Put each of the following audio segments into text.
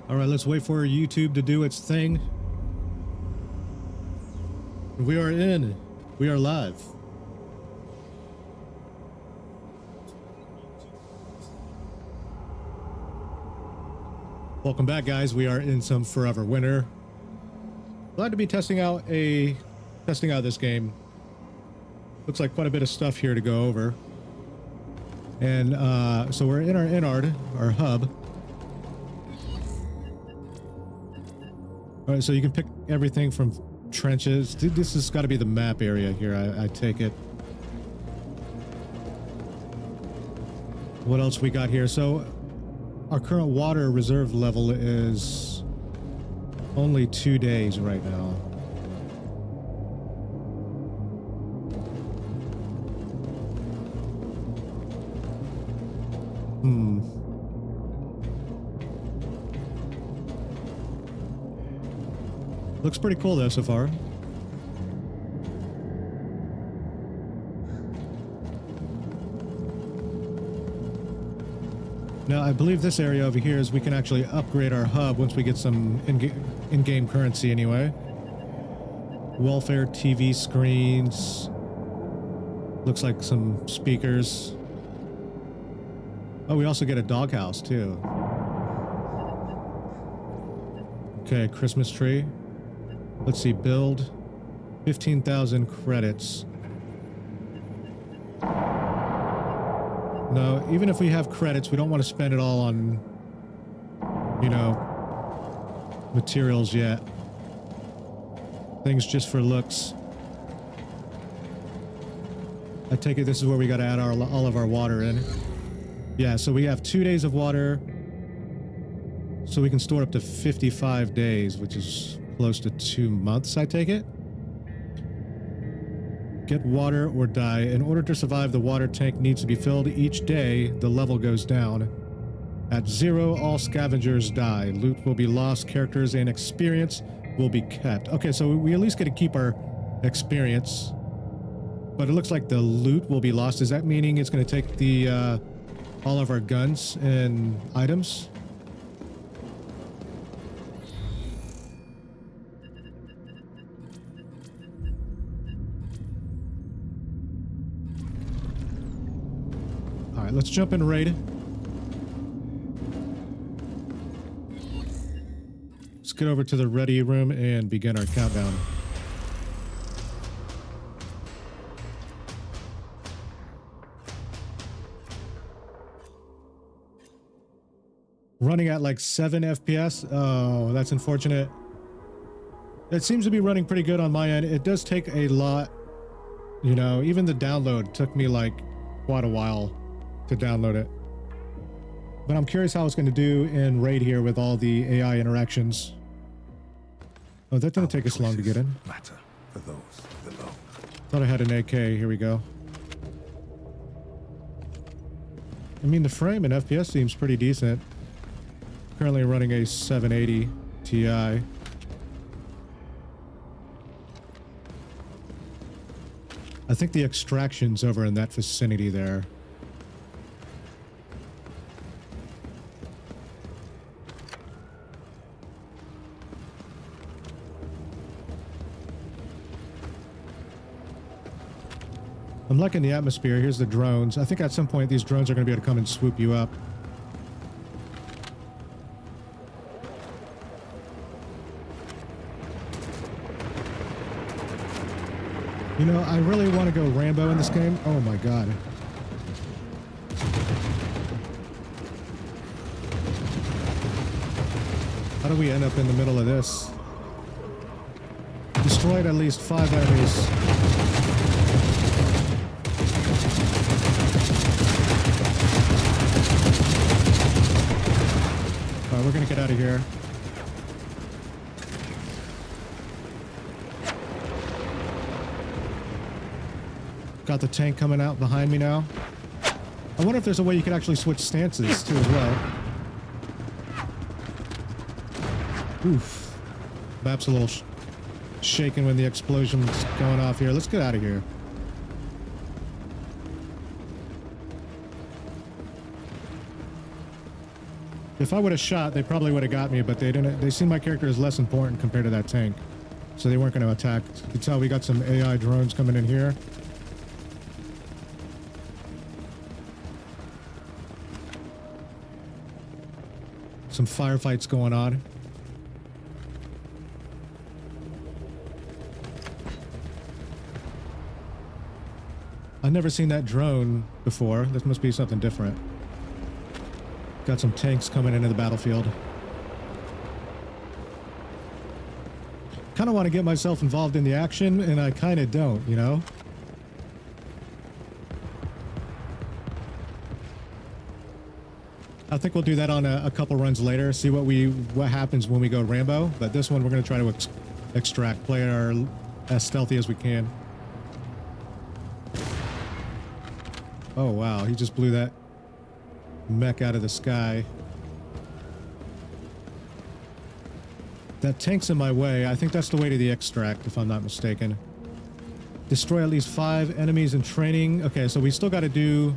All right, let's wait for YouTube to do its thing. We are in. We are live. Welcome back, guys. We are in some Forever Winter. Glad to be testing out this game. Looks like quite a bit of stuff here to go over. And so we're in our Inard, our hub. All right, so you can pick everything from trenches. This has got to be the map area here, I take it. What else we got here? So our current water reserve level is only 2 days right now. Looks pretty cool though so far. Now I believe this area over here is we can actually upgrade our hub once we get some in-game currency anyway. Welfare TV screens. Looks like some speakers. Oh, we also get a doghouse too. Okay, Christmas tree. Let's see, build 15,000 credits. No, even if we have credits, we don't want to spend it all on, you know, materials yet. Things just for looks. I take it this is where we got to add all of our water in. Yeah, so we have 2 days of water. So we can store up to 55 days, which is close to 2 months, I take it. Get water or die. In order to survive, the water tank needs to be filled each day. The level goes down. At 0, all scavengers die. Loot will be lost. Characters and experience will be kept. Okay, so we at least get to keep our experience. But it looks like the loot will be lost. Is that meaning it's going to take the all of our guns and items? Alright, let's jump in raid. Let's get over to the ready room and begin our countdown. Running at like 7 FPS. Oh, that's unfortunate. It seems to be running pretty good on my end. It does take a lot, you know, even the download took me like quite a while to download it. But I'm curious how it's going to do in raid here with all the AI interactions. Oh, that didn't take us long to get in. Matter for those below. Thought I had an AK. Here we go. I mean, the frame and FPS seems pretty decent. Currently running a 780 Ti. I think the extraction's over in that vicinity there. I'm liking the atmosphere. Here's the drones. I think at some point these drones are going to be able to come and swoop you up. You know, I really want to go Rambo in this game. Oh my god. How do we end up in the middle of this? Destroyed at least 5 enemies. Alright, we're gonna get out of here. Got the tank coming out behind me now. I wonder if there's a way you could actually switch stances too as well. Oof. Map's a little shaking when the explosion's going off here. Let's get out of here. If I would have shot, they probably would have got me, but they didn't. They seen my character as less important compared to that tank. So they weren't going to attack. You can tell we got some AI drones coming in here. Some firefights going on. I've never seen that drone before. This must be something different. Got some tanks coming into the battlefield. Kind of want to get myself involved in the action, and I kind of don't, you know? I think we'll do that on a couple runs later, see what happens when we go Rambo, but this one we're going to try to extract, play our as stealthy as we can. Oh wow, he just blew that mech out of the sky. That tank's in my way. I think that's the way to the extract, if I'm not mistaken. Destroy at least 5 enemies in training. Okay, so we still got to do...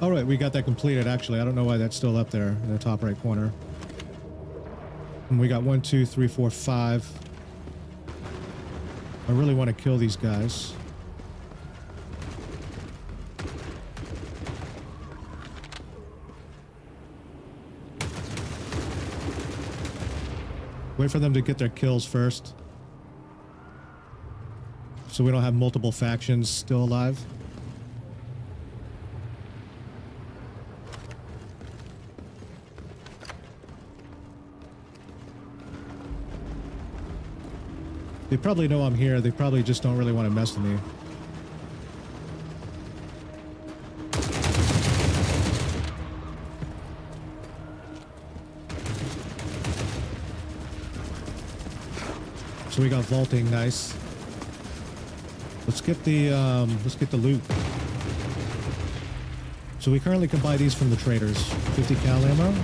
All right, we got that completed, actually. I don't know why that's still up there in the top right corner. And we got 1, 2, 3, 4, 5. I really want to kill these guys. Wait for them to get their kills first, so we don't have multiple factions still alive. They probably know I'm here. They probably just don't really want to mess with me. So we got vaulting, nice. Let's get the loot. So we currently can buy these from the traders. 50 cal ammo.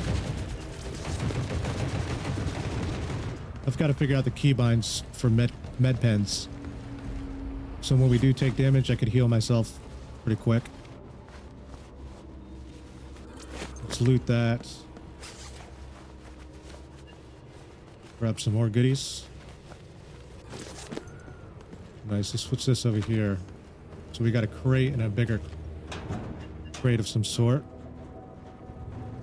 I've got to figure out the keybinds for med pens. So when we do take damage, I could heal myself pretty quick. Let's loot that. Grab some more goodies. Nice, let's switch this over here. So we got a crate and a bigger crate of some sort.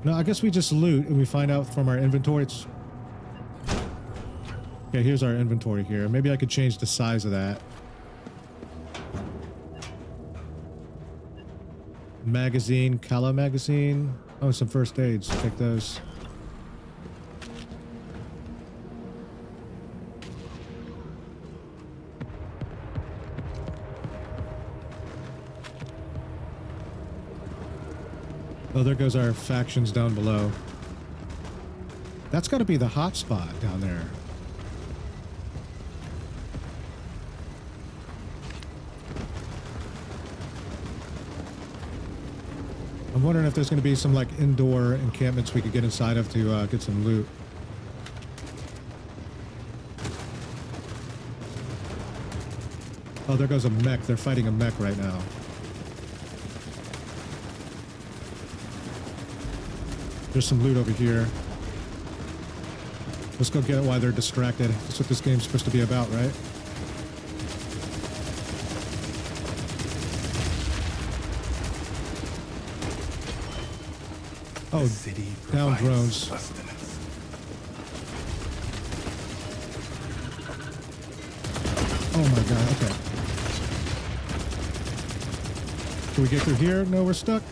No, I guess we just loot and we find out from our inventory. It's... Okay, here's our inventory here. Maybe I could change the size of that. Magazine, Kala magazine. Oh, some first aids. Take those. Oh, there goes our factions down below. That's got to be the hot spot down there. I'm wondering if there's going to be some like indoor encampments we could get inside of to get some loot. Oh, there goes a mech. They're fighting a mech right now. There's some loot over here. Let's go get it while they're distracted. That's what this game's supposed to be about, right? Oh, down drones. Sustenance. Oh my god, okay. Can we get through here? No, we're stuck.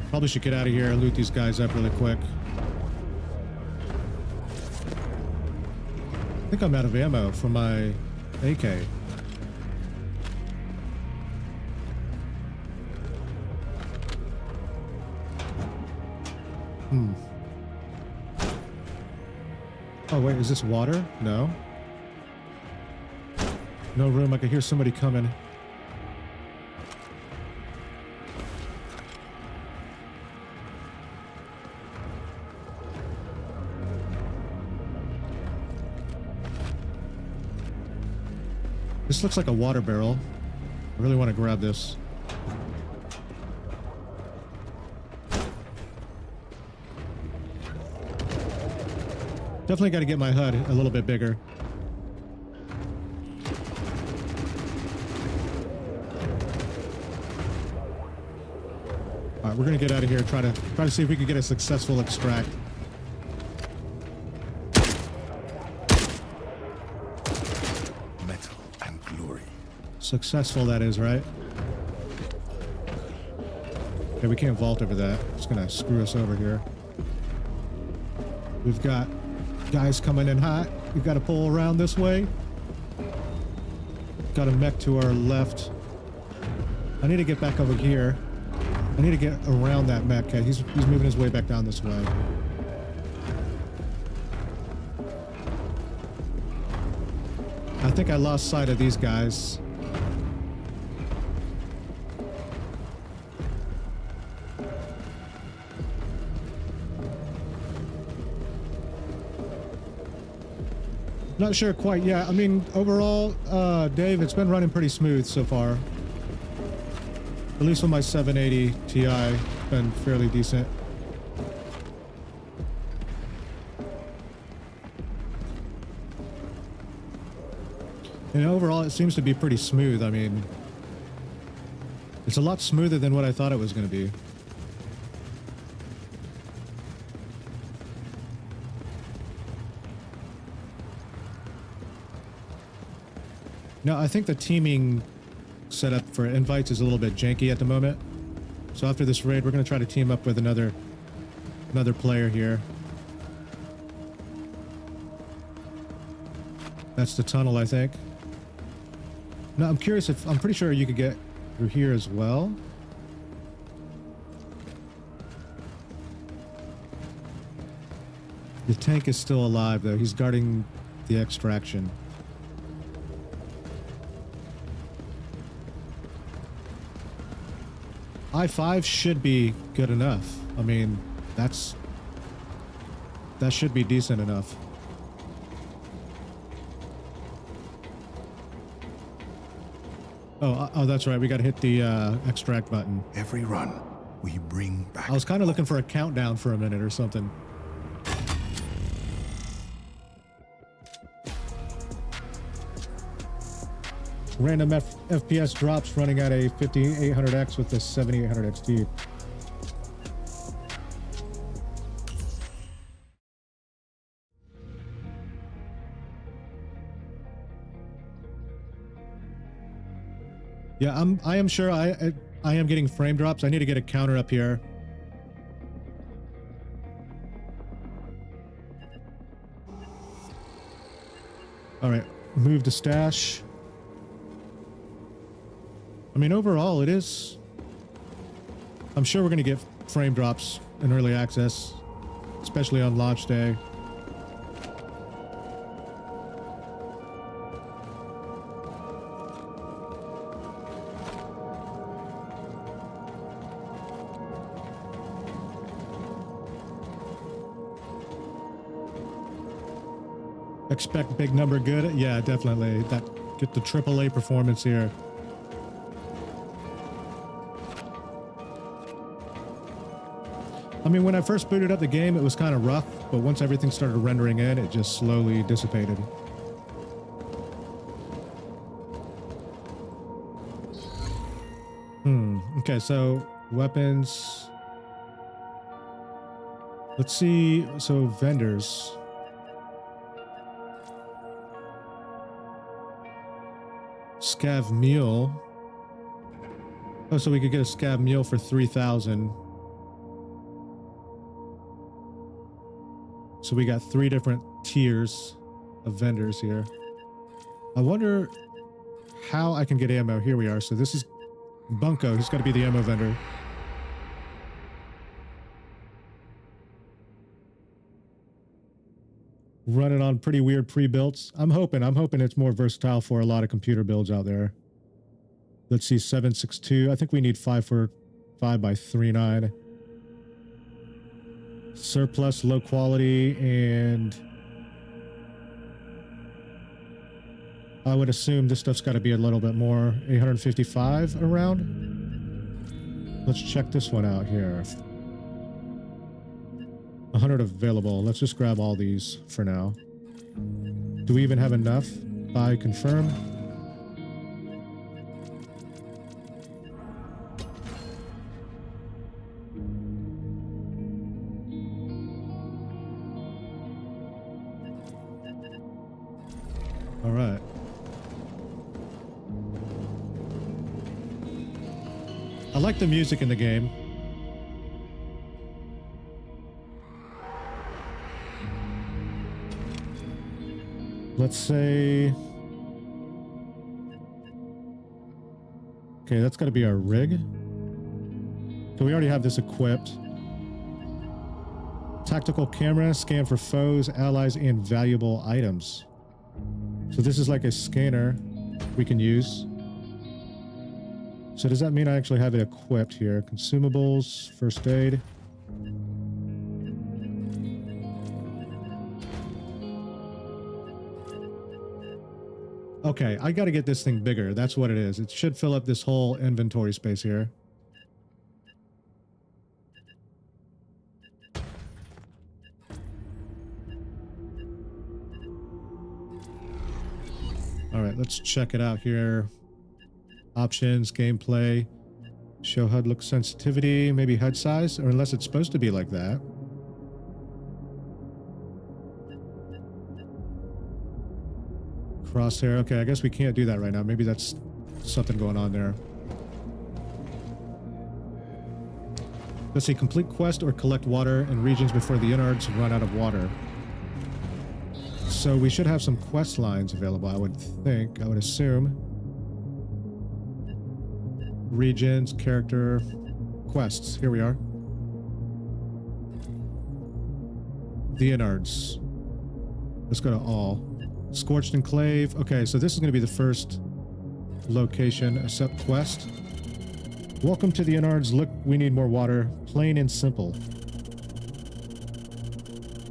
Probably should get out of here and loot these guys up really quick. I think I'm out of ammo for my AK. Oh, wait, is this water? No. No room. I can hear somebody coming. This looks like a water barrel. I really want to grab this. Definitely got to get my HUD a little bit bigger. All right, we're gonna get out of here. Try to see if we can get a successful extract. Metal and glory. Successful, that is, right? Okay, we can't vault over that. It's gonna screw us over here. We've got guys coming in hot. We've got to pull around this way. Got a mech to our left. I need to get back over here. I need to get around that mech. Okay, he's moving his way back down this way. I think I lost sight of these guys. Not sure quite yet. I mean, overall, Dave, it's been running pretty smooth so far. At least with my 780 Ti, it's been fairly decent. And overall, it seems to be pretty smooth. I mean, it's a lot smoother than what I thought it was going to be. No, I think the teaming setup for invites is a little bit janky at the moment. So after this raid, we're going to try to team up with another player here. That's the tunnel, I think. No, I'm curious if... I'm pretty sure you could get through here as well. The tank is still alive, though. He's guarding the extraction. I-5 should be good enough. I mean, that should be decent enough. Oh, that's right. We got to hit the extract button. Every run, we bring back. I was kind of looking for a countdown for a minute or something. Random FPS drops running at a 5800X with the 7800 XT. Yeah, I am sure I am getting frame drops. I need to get a counter up here. All right, move to stash. I mean, overall, it is... I'm sure we're going to get frame drops in early access, especially on launch day. Expect big number good? Yeah, definitely. Get the AAA performance here. I mean, when I first booted up the game, it was kind of rough, but once everything started rendering in, it just slowly dissipated. Okay, so weapons. Let's see. So vendors. Scav meal. Oh, so we could get a scav meal for 3,000. So we got 3 different tiers of vendors here. I wonder how I can get ammo. Here we are. So this is Bunko. He's got to be the ammo vendor. Running on pretty weird pre-builts. I'm hoping it's more versatile for a lot of computer builds out there. Let's see, 762. I think we need 545 by 39. Surplus, low quality, and I would assume this stuff's got to be a little bit more. 855 around. Let's check this one out here. 100 available. Let's just grab all these for now. Do we even have enough? Buy, confirm. All right. I like the music in the game. Let's say... Okay, that's got to be our rig. So we already have this equipped. Tactical camera, scan for foes, allies, and valuable items. So this is like a scanner we can use. So does that mean I actually have it equipped here? Consumables, first aid. Okay, I gotta get this thing bigger. That's what it is. It should fill up this whole inventory space here. All right, let's check it out here. Options, gameplay, show HUD look sensitivity, maybe HUD size, or unless it's supposed to be like that. Crosshair. Okay, I guess we can't do that right now. Maybe that's something going on there. Let's see, complete quest or collect water in regions before the innards run out of water. So we should have some quest lines available, I would think. I would assume. Regions, character, quests. Here we are. The innards. Let's go to all. Scorched enclave. Okay, so this is going to be the first location. Accept quest. Welcome to the innards. Look, we need more water. Plain and simple.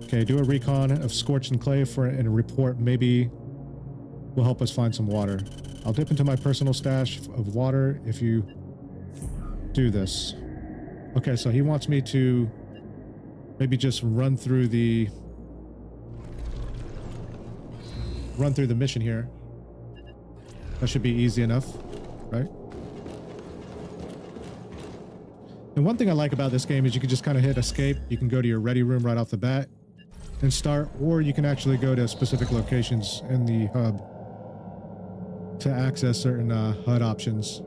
Okay, do a recon of Scorched enclave and report. Maybe will help us find some water. I'll dip into my personal stash of water if you do this. Okay, so he wants me to maybe just run through the mission here. That should be easy enough, right? And one thing I like about this game is you can just kind of hit escape. You can go to your ready room right off the bat and start, or you can actually go to specific locations in the hub to access certain HUD options.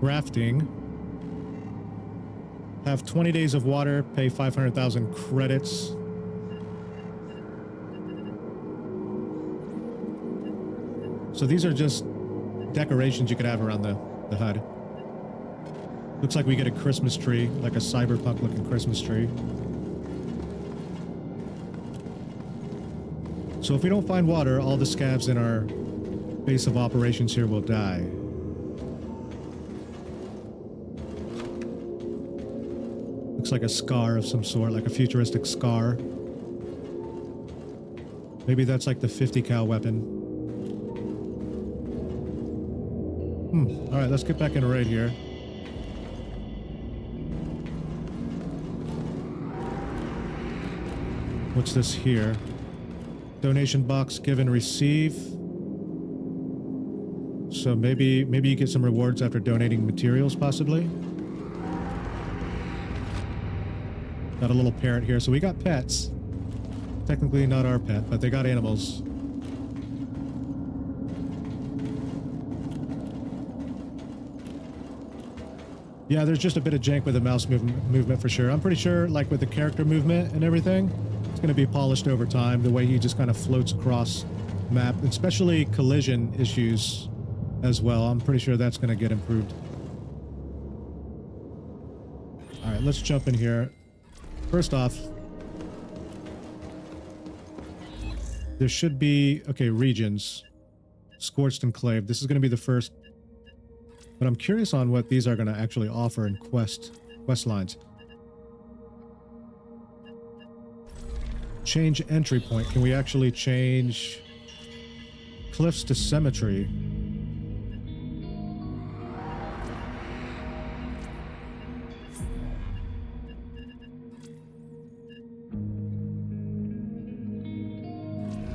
Crafting. Have 20 days of water, pay 500,000 credits. So these are just decorations you could have around the HUD. Looks like we get a Christmas tree, like a cyberpunk looking Christmas tree. So if we don't find water, all the scavs in our base of operations here will die. Looks like a scar of some sort, like a futuristic scar. Maybe that's like the 50 cal weapon. All right, let's get back in a raid here. What's this here? Donation box, give and receive. So maybe you get some rewards after donating materials, possibly. Got a little parrot here. So we got pets. Technically not our pet, but they got animals. Yeah, there's just a bit of jank with the mouse movement for sure. I'm pretty sure, like with the character movement and everything, it's going to be polished over time. The way he just kind of floats across map, especially collision issues as well. I'm pretty sure that's going to get improved. All right, let's jump in here. First off, there should be, okay, regions. Scorched enclave. This is going to be the first, but I'm curious on what these are going to actually offer in quest lines. Change entry point. Can we actually change cliffs to cemetery?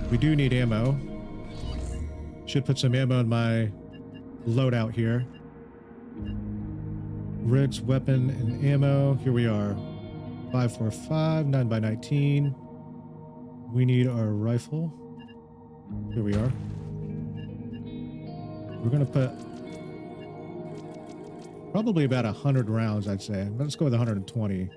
We do need ammo. Should put some ammo in my loadout here. Rigs, weapon, and ammo. Here we are. 545, 9x19. We need our rifle. Here we are. We're going to put probably about 100 rounds, I'd say. Let's go with 120.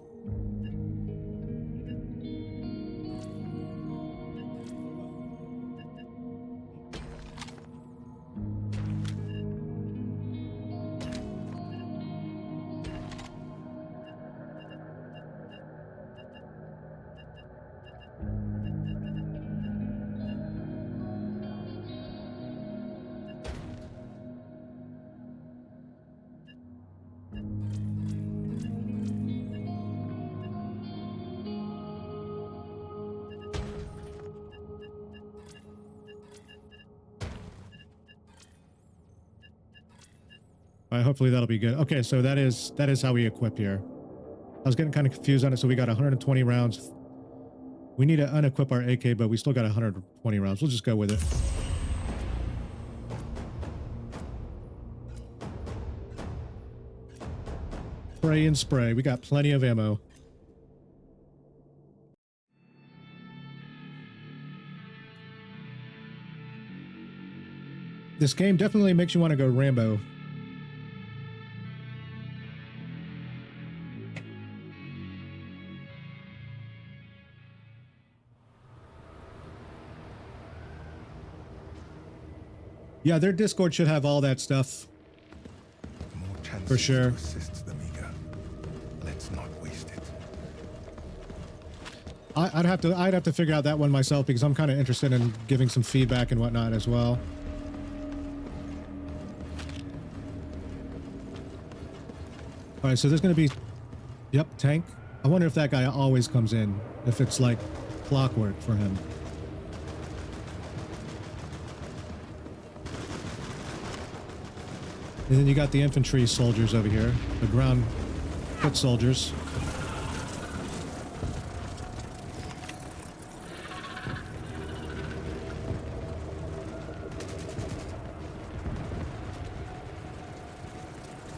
All right, hopefully that'll be good. Okay, so that is how we equip here. I was getting kind of confused on it, so we got 120 rounds. We need to unequip our AK, but we still got 120 rounds. We'll just go with it. Spray and spray. We got plenty of ammo. This game definitely makes you want to go Rambo. Yeah, their Discord should have all that stuff. More chances for sure. to assist the Amiga. Let's not waste it. I'd have to figure out that one myself because I'm kind of interested in giving some feedback and whatnot as well. All right, so there's going to be, yep, tank. I wonder if that guy always comes in, if it's like clockwork for him. And then you got the infantry soldiers over here, the ground foot soldiers.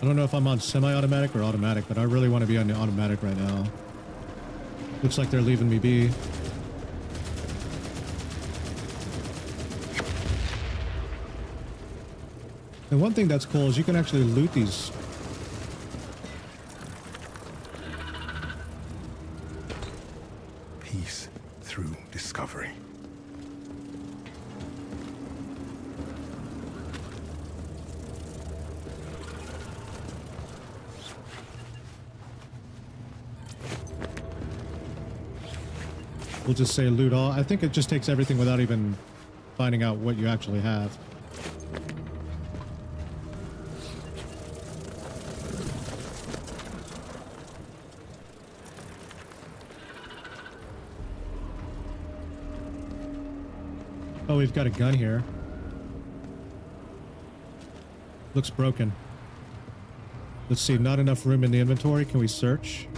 I don't know if I'm on semi-automatic or automatic, but I really want to be on the automatic right now. Looks like they're leaving me be. And one thing that's cool is you can actually loot these. Peace through discovery. We'll just say loot all. I think it just takes everything without even finding out what you actually have. Oh, we've got a gun here. Looks broken. Let's see, not enough room in the inventory. Can we search?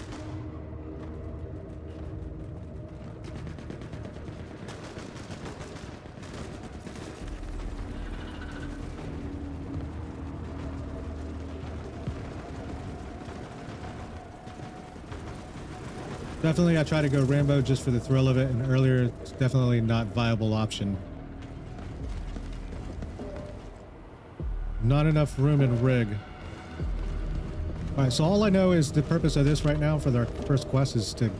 Definitely, I try to go Rambo just for the thrill of it, and earlier, it's definitely not a viable option. Not enough room in rig. All right, so all I know is the purpose of this right now for our first quest is to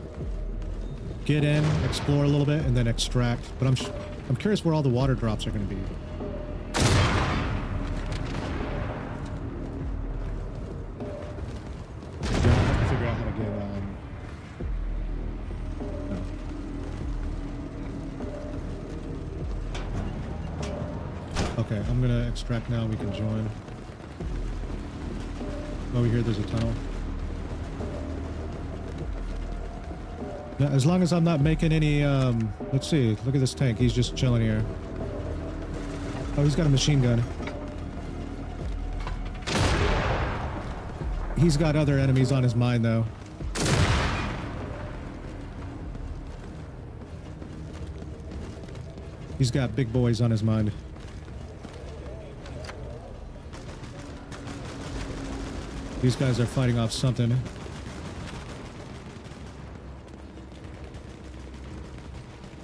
get in, explore a little bit, and then extract. But I'm curious where all the water drops are going to be. Yeah, I have to figure out how to get. No. Okay, I'm gonna extract now. We can join. Over here, there's a tunnel. Now, as long as I'm not making any, let's see, look at this tank. He's just chilling here. Oh, he's got a machine gun. He's got other enemies on his mind, though. He's got big boys on his mind. These guys are fighting off something.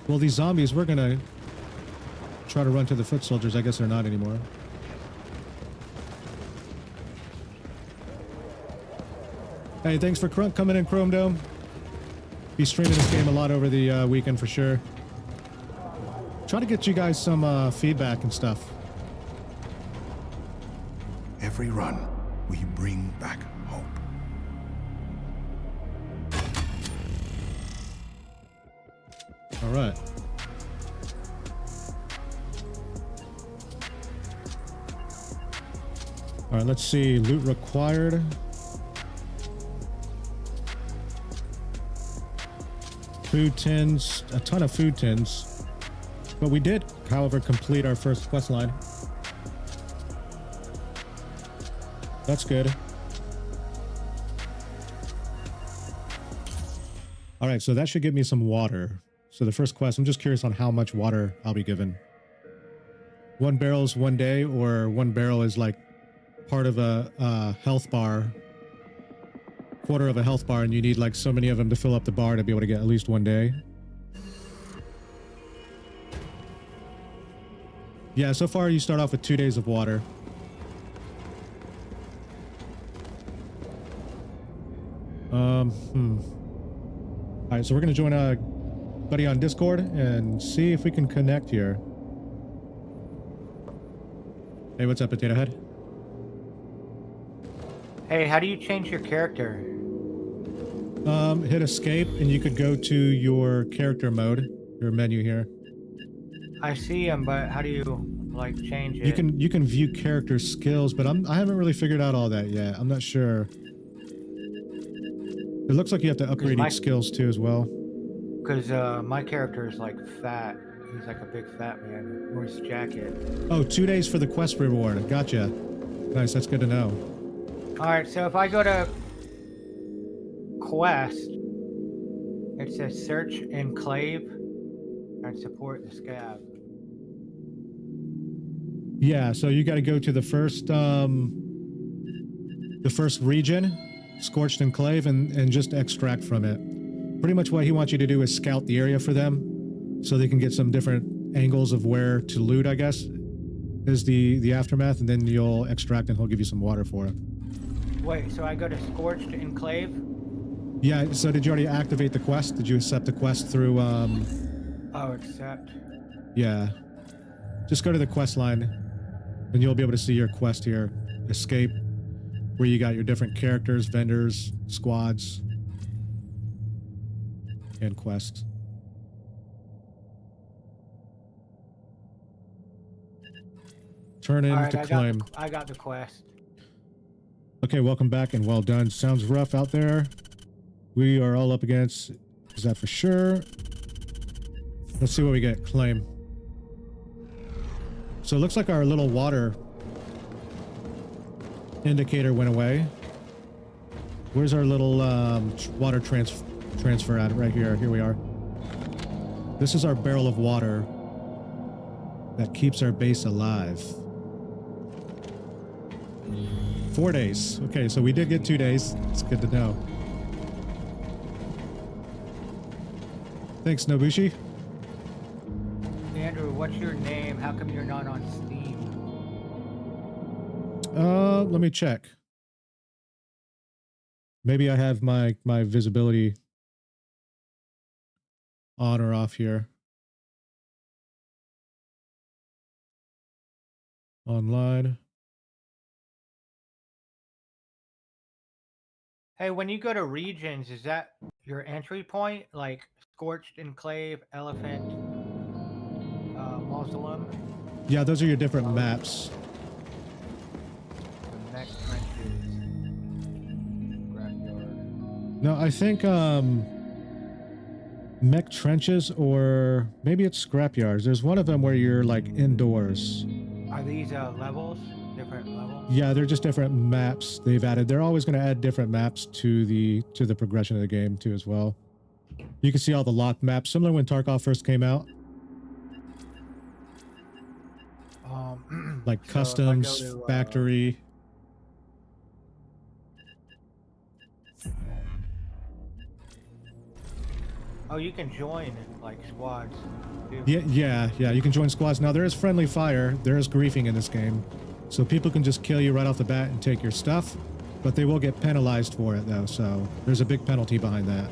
Well, these zombies, we're gonna try to run to the foot soldiers. I guess they're not anymore. Hey, thanks for coming in, Chrome Dome. Be streaming this game a lot over the weekend for sure. Try to get you guys some feedback and stuff. Every run, we bring back hope. All right. All right, let's see. Loot required. Food tins, a ton of food tins. But we did, however, complete our first quest line. That's good. All right, so that should give me some water. So the first quest, I'm just curious on how much water I'll be given. 1 barrel is 1 day, or 1 barrel is like part of a health bar, quarter of a health bar, and you need like so many of them to fill up the bar to be able to get at least 1 day. Yeah, so far you start off with 2 days of water. All right, so we're gonna join a buddy on Discord and see if we can connect here. Hey, what's up, Potato Head? Hey, how do you change your character? Hit escape and you could go to your character mode, your menu here. I see him, but how do you like change it? You can view character skills, but I haven't really figured out all that yet. I'm not sure. It looks like you have to upgrade each skills too as well. Because my character is like fat. He's like a big fat man. Wears a jacket. Oh, 2 days for the quest reward. Gotcha. Nice, that's good to know. Alright, so if I go to quest, it says search enclave and support the scab. Yeah, so you got to go to the first region, Scorched enclave, and just extract from it. Pretty much what he wants you to do is scout the area for them so they can get some different angles of where to loot, I guess, is the aftermath, and then you'll extract and he'll give you some water for it. Wait, so I go to Scorched enclave? Yeah, so did you already activate the quest? Did you accept the quest through, Oh, accept. Yeah. Just go to the quest line, and you'll be able to see your quest here. Escape, where you got your different characters, vendors, squads, and quests. Turn in to claim. I got the quest. Okay, welcome back and well done. Sounds rough out there. We are all up against, is that for sure? Let's see what we get. Claim. So it looks like our little water indicator went away. Where's our little water transfer at? Right here. Here we are. This is our barrel of water that keeps our base alive. 4 days. Okay, so we did get 2 days. It's good to know. Thanks, Nobushi. Andrew, what's your name? How come you're not on Steam? Let me check. Maybe I have my visibility on or off here. Online. Hey, when you go to regions, is that your entry point? Like Scorched, Enclave, Elephant, Mausoleum, Yeah, those are your different maps. Mech Trenches, Graveyard. No, I think Mech Trenches, or maybe it's Scrapyards. There's one of them where you're like indoors. Are these levels? Different levels? Yeah, they're just different maps they've added. They're always going to add different maps to the progression of the game too as well. You can see all the locked maps, similar when Tarkov first came out. Like so customs, factory. Oh, you can join like squads. Too. Yeah. You can join squads. Now there is friendly fire. There is griefing in this game, so people can just kill you right off the bat and take your stuff, but they will get penalized for it though. So there's a big penalty behind that.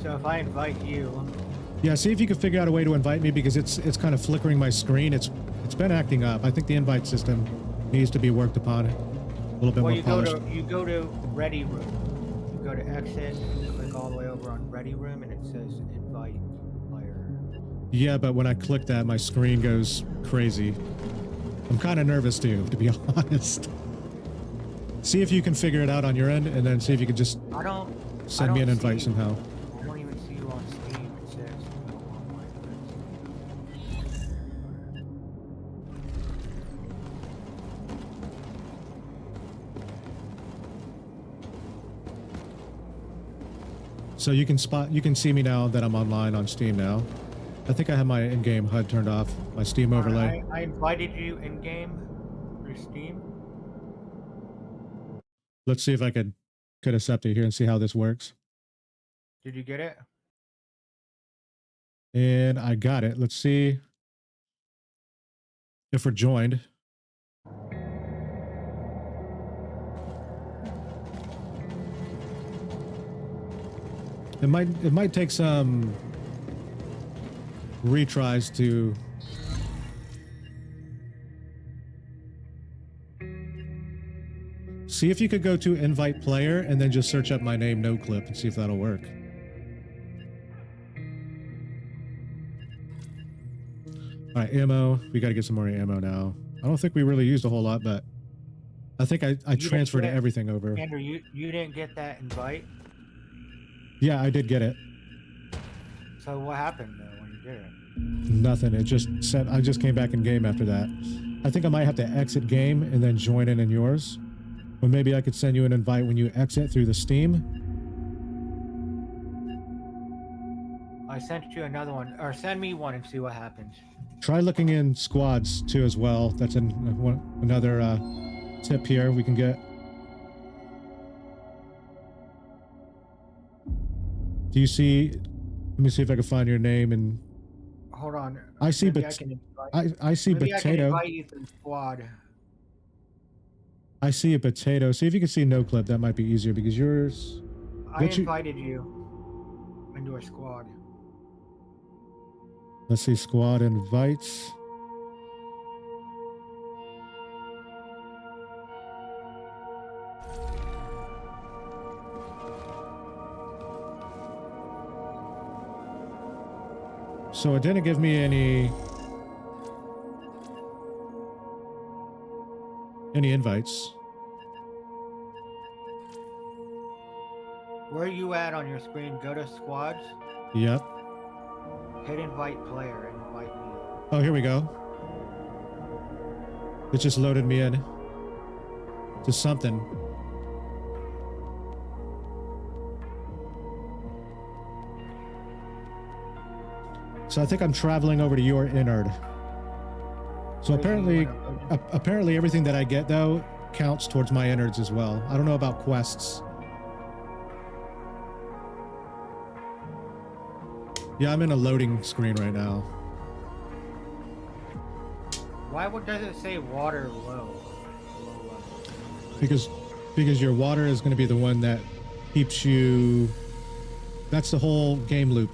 So if I invite you. Yeah, see if you can figure out a way to invite me, because it's kind of flickering my screen. It's been acting up. I think the invite system needs to be worked upon a little bit more polished. You go to Ready Room. You go to Exit, click all the way over on Ready Room, and it says Invite Player. Yeah, but when I click that, my screen goes crazy. I'm kind of nervous too, to be honest. See if you can figure it out on your end, and then see if you can just send me an invite somehow. I don't even see you on Steam. It says So you can see me now that I'm online on Steam now. I think I have my in-game HUD turned off, my Steam overlay. I invited you in-game through Steam. Let's see if I could accept it here and see how this works. Did you get it? And I got it. Let's see if we're joined. It might take some retries to see if you could go to invite player and then just search up my name, NoClip, and see if that'll work. All right, ammo. We got to get some more ammo now. I don't think we really used a whole lot, but I think I transferred everything over. Andrew, you didn't get that invite? Yeah, I did get it. So what happened though when you did it? Nothing. It just said I just came back in game after that. I think I might have to exit game and then join in yours. Or maybe I could send you an invite when you exit through the Steam. I sent you another one, or send me one and see what happens. Try looking in squads too as well. That's another tip here we can get. Do you see? Let me see if I can find your name and. Hold on. I see, but I see maybe potato. I can invite you through squad. I see a potato. See if you can see NoClip. That might be easier because yours. I invited you into a squad. Let's see, squad invites. So it didn't give me any invites. Where are you at on your screen? Go to squads. Yep. Hit invite player and invite me. Oh, here we go. It just loaded me in to something. So I think I'm traveling over to your innard. So apparently everything that I get though counts towards my innards as well. I don't know about quests. Yeah, I'm in a loading screen right now. Why does it say water low? Low level. Because your water is going to be the one that keeps you. That's the whole game loop.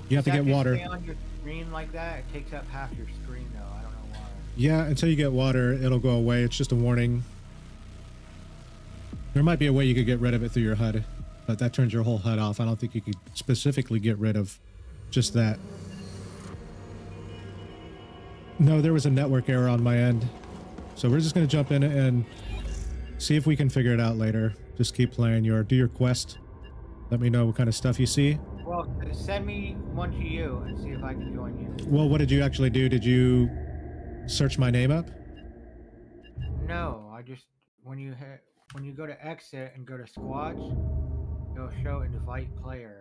You have to get water. Stay on your screen like that? It takes up half your screen though. I don't know why. Yeah, until you get water, it'll go away. It's just a warning. There might be a way you could get rid of it through your HUD, but that turns your whole HUD off. I don't think you could specifically get rid of just that. No, there was a network error on my end. So we're just going to jump in and see if we can figure it out later. Just keep playing do your quest. Let me know what kind of stuff you see. Well, send me one to you and see if I can join you. Well, what did you actually do? Did you search my name up? No, I just when you go to exit and go to squads, it'll show invite player.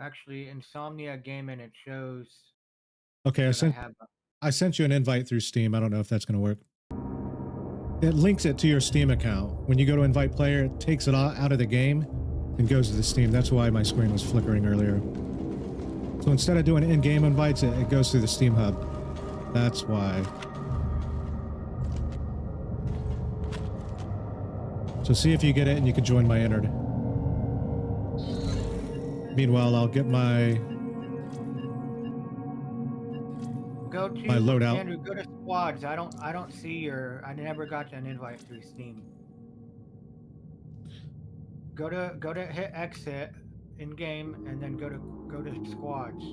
Actually, Insomnia Gaming, it shows. Okay, I sent you an invite through Steam. I don't know if that's going to work. It links it to your Steam account. When you go to invite player, it takes it out of the game and goes to the Steam. That's why my screen was flickering earlier. So instead of doing in-game invites, it goes through the Steam hub. That's why. So see if you get it and you can join my Innard. Meanwhile, I'll get my loadout. Andrew, go to squads. I don't see your. I never got an invite through Steam. Go to hit exit in game and then go to squads.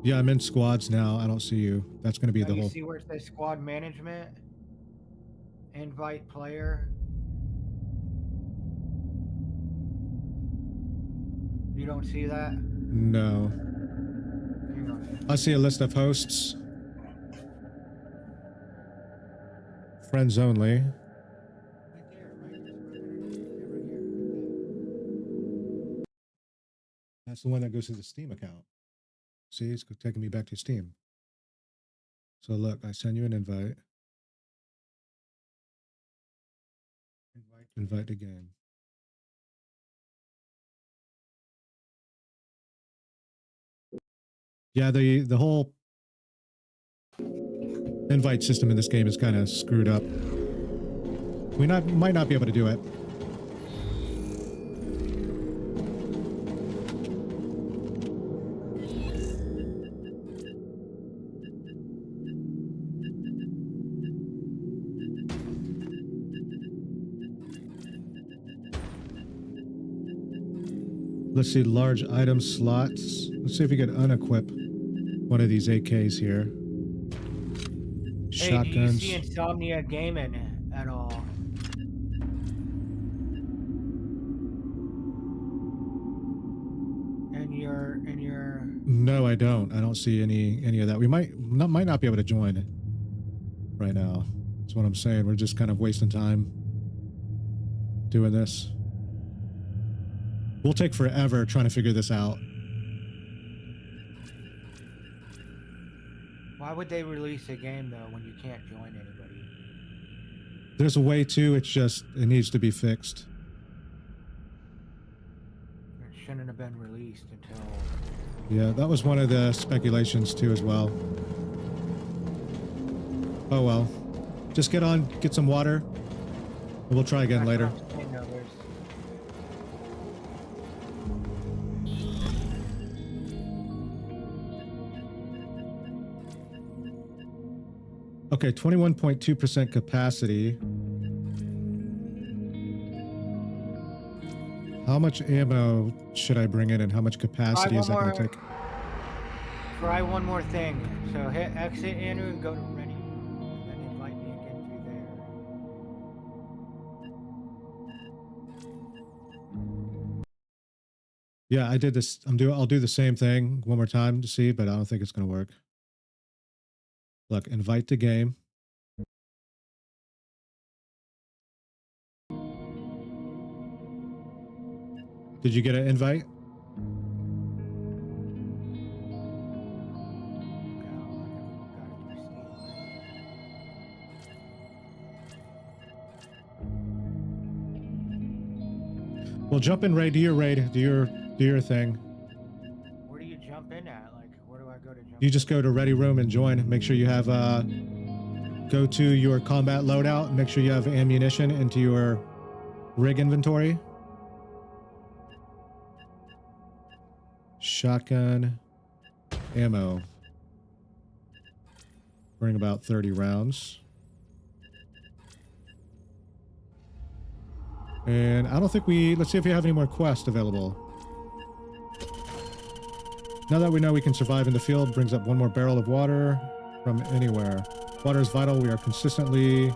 Yeah, I'm in squads now. I don't see you. That's going to be the whole. You see where it says squad management? Invite player. You don't see that? No. Hang on. I see a list of hosts. Friends only. That's the one that goes to the Steam account. See, it's taking me back to Steam. So look, I send you an invite. Invite again. Yeah, the whole invite system in this game is kind of screwed up. We might not be able to do it. Let's see, large item slots. Let's see if we can unequip one of these AKs here. Shotguns. Do you see Insomnia Gaming at all? In your. No, I don't. I don't see any of that. We might not be able to join right now. That's what I'm saying. We're just kind of wasting time doing this. We'll take forever trying to figure this out. Why would they release a game though when you can't join anybody? There's a way to, it's just, it needs to be fixed. It shouldn't have been released until... Yeah, that was one of the speculations too as well. Oh well. Just get some water, and we'll try again later. Okay, 21.2% capacity. How much ammo should I bring in and how much capacity is that going to take? Try one more thing. So hit exit, Andrew, and go to ready. And then invite me again through there. Yeah, I did this. I'll do the same thing one more time to see, but I don't think it's going to work. Look, invite to game. Did you get an invite? Well, jump in, Ray. Do your raid. Do your thing. Where do you jump in at? Like, where do I go to jump? You just go to ready room and join. Make sure you have go to your combat loadout. Make sure you have ammunition into your rig inventory. Shotgun ammo. Bring about 30 rounds. And I don't think let's see if we have any more quests available. Now that we know we can survive in the field, brings up 1 more barrel of water from anywhere. Water is vital. We are consistently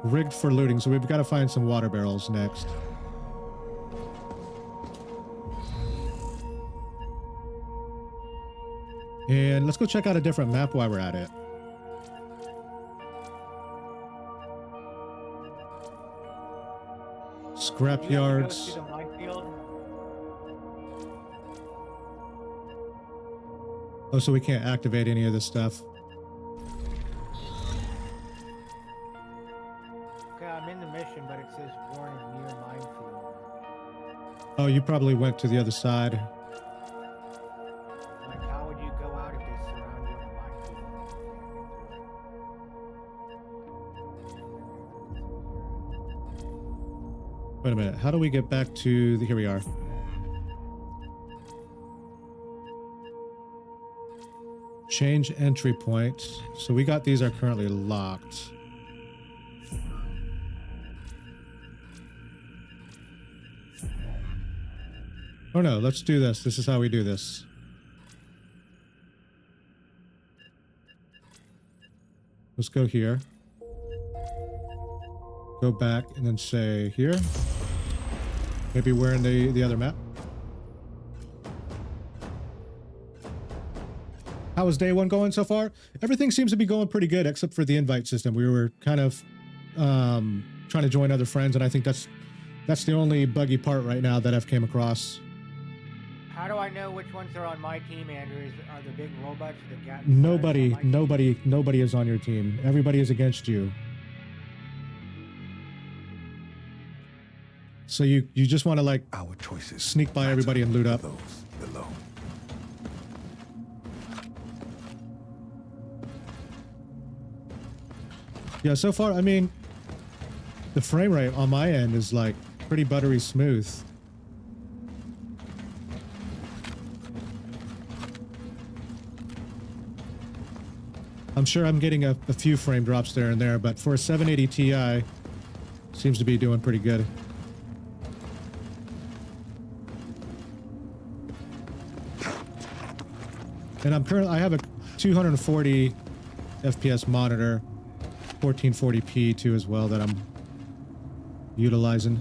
rigged for looting, so we've got to find some water barrels next. And let's go check out a different map while we're at it. Scrap yards. Oh, so we can't activate any of this stuff. Okay, I'm in the mission, but it says warning near minefield. Oh, you probably went to the other side. Like, how would you go out if they surround you in a minefield? Wait a minute. How do we get back to the... Here we are. Change entry point. So we got these are currently locked. Oh no, let's do this. This is how we do this. Let's go here. Go back and then say here. Maybe we're in the other map. How is day 1 going so far? Everything seems to be going pretty good, except for the invite system. We were kind of trying to join other friends, and I think that's the only buggy part right now that I've came across. How do I know which ones are on my team, Andrew? Are the big robots the gat? Nobody is on your team. Everybody is against you. So you just want to like Our choices sneak by everybody and loot up. those below. Yeah, so far, I mean, the frame rate on my end is like pretty buttery smooth. I'm sure I'm getting a few frame drops there and there, but for a 780 Ti, seems to be doing pretty good. And I have a 240 FPS monitor, 1440p too as well that I'm utilizing.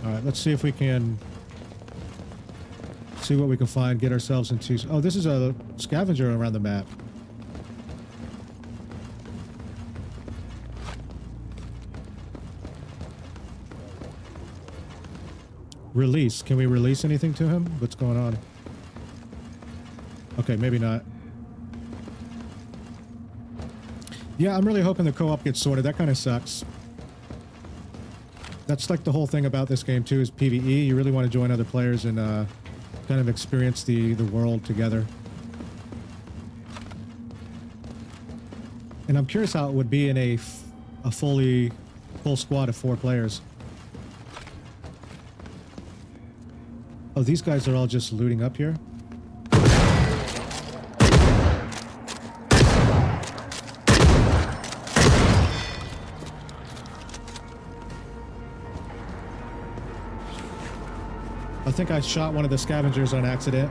All right, let's see if we can see what we can find, get ourselves into... Oh, this is a scavenger around the map. Release. Can we release anything to him? What's going on? Okay, maybe not. Yeah, I'm really hoping the co-op gets sorted. That kind of sucks. That's like the whole thing about this game too, is PvE. You really want to join other players and kind of experience the world together. And I'm curious how it would be in a full squad of 4 players. Oh, these guys are all just looting up here? I think I shot one of the scavengers on accident.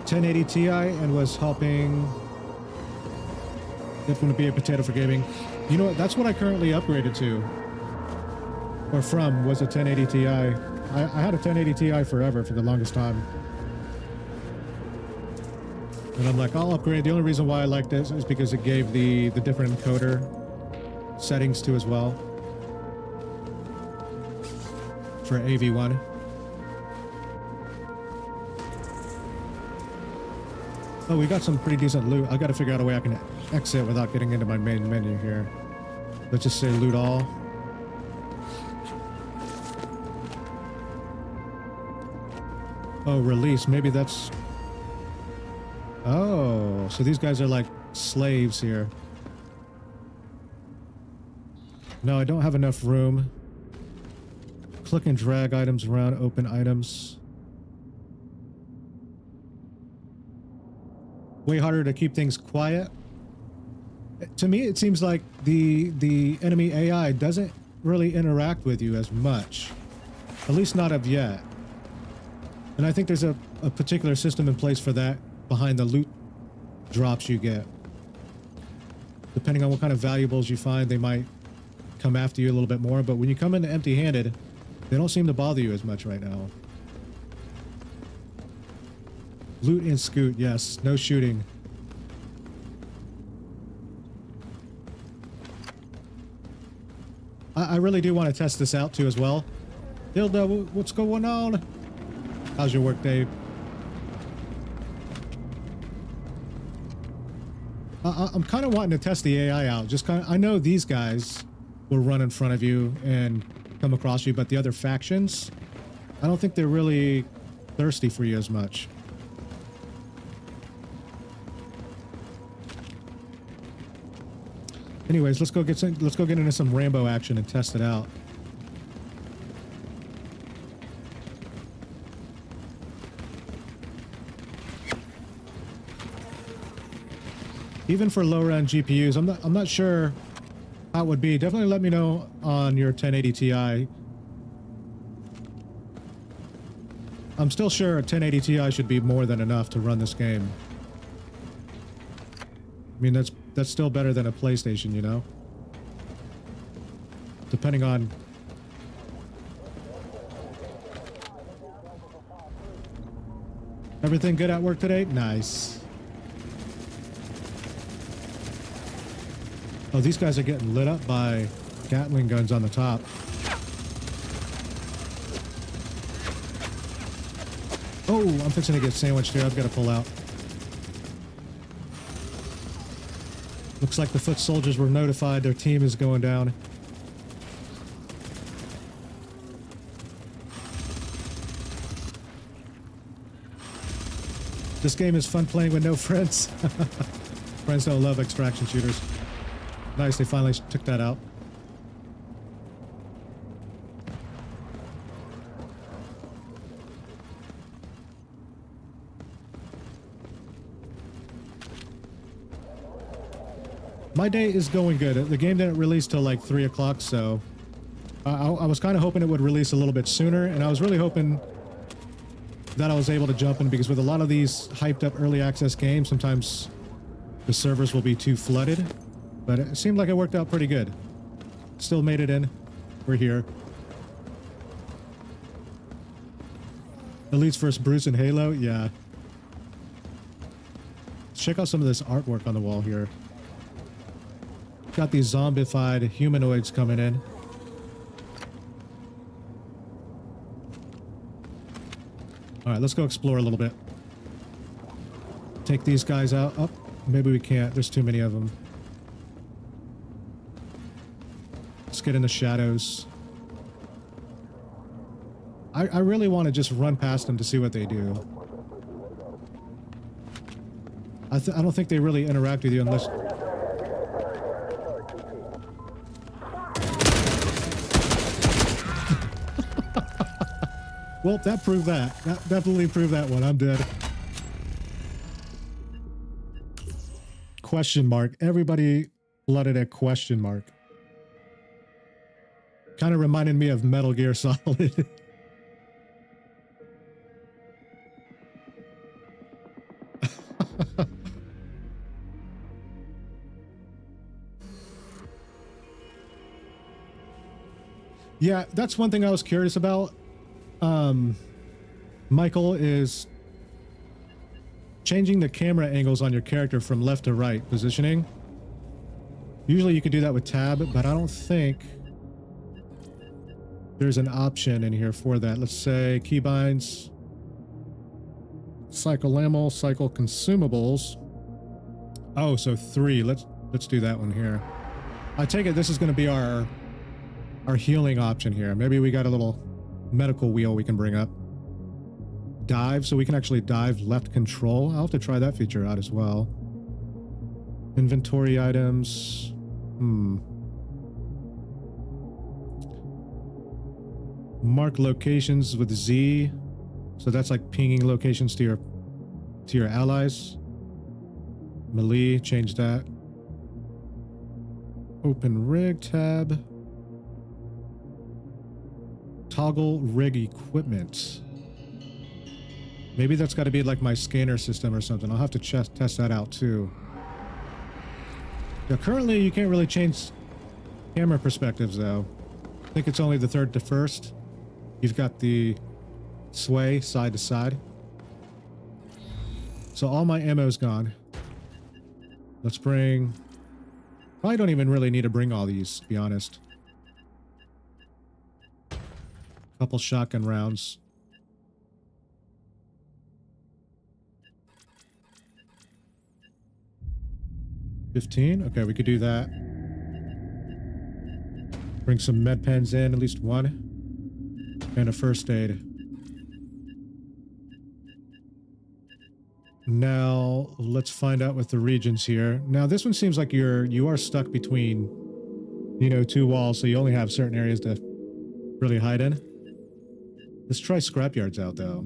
$1080 Ti and was helping. It's going to be a potato for gaming. You know what? That's what I currently upgraded to. Or from, was a 1080 Ti. I had a 1080 Ti forever for the longest time. And I'm like, I'll upgrade. The only reason why I like this is because it gave the different encoder settings too as well. For AV1. Oh, we got some pretty decent loot. I gotta figure out a way I can exit without getting into my main menu here. Let's just say loot all. Oh, release. Maybe that's... Oh, so these guys are like slaves here. No, I don't have enough room. Click and drag items around, open items. Way harder to keep things quiet. To me, it seems like the enemy AI doesn't really interact with you as much. At least not of yet. And I think there's a particular system in place for that behind the loot drops you get. Depending on what kind of valuables you find, they might come after you a little bit more. But when you come in empty-handed, they don't seem to bother you as much right now. Loot and scoot, yes. No shooting. I really do want to test this out too as well. Hilda, what's going on? How's your work day? I'm kind of wanting to test the AI out. Just kind of, I know these guys will run in front of you and come across you, but the other factions, I don't think they're really thirsty for you as much. Anyways, let's go get into some Rambo action and test it out. Even for lower end GPUs, I'm not sure how it would be. Definitely let me know on your 1080 Ti. I'm still sure a 1080 Ti should be more than enough to run this game. I mean, that's still better than a PlayStation, you know? Depending on... Everything good at work today? Nice. Oh, these guys are getting lit up by Gatling guns on the top. Oh, I'm fixing to get sandwiched here. I've got to pull out. Looks like the foot soldiers were notified their team is going down. This game is fun playing with no friends. Friends don't love extraction shooters. Nice, they finally took that out. My day is going good. The game didn't release till like 3 o'clock, so I was kind of hoping it would release a little bit sooner, and I was really hoping that I was able to jump in, because with a lot of these hyped up early access games, sometimes the servers will be too flooded, but it seemed like it worked out pretty good. Still made it in. We're here. Elites vs. Bruce and Halo? Yeah. Let's check out some of this artwork on the wall here. Got these zombified humanoids coming in. All right, let's go explore a little bit. Take these guys out. Oh, maybe we can't. There's too many of them. Let's get in the shadows. I really want to just run past them to see what they do. I don't think they really interact with you unless... Well, that proved that. That definitely proved that one. I'm dead. Question mark. Everybody flooded a question mark. Kind of reminded me of Metal Gear Solid. Yeah, that's one thing I was curious about. Michael is changing the camera angles on your character from left to right positioning. Usually you could do that with tab, but I don't think there's an option in here for that. Let's say keybinds, cycle ammo, cycle consumables. Oh, so 3. Let's do that one here. I take it this is going to be our healing option here. Maybe we got a little medical wheel we can bring up. Dive, so we can actually dive left control. I'll have to try that feature out as well. Inventory items. Mark locations with Z. So that's like pinging locations to your allies. Melee, change that. Open rig tab. Toggle rig equipment. Maybe that's got to be like my scanner system or something. I'll have to test that out too. Now, currently, you can't really change camera perspectives though. I think it's only the third to first. You've got the sway side to side. So all my ammo's gone. Let's bring... Probably don't even really need to bring all these, to be honest. Couple shotgun rounds. $15. Okay, we could do that. Bring some med pens in, at least one. And a first aid. Now, let's find out with the regions here. Now, this one seems like you are stuck between, you know, 2 walls, so you only have certain areas to really hide in. Let's try scrapyards out, though.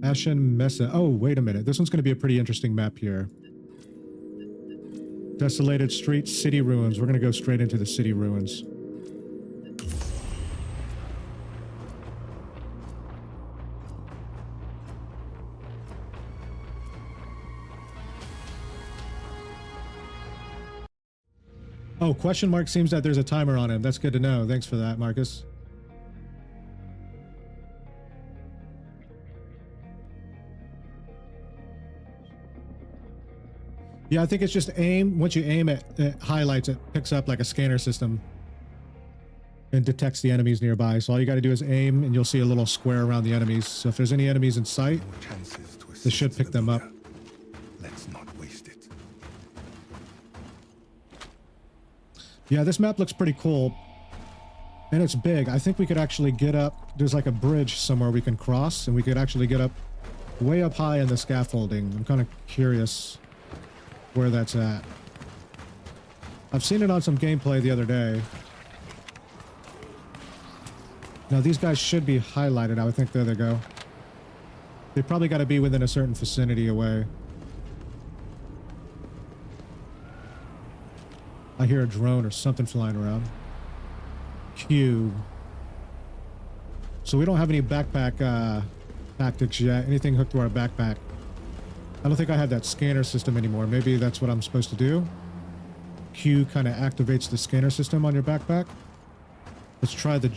Ashen Mesa. Oh, wait a minute. This one's going to be a pretty interesting map here. Desolated streets, city ruins. We're going to go straight into the city ruins. Oh, question mark seems that there's a timer on him. That's good to know. Thanks for that, Marcus. Yeah, I think it's just aim. Once you aim it, it highlights it, picks up like a scanner system and detects the enemies nearby. So all you got to do is aim and you'll see a little square around the enemies. So if there's any enemies in sight, this should pick them up. Let's not waste it. Yeah, this map looks pretty cool. And it's big. I think we could actually get up. There's like a bridge somewhere we can cross and we could actually get up way up high in the scaffolding. I'm kind of curious where that's at. I've seen it on some gameplay the other day. Now these guys should be highlighted. I would think there they go. They probably got to be within a certain vicinity away. I hear a drone or something flying around. Q. So we don't have any backpack tactics yet. Anything hooked to our backpack. I don't think I have that scanner system anymore. Maybe that's what I'm supposed to do. Q kind of activates the scanner system on your backpack. Let's try the...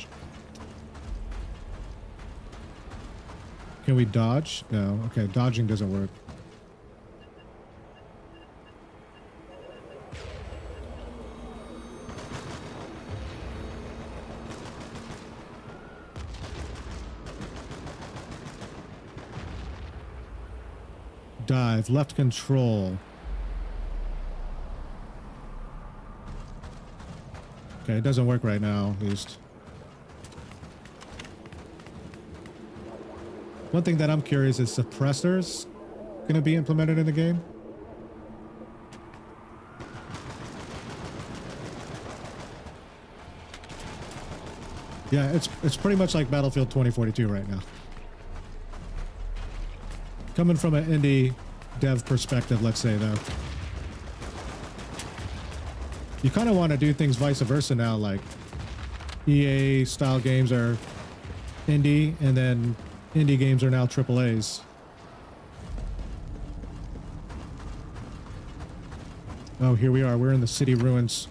Can we dodge? No. Okay, dodging doesn't work. Dive, left control. Okay, it doesn't work right now, at least. One thing that I'm curious is suppressors going to be implemented in the game? Yeah, it's pretty much like Battlefield 2042 right now. Coming from an indie dev perspective, let's say, though. You kind of want to do things vice versa now, like EA style games are indie, and then indie games are now AAAs. Oh, here we are. We're in the city ruins.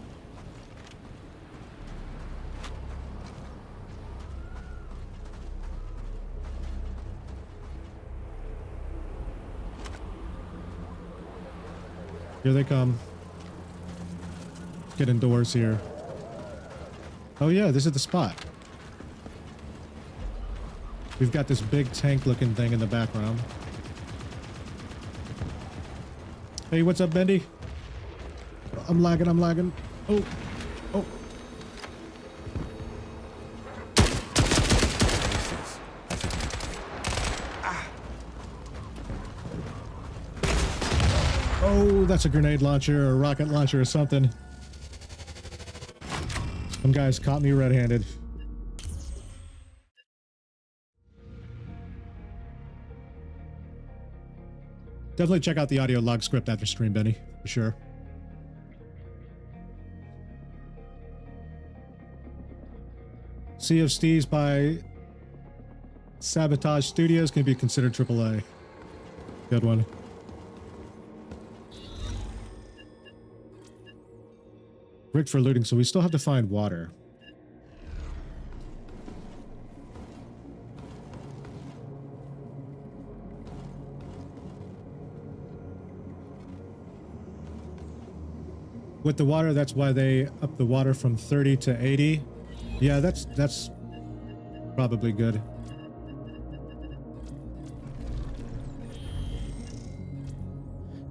Here they come. Get indoors here. Oh yeah, this is the spot. We've got this big tank looking thing in the background. Hey, what's up, Bendy? I'm lagging, I'm lagging. Oh, oh. Oh, that's a grenade launcher or a rocket launcher or something. Some guys caught me red-handed. Definitely check out the audio log script after stream, Benny, for sure. Sea of Steves by Sabotage Studios can be considered AAA. Good one. Rigged for looting, so we still have to find water. With the water, that's why they up the water from 30 to 80. Yeah, that's probably good.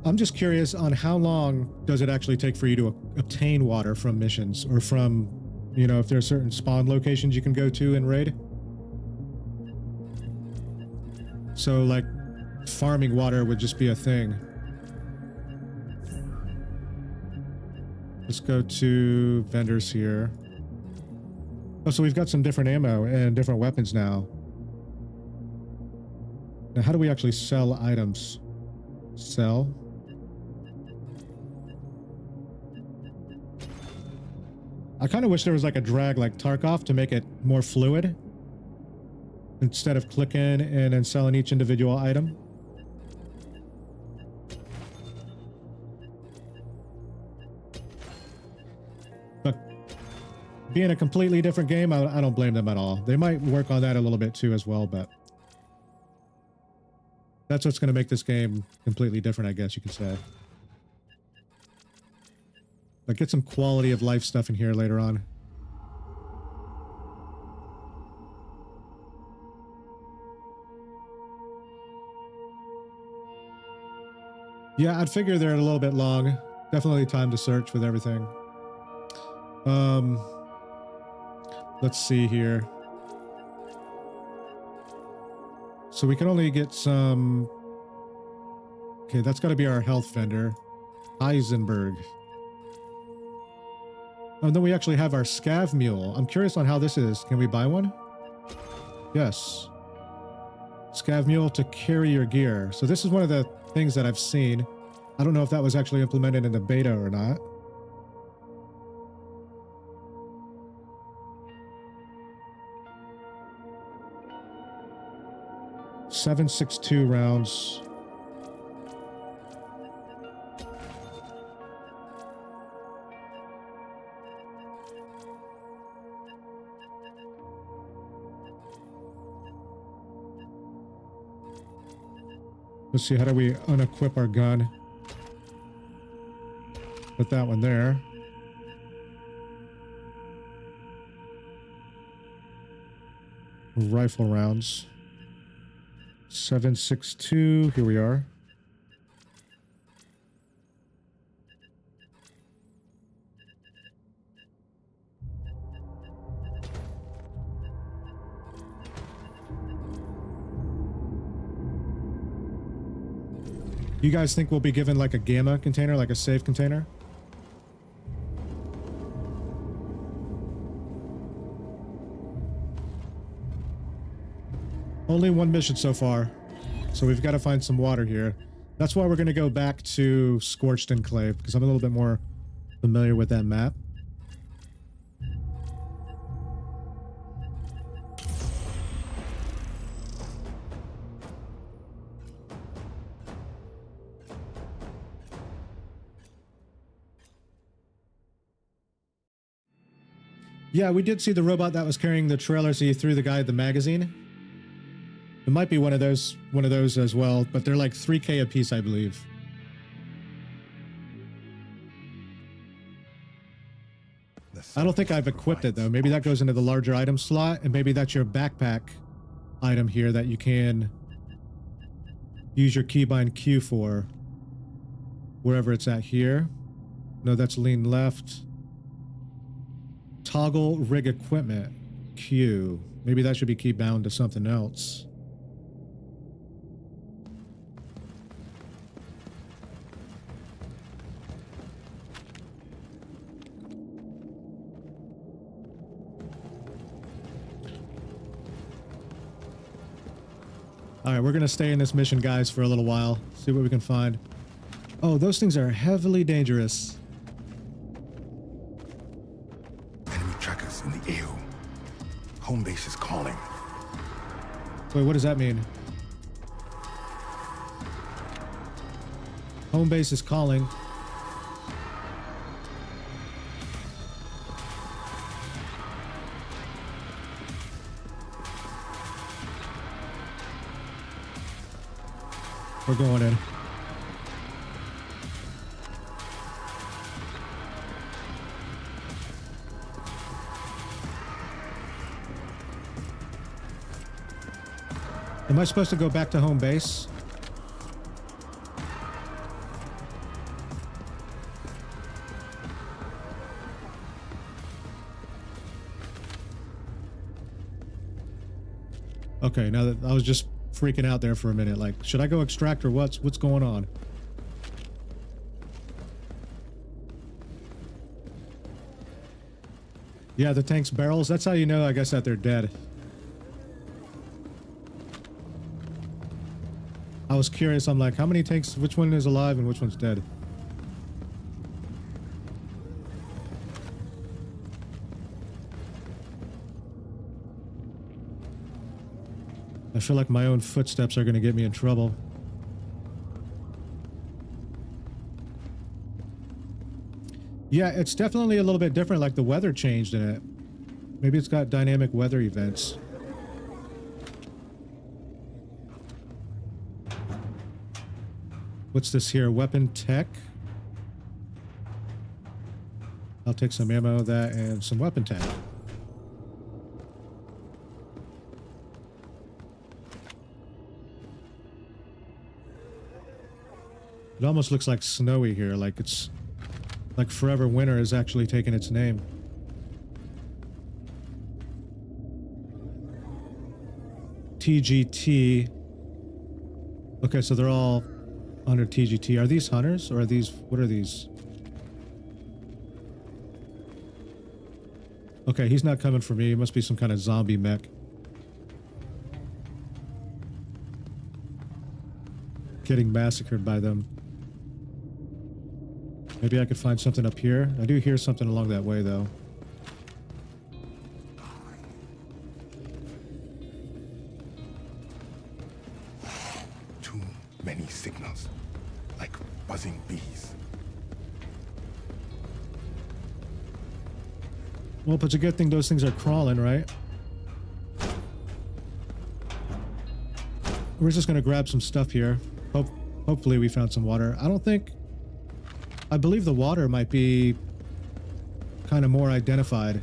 I'm just curious on how long does it actually take for you to obtain water from missions or from, you know, if there are certain spawn locations you can go to in raid. So like farming water would just be a thing. Let's go to vendors here. Oh, so we've got some different ammo and different weapons now. Now, how do we actually sell items? Sell. I kind of wish there was like a drag like Tarkov to make it more fluid. Instead of clicking and then selling each individual item. But being a completely different game, I don't blame them at all. They might work on that a little bit too as well, but that's what's going to make this game completely different, I guess you could say. But get some quality of life stuff in here later on. Yeah, I'd figure they're a little bit long. Definitely time to search with everything. Let's see here. So we can only get some... Okay, that's got to be our health vendor. Heisenberg. Oh, and then we actually have our scav mule. I'm curious on how this is. Can we buy one? Yes. Scav mule to carry your gear. So this is one of the things that I've seen. I don't know if that was actually implemented in the beta or not. .762 rounds. Let's see, how do we unequip our gun? Put that one there. Rifle rounds. 762, here we are. You guys think we'll be given like a gamma container, like a safe container? Only one mission so far, so we've got to find some water here. That's why we're going to go back to Scorched Enclave, because I'm a little bit more familiar with that map. Yeah, we did see the robot that was carrying the trailer, so you threw the guy the magazine. It might be one of those as well, but they're like 3K a piece, I believe. I don't think I've equipped it though. Maybe that goes into the larger item slot, and maybe that's your backpack item here that you can use your keybind Q for. Wherever it's at here. No, that's lean left. Toggle rig equipment. Q. Maybe that should be key bound to something else. All right, we're going to stay in this mission, guys, for a little while. See what we can find. Oh, those things are heavily dangerous. Enemy trackers in the AO. Home base is calling. Wait, what does that mean? Home base is calling. We're going in. Am I supposed to go back to home base? Okay, now that I was just freaking out there for a minute, like, should I go extract or what's going on? Yeah, the tank's barrels, that's how you know, I guess, that they're dead. I was curious, I'm like, how many tanks, which one is alive and which one's dead? I feel like my own footsteps are going to get me in trouble. Yeah, it's definitely a little bit different, like the weather changed in it. Maybe it's got dynamic weather events. What's this here? Weapon tech? I'll take some ammo, that, and some weapon tech. It almost looks like snowy here, like it's like forever winter is actually taking its name. TGT. Okay, so they're all under TGT. Are these hunters or are these, what are these? Okay, he's not coming for me. It must be some kind of zombie mech. Getting massacred by them. Maybe I could find something up here. I do hear something along that way, though. Too many signals, like buzzing bees. Well, but it's a good thing those things are crawling, right? We're just gonna grab some stuff here. Hopefully we found some water. I believe the water might be kind of more identified.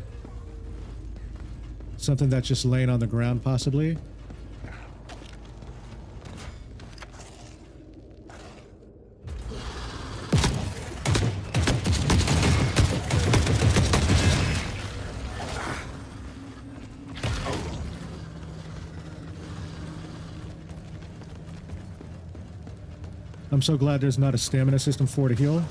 Something that's just laying on the ground, possibly. I'm so glad there's not a stamina system for to heal.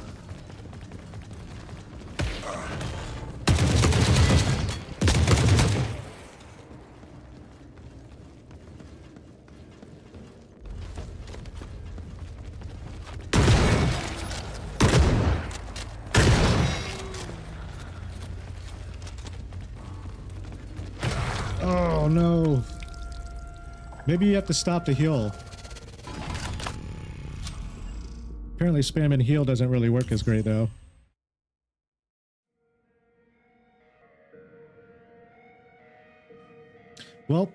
Oh no. Maybe you have to stop to heal. Apparently spamming heal doesn't really work as great though. Well,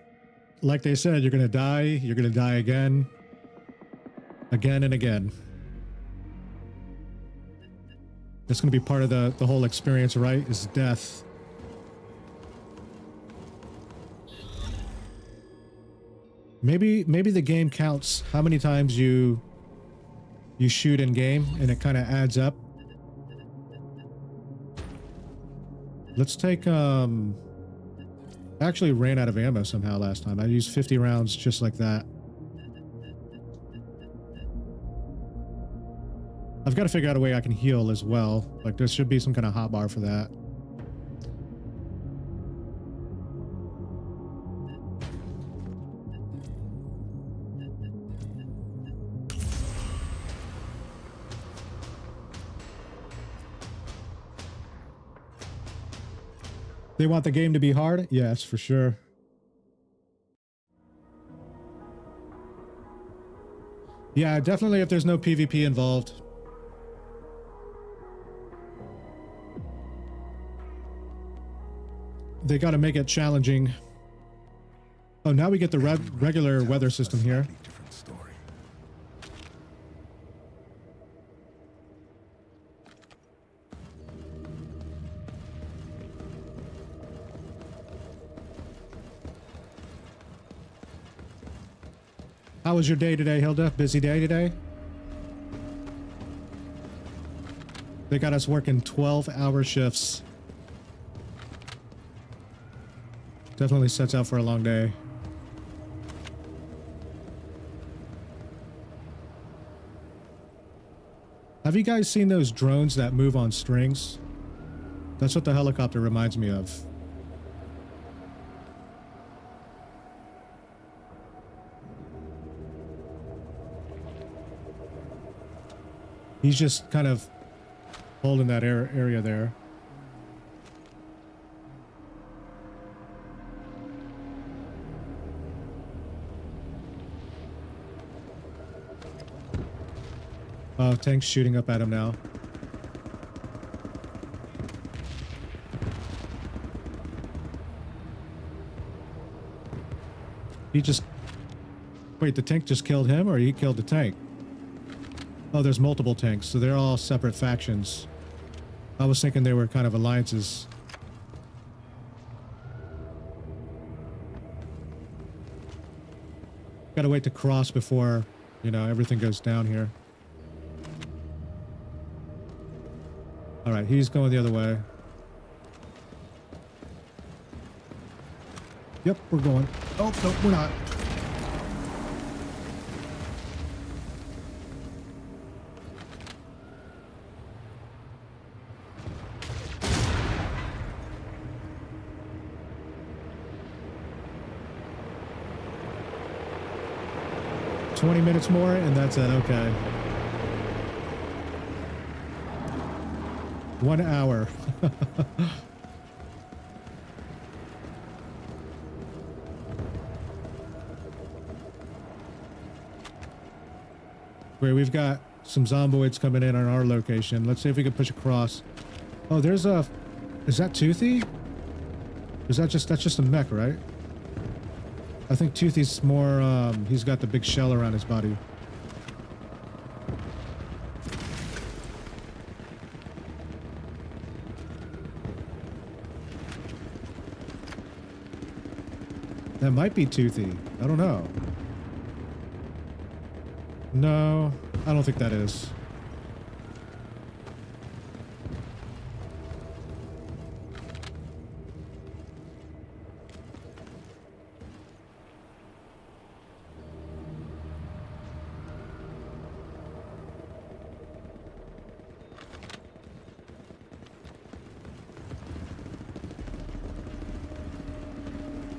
like they said, you're gonna die again. Again and again. That's gonna be part of the whole experience, right? Is death. Maybe the game counts how many times you shoot in game, and it kind of adds up. Let's take I actually ran out of ammo somehow last time. I used 50 rounds just like that. I've got to figure out a way I can heal as well. Like there should be some kind of hotbar for that. They want the game to be hard? Yes, for sure. Yeah, definitely if there's no PvP involved. They got to make it challenging. Oh, now we get the regular weather system here. Different story. How was your day today, Hilda? Busy day today? They got us working 12-hour shifts. Definitely sets out for a long day. Have you guys seen those drones that move on strings? That's what the helicopter reminds me of. He's just kind of holding that area there. Oh, tank's shooting up at him now. He just... Wait, the tank just killed him, or he killed the tank? Oh, there's multiple tanks, so they're all separate factions. I was thinking they were kind of alliances. Gotta wait to cross before, you know, everything goes down here. Alright, he's going the other way. Yep, we're going. Oh, no, we're not. "20 minutes more, and that's it." Okay. 1 hour. Great, we've got some zomboids coming in on our location. Let's see if we can push across. Oh, there's a... Is that Toothy? Is that just... That's just a mech, right? I think Toothy's more, he's got the big shell around his body. That might be Toothy. I don't know. No, I don't think that is.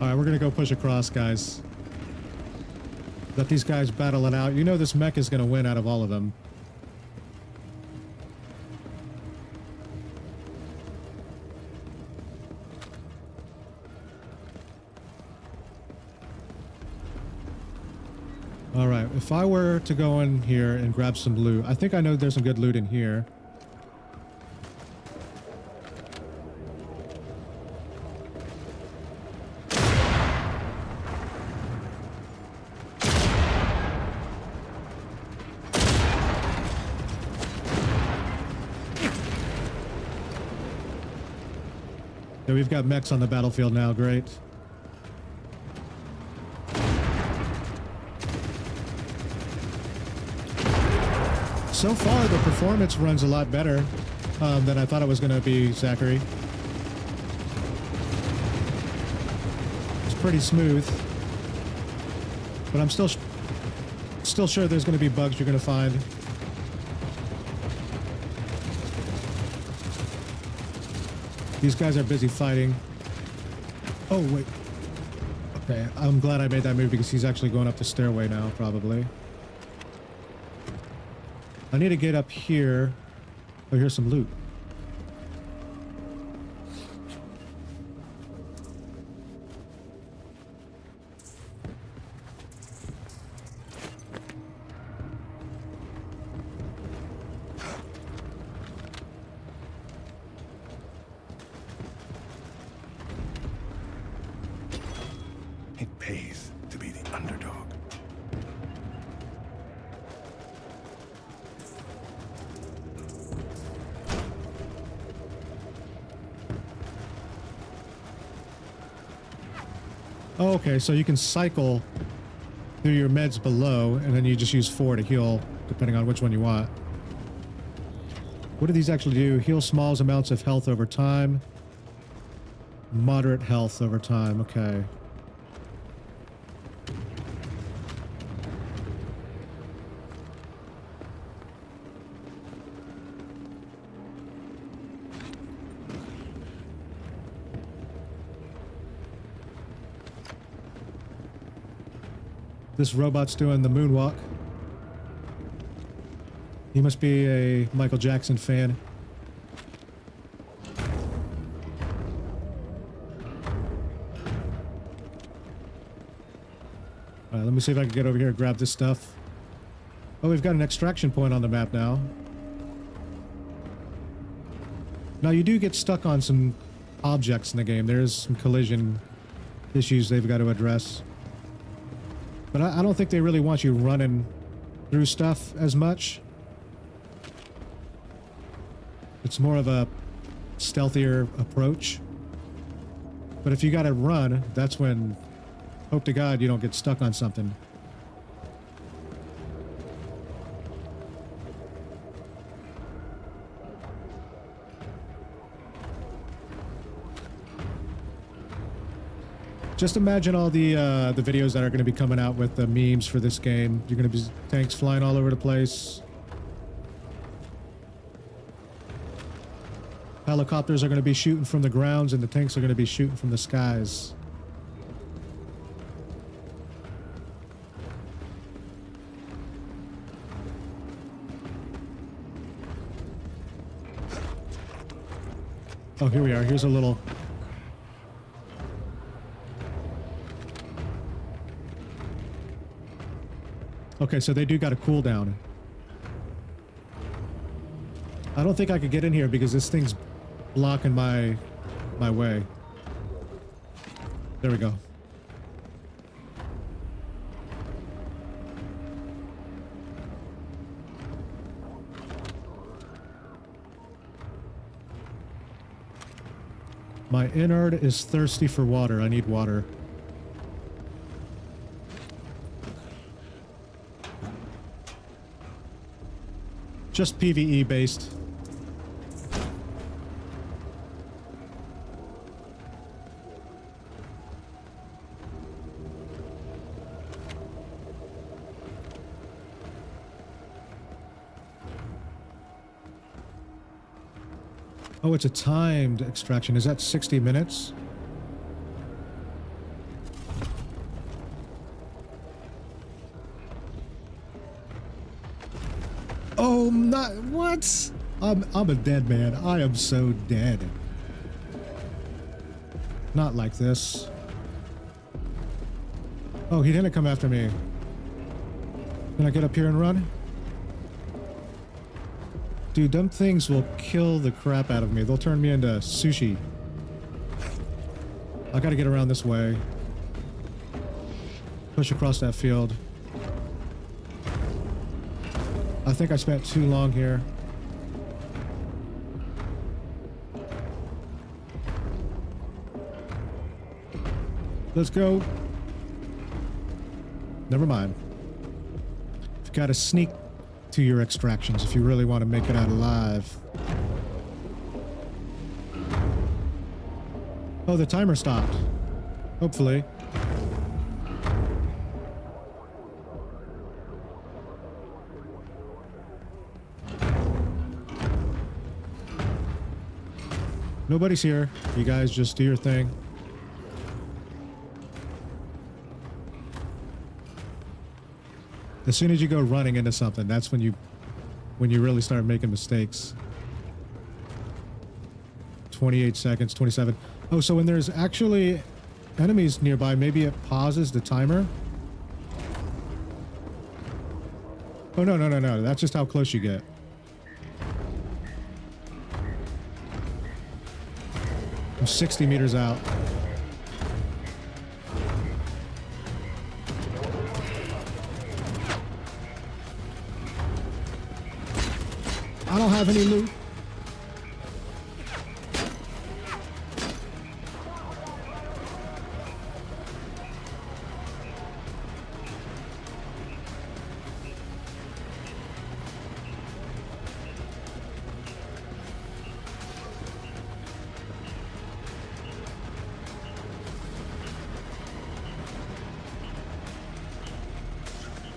Alright, we're gonna go push across, guys. Let these guys battle it out. You know this mech is gonna win out of all of them. Alright, if I were to go in here and grab some loot, I think I know there's some good loot in here. So we've got mechs on the battlefield now, great. So far, the performance runs a lot better than I thought it was going to be, Zachary. It's pretty smooth. But I'm still sure there's going to be bugs you're going to find. These guys are busy fighting. Oh, wait. Okay, I'm glad I made that move because he's actually going up the stairway now, probably. I need to get up here. Oh, here's some loot. It pays to be the underdog. Oh, okay, so you can cycle through your meds below, and then you just use 4 to heal, depending on which one you want. What do these actually do? Heal small amounts of health over time. Moderate health over time, okay. This robot's doing the moonwalk. He must be a Michael Jackson fan. Alright, let me see if I can get over here and grab this stuff. Oh, we've got an extraction point on the map now. Now, you do get stuck on some objects in the game. There's some collision issues they've got to address. But I don't think they really want you running through stuff as much. It's more of a stealthier approach. But if you gotta run, that's when, hope to God, you don't get stuck on something. Just imagine all the videos that are going to be coming out with the memes for this game. You're going to be tanks flying all over the place. Helicopters are going to be shooting from the grounds, and the tanks are going to be shooting from the skies. Oh, here we are. Here's a little... Okay, so they do got a cooldown. I don't think I could get in here because this thing's blocking my way. There we go. My innard is thirsty for water. I need water. Just PvE based. Oh, it's a timed extraction. Is that 60 minutes? Oh, not what? I'm a dead man. I am so dead. Not like this. Oh, he didn't come after me. Can I get up here and run? Dude, them things will kill the crap out of me. They'll turn me into sushi. I gotta get around this way. Push across that field. I think I spent too long here. Let's go. Never mind. I've got to sneak to your extractions if you really want to make it out alive. Oh, the timer stopped. Hopefully. Nobody's here. You guys just do your thing. As soon as you go running into something, that's when you really start making mistakes. 28 seconds, 27. Oh, so when there's actually enemies nearby, maybe it pauses the timer? Oh, no, no, no, no. That's just how close you get. I'm 60 meters out. I don't have any loot.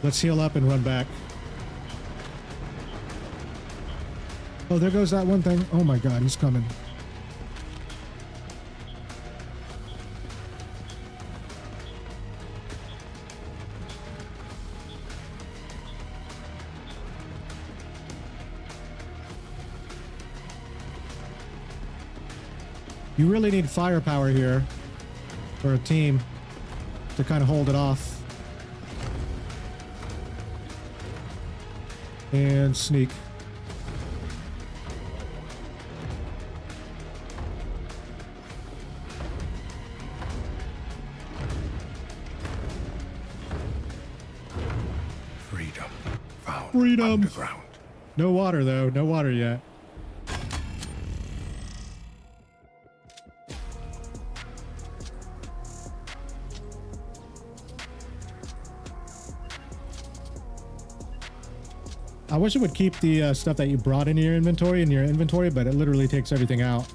Let's heal up and run back. Oh, there goes that one thing. Oh my god, he's coming. You really need firepower here for a team to kind of hold it off. And sneak. Freedom found Freedom. underground. No water though. No water yet. I wish it would keep the stuff that you brought into your inventory, but it literally takes everything out.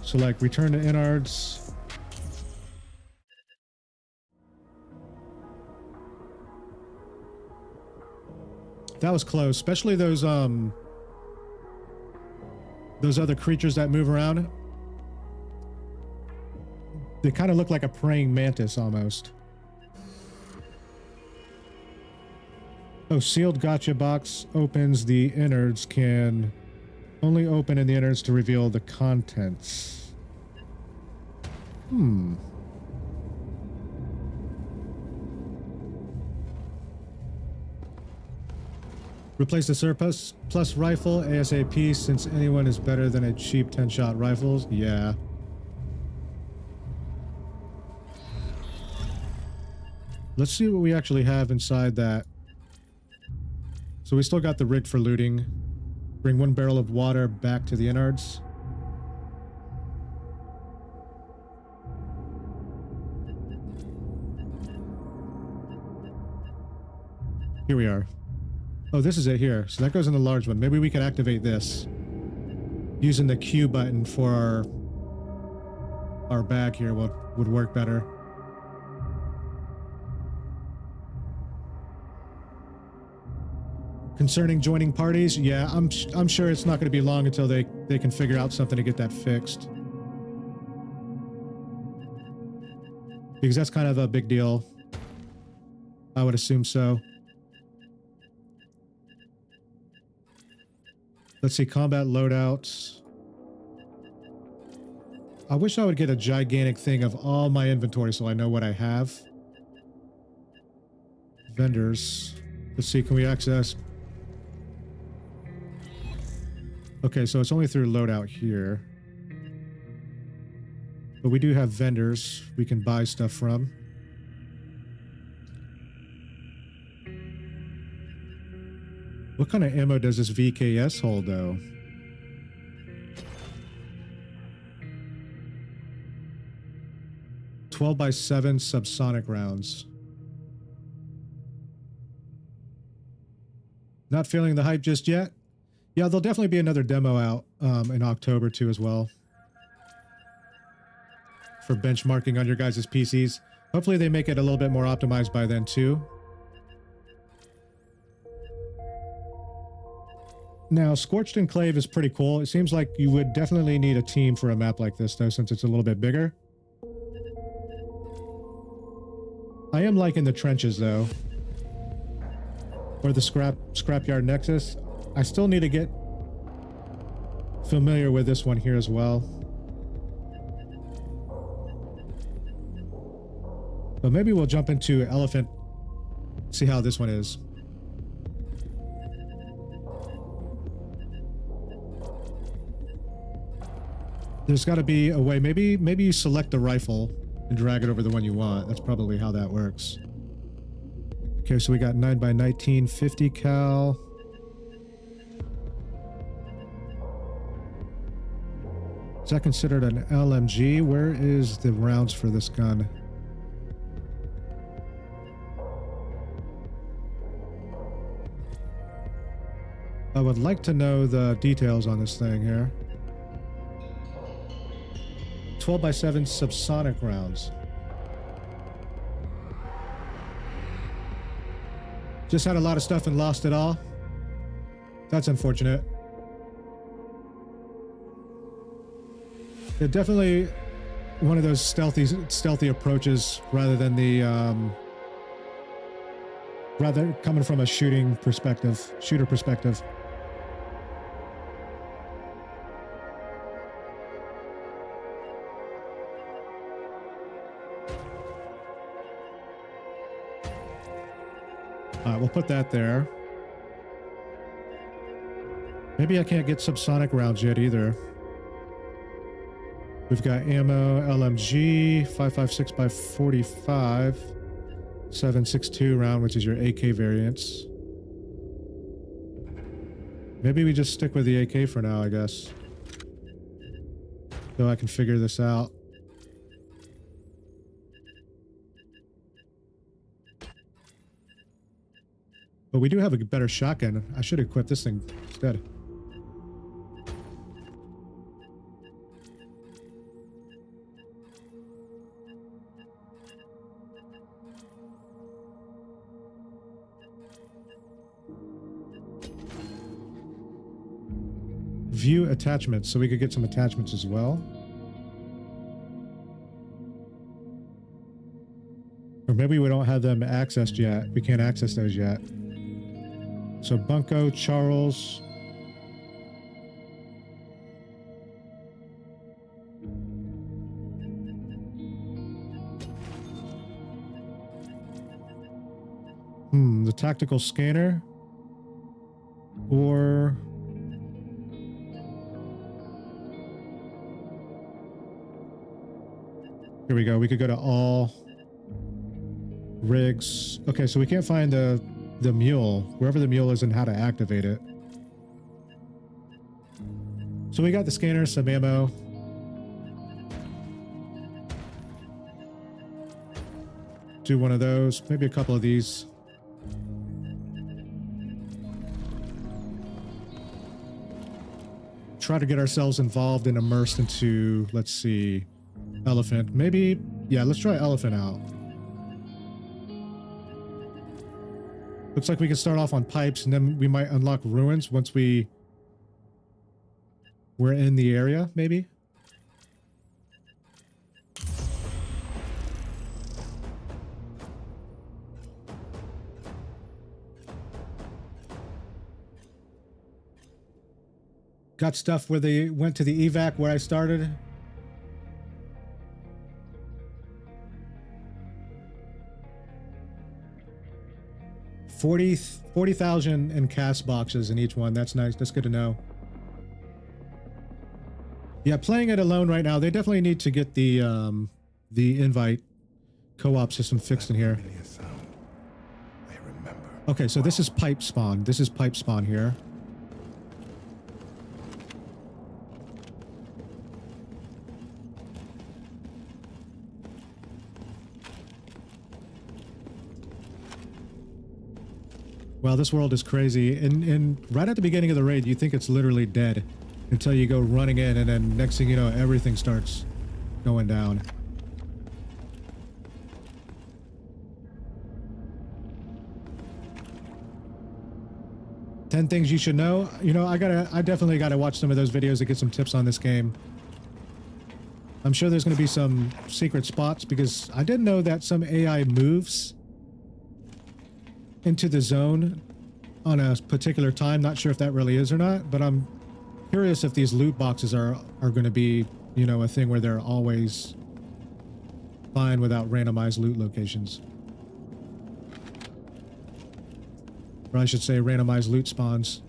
So like return to innards. That was close, especially those other creatures that move around. They kind of look like a praying mantis almost. Oh, sealed gotcha box opens the innards, can only open in the innards to reveal the contents. Replace the surplus plus rifle ASAP since anyone is better than a cheap 10-shot rifles. Yeah. Let's see what we actually have inside that. So we still got the rig for looting. Bring 1 barrel of water back to the innards. Here we are. Oh, this is it here. So that goes in the large one. Maybe we could activate this using the Q button for our bag here would work better. Concerning joining parties, yeah, I'm sure it's not going to be long until they can figure out something to get that fixed. Because that's kind of a big deal. I would assume so. Let's see, combat loadouts. I wish I would get a gigantic thing of all my inventory so I know what I have. Vendors. Let's see, can we access... Okay, so it's only through loadout here. But we do have vendors we can buy stuff from. What kind of ammo does this VKS hold, though? .12x7 subsonic rounds. Not feeling the hype just yet. Yeah, there'll definitely be another demo out in October too as well. For benchmarking on your guys' PCs. Hopefully they make it a little bit more optimized by then too. Now, Scorched Enclave is pretty cool. It seems like you would definitely need a team for a map like this though, since it's a little bit bigger. I am liking the trenches though. Or the scrapyard nexus. I still need to get familiar with this one here as well. But maybe we'll jump into Elephant, see how this one is. There's got to be a way. Maybe you select the rifle and drag it over the one you want. That's probably how that works. Okay, so we got 9x19 50 cal. Is that considered an LMG? Where is the rounds for this gun? I would like to know the details on this thing here. 12x7 subsonic rounds. Just had a lot of stuff and lost it all. That's unfortunate. They're definitely one of those stealthy approaches rather than the rather coming from a shooter perspective. We'll put that there. Maybe I can't get subsonic rounds yet either. We've got ammo, LMG, 5.56x45, 7.62 round, which is your AK variants. Maybe we just stick with the AK for now, I guess. So I can figure this out. But we do have a better shotgun. I should equip this thing instead. View attachments, so we could get some attachments as well. Or maybe we don't have them accessed yet. We can't access those yet. So Bunko, Charles. The tactical scanner. Or here we go. We could go to all rigs. Okay, so we can't find the mule, wherever the mule is, and how to activate it. So we got the scanner, some ammo. Do one of those, maybe a couple of these. Try to get ourselves involved and immersed into, let's see, Elephant. Maybe, yeah, let's try Elephant out. Looks like we can start off on pipes, and then we might unlock ruins once we're in the area, maybe. Got stuff where they went to the evac where I started. $40,000 in cast boxes in each one. That's nice. That's good to know. Yeah, playing it alone right now, they definitely need to get the invite co-op system fixed in here. Okay, so this is pipe spawn. This is pipe spawn here. Wow, this world is crazy. And right at the beginning of the raid, you think it's literally dead until you go running in, and then next thing you know, everything starts going down. "10 things you should know." You know, I definitely gotta watch some of those videos to get some tips on this game. I'm sure there's gonna be some secret spots, because I didn't know that some AI moves into the zone on a particular time. Not sure if that really is or not, but I'm curious if these loot boxes are going to be, you know, a thing where they're always fine without randomized loot locations. Or I should say randomized loot spawns.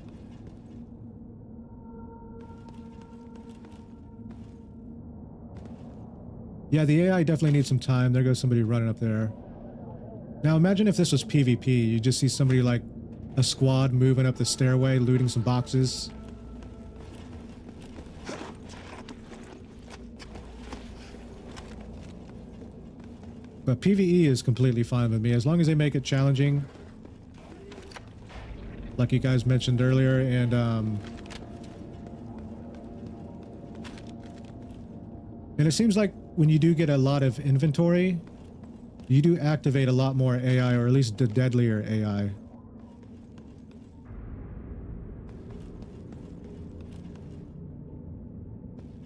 Yeah, the AI definitely needs some time. There goes somebody running up there. Now imagine if this was PvP. You just see somebody like a squad moving up the stairway, looting some boxes. But PvE is completely fine with me, as long as they make it challenging, like you guys mentioned earlier, and it seems like when you do get a lot of inventory, you do activate a lot more AI, or at least the deadlier AI.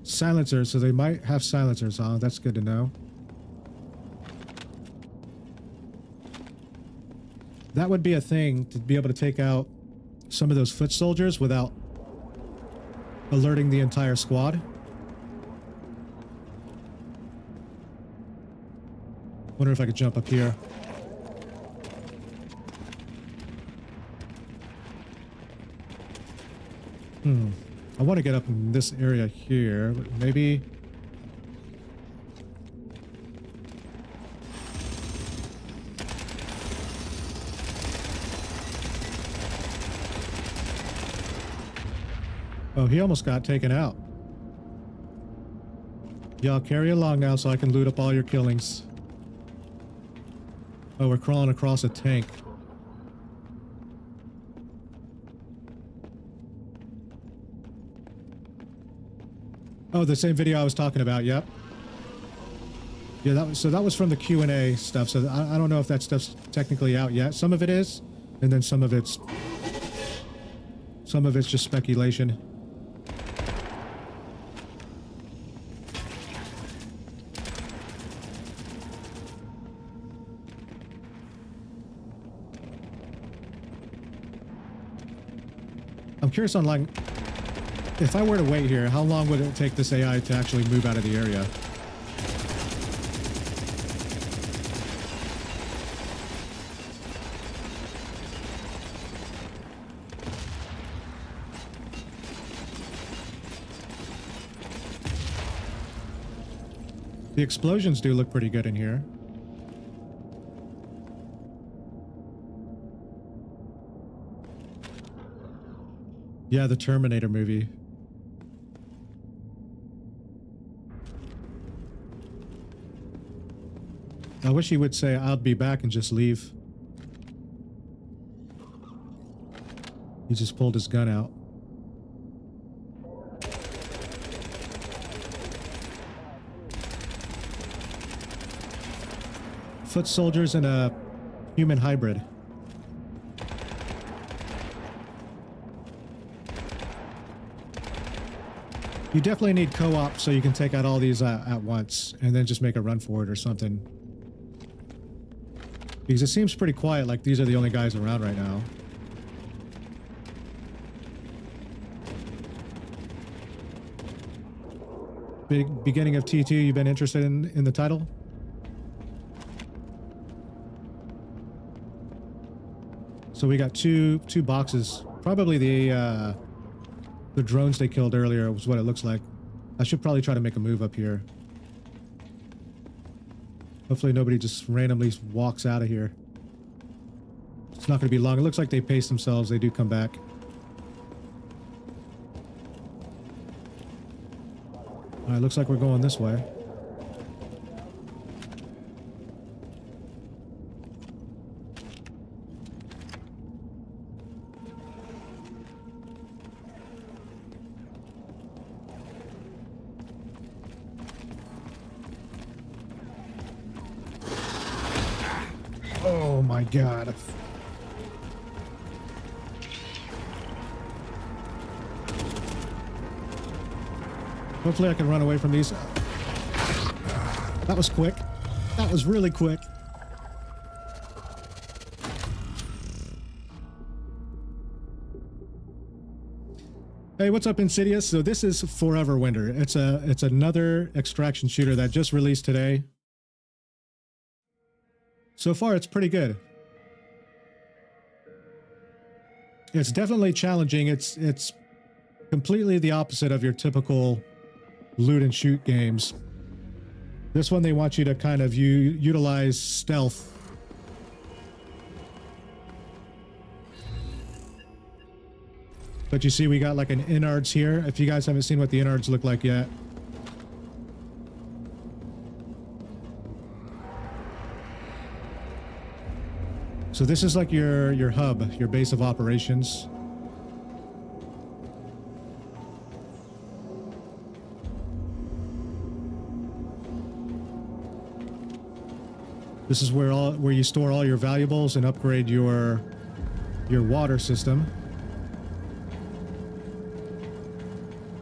Silencers, so they might have silencers on. That's good to know. That would be a thing, to be able to take out some of those foot soldiers without alerting the entire squad. Wonder if I could jump up here. I want to get up in this area here, but maybe... Oh, he almost got taken out. Y'all carry along now so I can loot up all your killings. Oh, we're crawling across a tank. Oh, the same video I was talking about, yep. Yeah, that was from the Q&A stuff, so I don't know if that stuff's technically out yet. Some of it is, and then some of it's just speculation. I'm curious on, like, if I were to wait here, how long would it take this AI to actually move out of the area? The explosions do look pretty good in here. Yeah, the Terminator movie. I wish he would say, "I'll be back," and just leave. He just pulled his gun out. Foot soldiers and a human hybrid. You definitely need co-op so you can take out all these at once and then just make a run for it or something. Because it seems pretty quiet, like these are the only guys around right now. Beginning of T2, you've been interested in the title? So we got two boxes. Probably the drones they killed earlier was what it looks like. I should probably try to make a move up here. Hopefully nobody just randomly walks out of here. It's not going to be long. It looks like they pace themselves. They do come back. Alright, looks like we're going this way. my god. Hopefully I can run away from these. That was quick. That was really quick. Hey, what's up, Insidious? So this is Forever Winter. It's another extraction shooter that just released today. So far, it's pretty good. It's definitely challenging. It's completely the opposite of your typical loot and shoot games. This one, they want you to kind of utilize stealth. But you see, we got like an innards here. If you guys haven't seen what the innards look like yet. So this is like your hub, your base of operations. This is where you store all your valuables and upgrade your water system.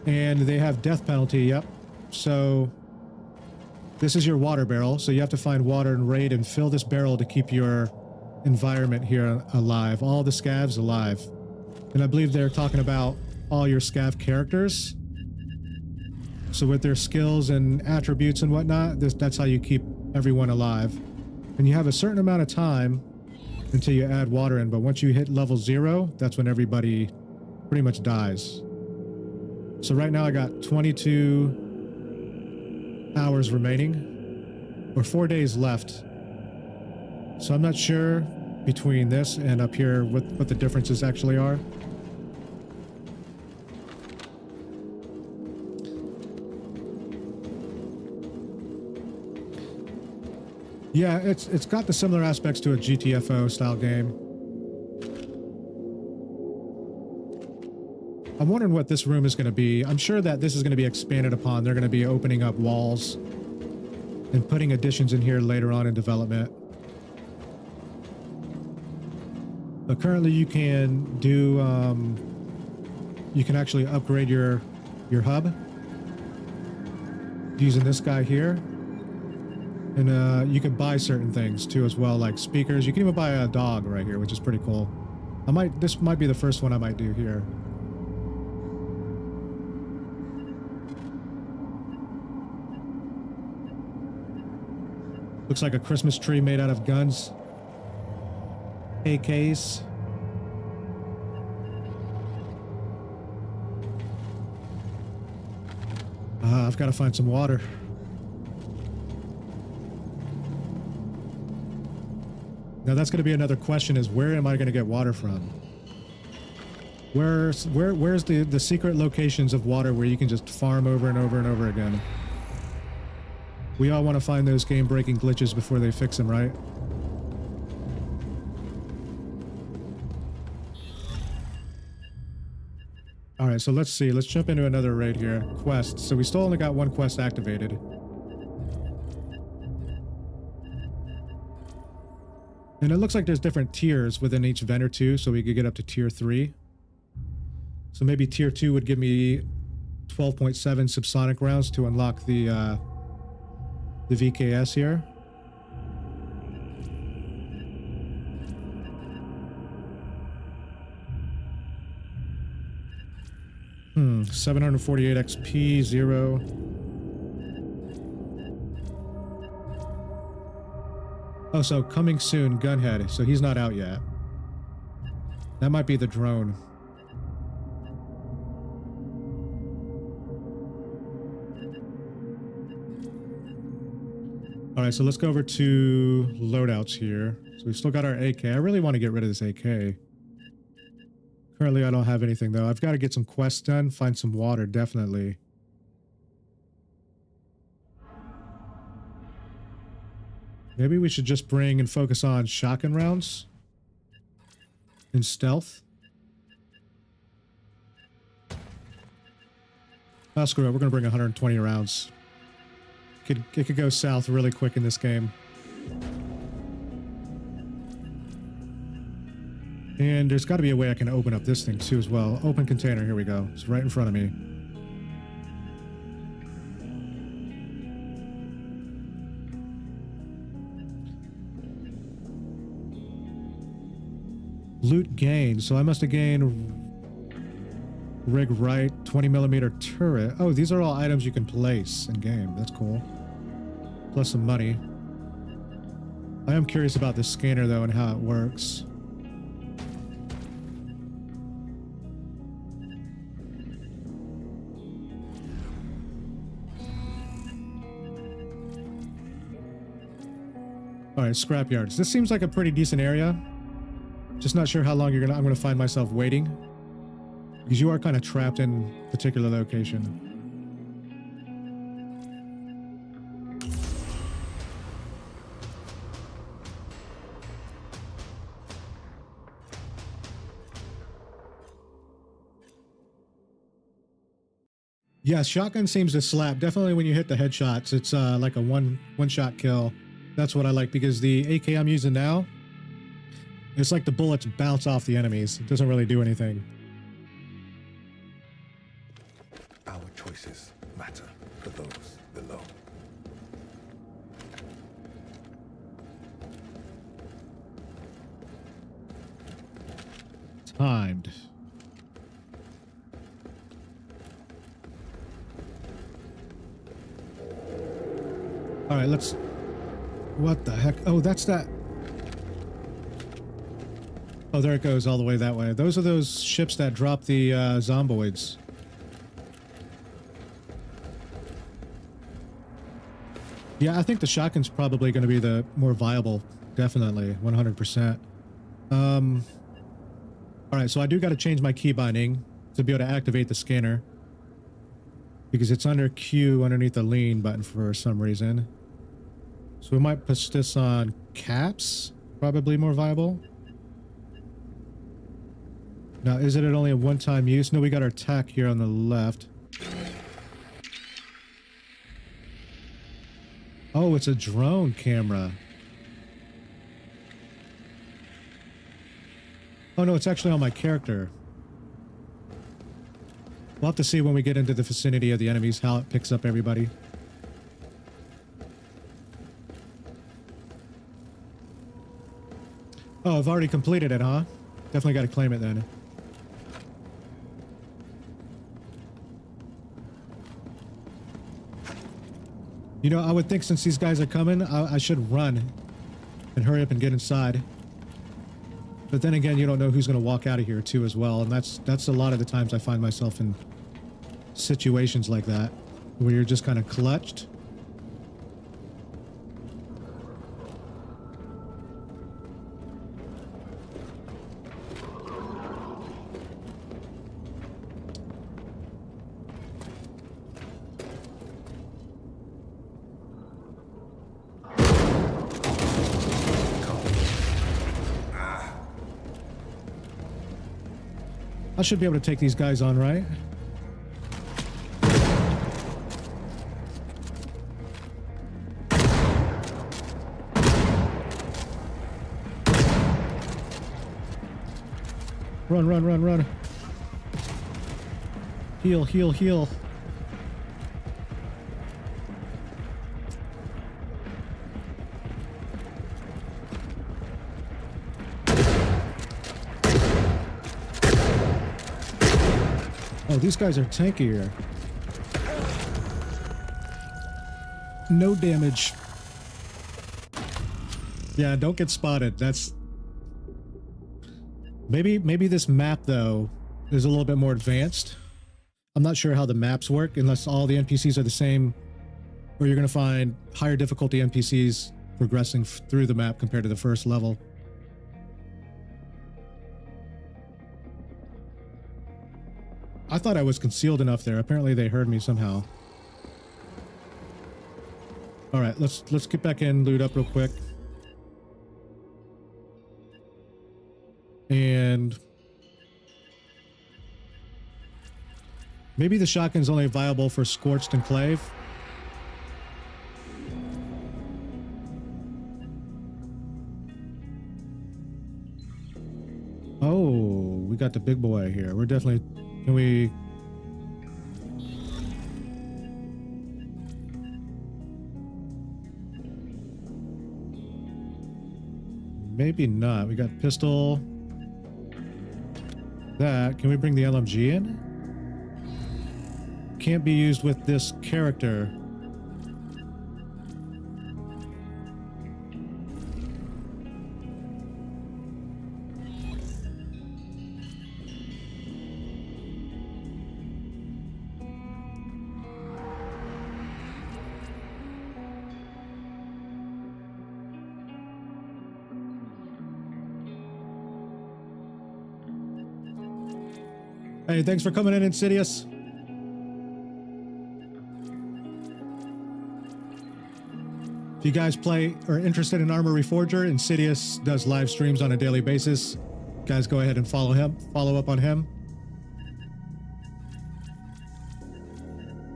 And they have death penalty, yep. So this is your water barrel. So you have to find water and raid and fill this barrel to keep your environment here alive. All the scavs alive. And I believe they're talking about all your scav characters. So with their skills and attributes and whatnot, that's how you keep everyone alive. And you have a certain amount of time until you add water in, but once you hit level 0, that's when everybody pretty much dies. So right now I got 22 hours remaining, or 4 days left. So I'm not sure between this and up here what the differences actually are. Yeah, it's got the similar aspects to a GTFO style game. I'm wondering what this room is going to be. I'm sure that this is going to be expanded upon. They're going to be opening up walls and putting additions in here later on in development. But currently you can do, you can actually upgrade your hub using this guy here. And you can buy certain things too as well, like speakers. You can even buy a dog right here, which is pretty cool. This might be the first one I might do here. Looks like a Christmas tree made out of guns. AKs. I've got to find some water. Now that's going to be another question, is where am I going to get water from? Where's the secret locations of water where you can just farm over and over and over again? We all want to find those game-breaking glitches before they fix them, right? Alright, so let's see. Let's jump into another raid here. Quest. So we still only got one quest activated. And it looks like there's different tiers within each vendor too, so we could get up to tier 3. So maybe tier 2 would give me 12.7 subsonic rounds to unlock the VKS here. Hmm, 748 XP, 0. Oh, so coming soon, Gunhead. So he's not out yet. That might be the drone. All right, so let's go over to loadouts here. So we've still got our AK. I really want to get rid of this AK. Currently, I don't have anything, though. I've got to get some quests done, find some water, definitely. Maybe we should just bring and focus on shotgun rounds and stealth. Oh, screw it. We're going to bring 120 rounds. It could go south really quick in this game. And there's got to be a way I can open up this thing too as well. Open container, here we go. It's right in front of me. Loot gain. So I must have gained rig right 20mm turret. Oh, these are all items you can place in game. That's cool. Plus some money. I am curious about this scanner though and how it works. All right, scrapyards. This seems like a pretty decent area. Just not sure how long I'm gonna find myself waiting, because you are kind of trapped in a particular location. Yeah, shotgun seems to slap. Definitely when you hit the headshots, it's like a one-shot kill. That's what I like, because the AK I'm using now, it's like the bullets bounce off the enemies. It doesn't really do anything. Our choices matter for those below. Timed. All right, let's... What the heck? Oh, that's that... Oh, there it goes all the way that way. Those are those ships that drop the zomboids. Yeah, I think the shotgun's probably going to be the more viable. Definitely, 100%. All right, so I do got to change my key binding to be able to activate the scanner, because it's under Q underneath the lean button for some reason. So we might push this on caps, probably more viable. Now, is it only a one-time use? No, we got our tack here on the left. Oh, it's a drone camera. Oh no, it's actually on my character. We'll have to see when we get into the vicinity of the enemies how it picks up everybody. Oh, I've already completed it, huh? Definitely got to claim it then. You know, I would think since these guys are coming, I should run and hurry up and get inside. But then again, you don't know who's going to walk out of here too as well. And that's a lot of the times I find myself in situations like that, where you're just kind of clutched. I should be able to take these guys on, right? Run, run, run, run. Heal, heal, heal. Oh, these guys are tankier. No damage. Yeah, don't get spotted. That's... Maybe this map, though, is a little bit more advanced. I'm not sure how the maps work, unless all the NPCs are the same, or you're going to find higher difficulty NPCs progressing through the map compared to the first level. I thought I was concealed enough there. Apparently they heard me somehow. All right, let's get back in, loot up real quick. And maybe the shotgun's only viable for Scorched enclave. Oh, got the big boy here. We're definitely... Can we... Maybe not. We got pistol. That. Can we bring the LMG in? Can't be used with this character. Hey, thanks for coming in, Insidious. If you guys are interested in Armor Reforger, Insidious does live streams on a daily basis. Guys, go ahead and follow up on him.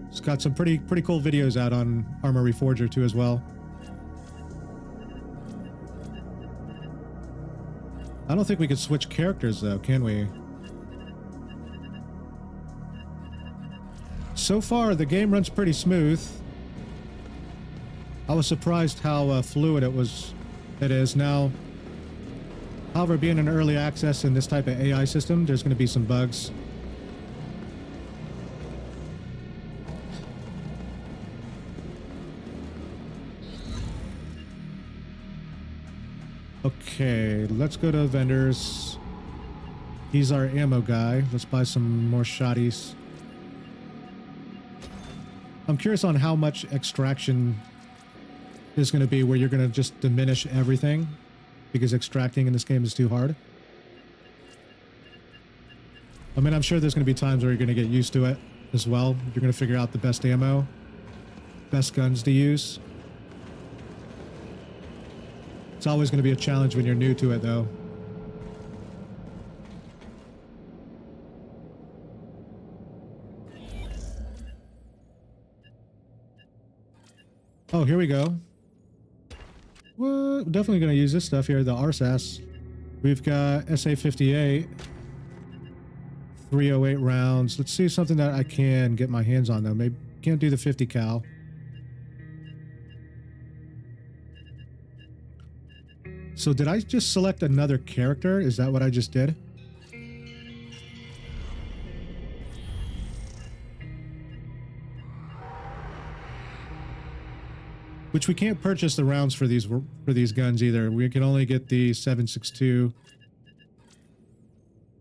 He's got some pretty cool videos out on Armor Reforger too as well. I don't think we could switch characters though, can we? So far, the game runs pretty smooth. I was surprised how fluid it is now. However, being an early access in this type of AI system, there's going to be some bugs. Okay, let's go to vendors. He's our ammo guy. Let's buy some more shotties. I'm curious on how much extraction is going to be where you're going to just diminish everything because extracting in this game is too hard. I mean, I'm sure there's going to be times where you're going to get used to it as well. You're going to figure out the best ammo, best guns to use. It's always going to be a challenge when you're new to it, though. Oh, here we go. We're definitely going to use this stuff here, the RSAS. We've got SA-58, 308 rounds. Let's see something that I can get my hands on, though. Maybe can't do the 50 cal. So did I just select another character? Is that what I just did? Which we can't purchase the rounds for these guns either. We can only get the 7.62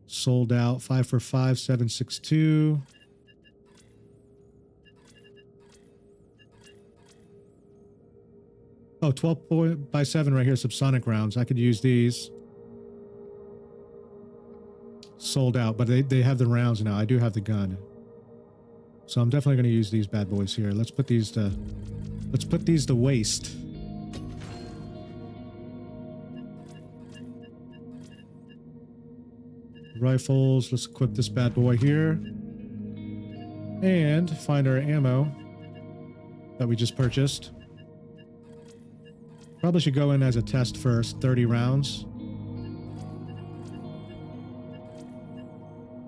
sold out. 5 for 5, 7.62. Oh, 12x7 right here, subsonic rounds. I could use these. Sold out, but they have the rounds now. I do have the gun. So I'm definitely going to use these bad boys here. Let's put these to waste. Rifles, let's equip this bad boy here. And find our ammo that we just purchased. Probably should go in as a test first, 30 rounds.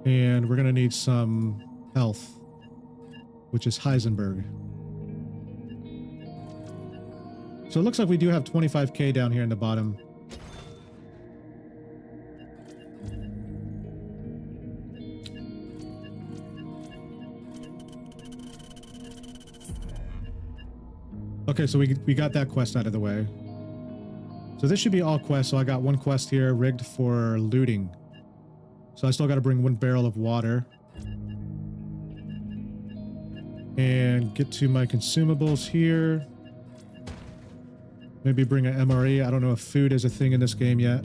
And we're gonna need some health, which is Heisenberg. So it looks like we do have 25k down here in the bottom. Okay, so we got that quest out of the way. So this should be all quests. So I got one quest here rigged for looting. So I still got to bring 1 barrel of water. And get to my consumables here. Maybe bring an MRE. I don't know if food is a thing in this game yet.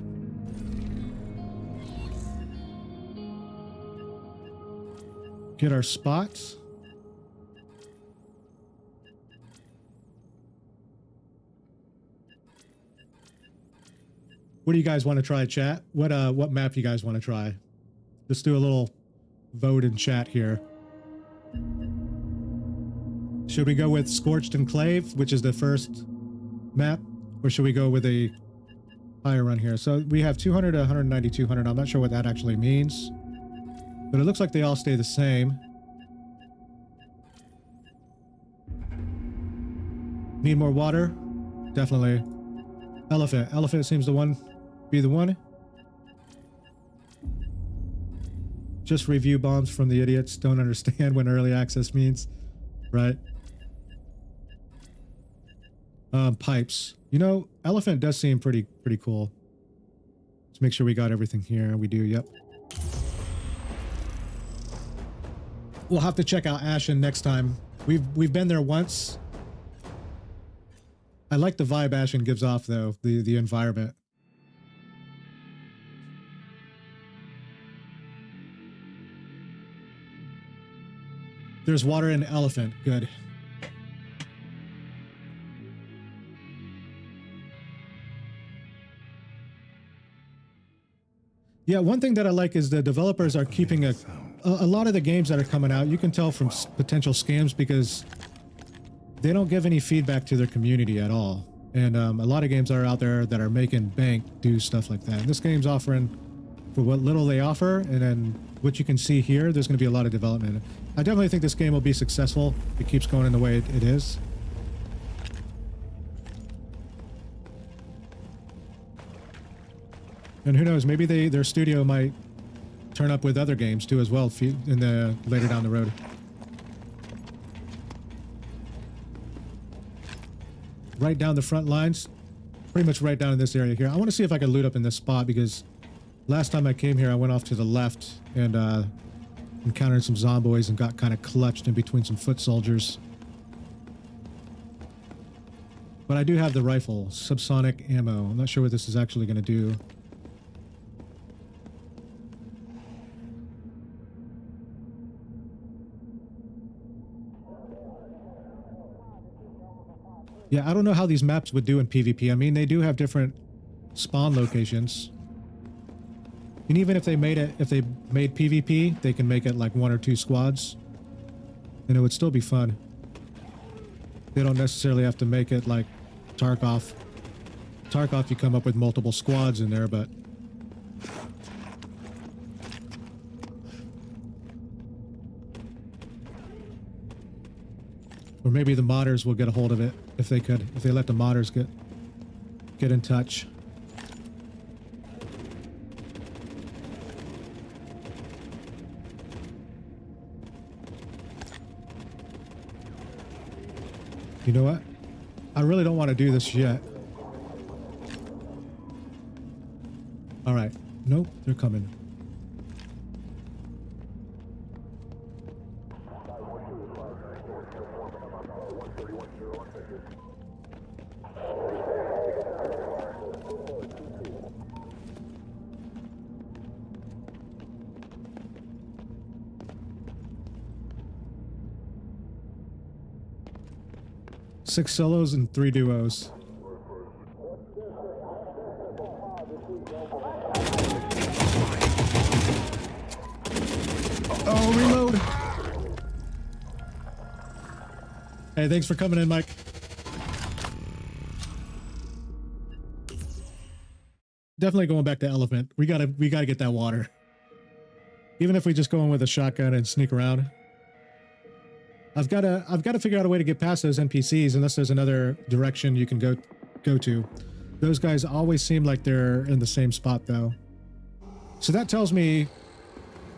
Get our spots. What do you guys want to try, chat? What map you guys want to try? Let's do a little vote in chat here. Should we go with Scorched Enclave, which is the first map, or should we go with a higher run here? So we have 200 to 190, 200. I'm not sure what that actually means. But it looks like they all stay the same. Need more water? Definitely. Elephant. Elephant seems to be the one. Just review bombs from the idiots. Don't understand what early access means. Right. Pipes. You know, elephant does seem pretty cool. Let's make sure we got everything here. We do, yep. We'll have to check out Ashen next time. We've been there once. I like the vibe Ashen gives off though, the environment. There's water in elephant. Good. Yeah, one thing that I like is the developers are keeping a lot of the games that are coming out, you can tell from potential scams because they don't give any feedback to their community at all. And a lot of games are out there that are making bank do stuff like that. And this game's offering for what little they offer, and then what you can see here, there's going to be a lot of development. I definitely think this game will be successful. It keeps going in the way it is. And who knows, maybe their studio might turn up with other games too as well in the later down the road. Right down the front lines, pretty much right down in this area here. I want to see if I can loot up in this spot because last time I came here, I went off to the left and encountered some zomboids and got kind of clutched in between some foot soldiers. But I do have the rifle, subsonic ammo. I'm not sure what this is actually going to do. Yeah, I don't know how these maps would do in PvP. I mean, they do have different spawn locations. And even if they made PvP, they can make it like 1 or 2 squads. And it would still be fun. They don't necessarily have to make it like Tarkov. Tarkov, you come up with multiple squads in there, but... Or maybe the modders will get a hold of it if they could. If they let the modders get in touch. You know what? I really don't want to do this yet. All right. Nope, they're coming. Six solos and 3 duos. Oh, reload! Hey, thanks for coming in, Mike. Definitely going back to elephant. We gotta get that water. Even if we just go in with a shotgun and sneak around. I've got to figure out a way to get past those NPCs unless there's another direction you can go to. Those guys always seem like they're in the same spot though. So that tells me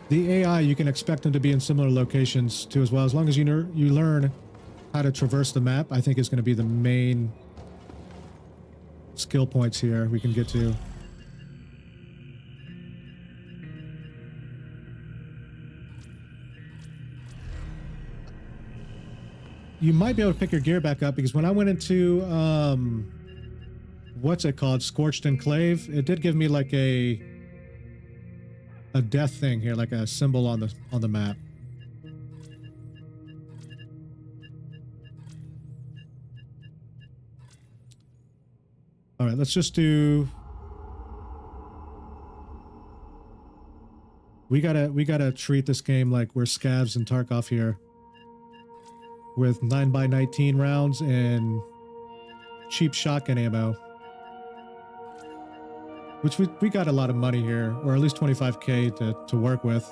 the AI, you can expect them to be in similar locations too as well. As long as you learn how to traverse the map, I think is going to be the main skill points here we can get to. You might be able to pick your gear back up because when I went into, what's it called? Scorched enclave. It did give me like a death thing here, like a symbol on the map. All right, let's just do. We gotta treat this game like we're scavs and Tarkov here. With 9x19 rounds and cheap shotgun ammo. Which we got a lot of money here, or at least 25k to work with.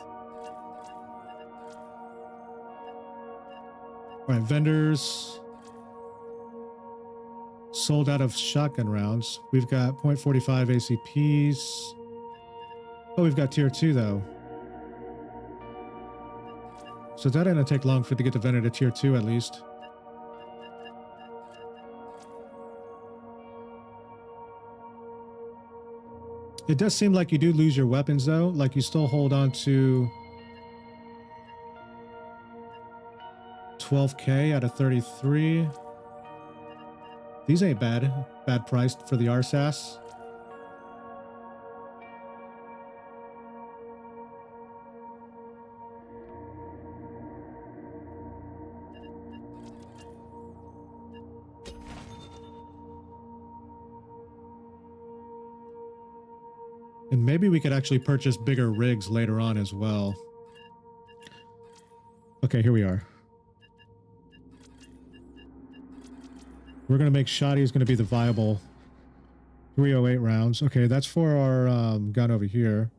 All right, vendors. Sold out of shotgun rounds. We've got .45 ACPs. Oh, we've got tier 2 though. So that didn't take long for it to get the vendor to tier 2 at least. It does seem like you do lose your weapons though. Like you still hold on to 12K out of 33. These ain't bad. Bad priced for the RSAS. And maybe we could actually purchase bigger rigs later on as well. Okay, here we are. We're going to make Shoddy is going to be the viable 308 rounds. Okay, that's for our gun over here.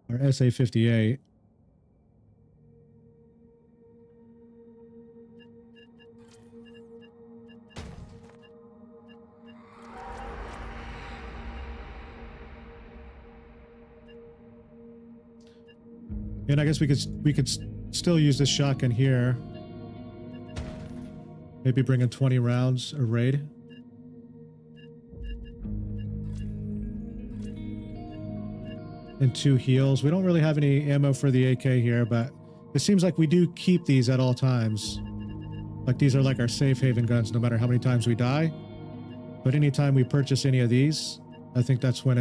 Our SA-58. And I guess we could still use this shotgun here. Maybe bring in 20 rounds a raid. And 2 heals. We don't really have any ammo for the AK here, but it seems like we do keep these at all times. Like these are like our safe haven guns no matter how many times we die. But anytime we purchase any of these, I think that's when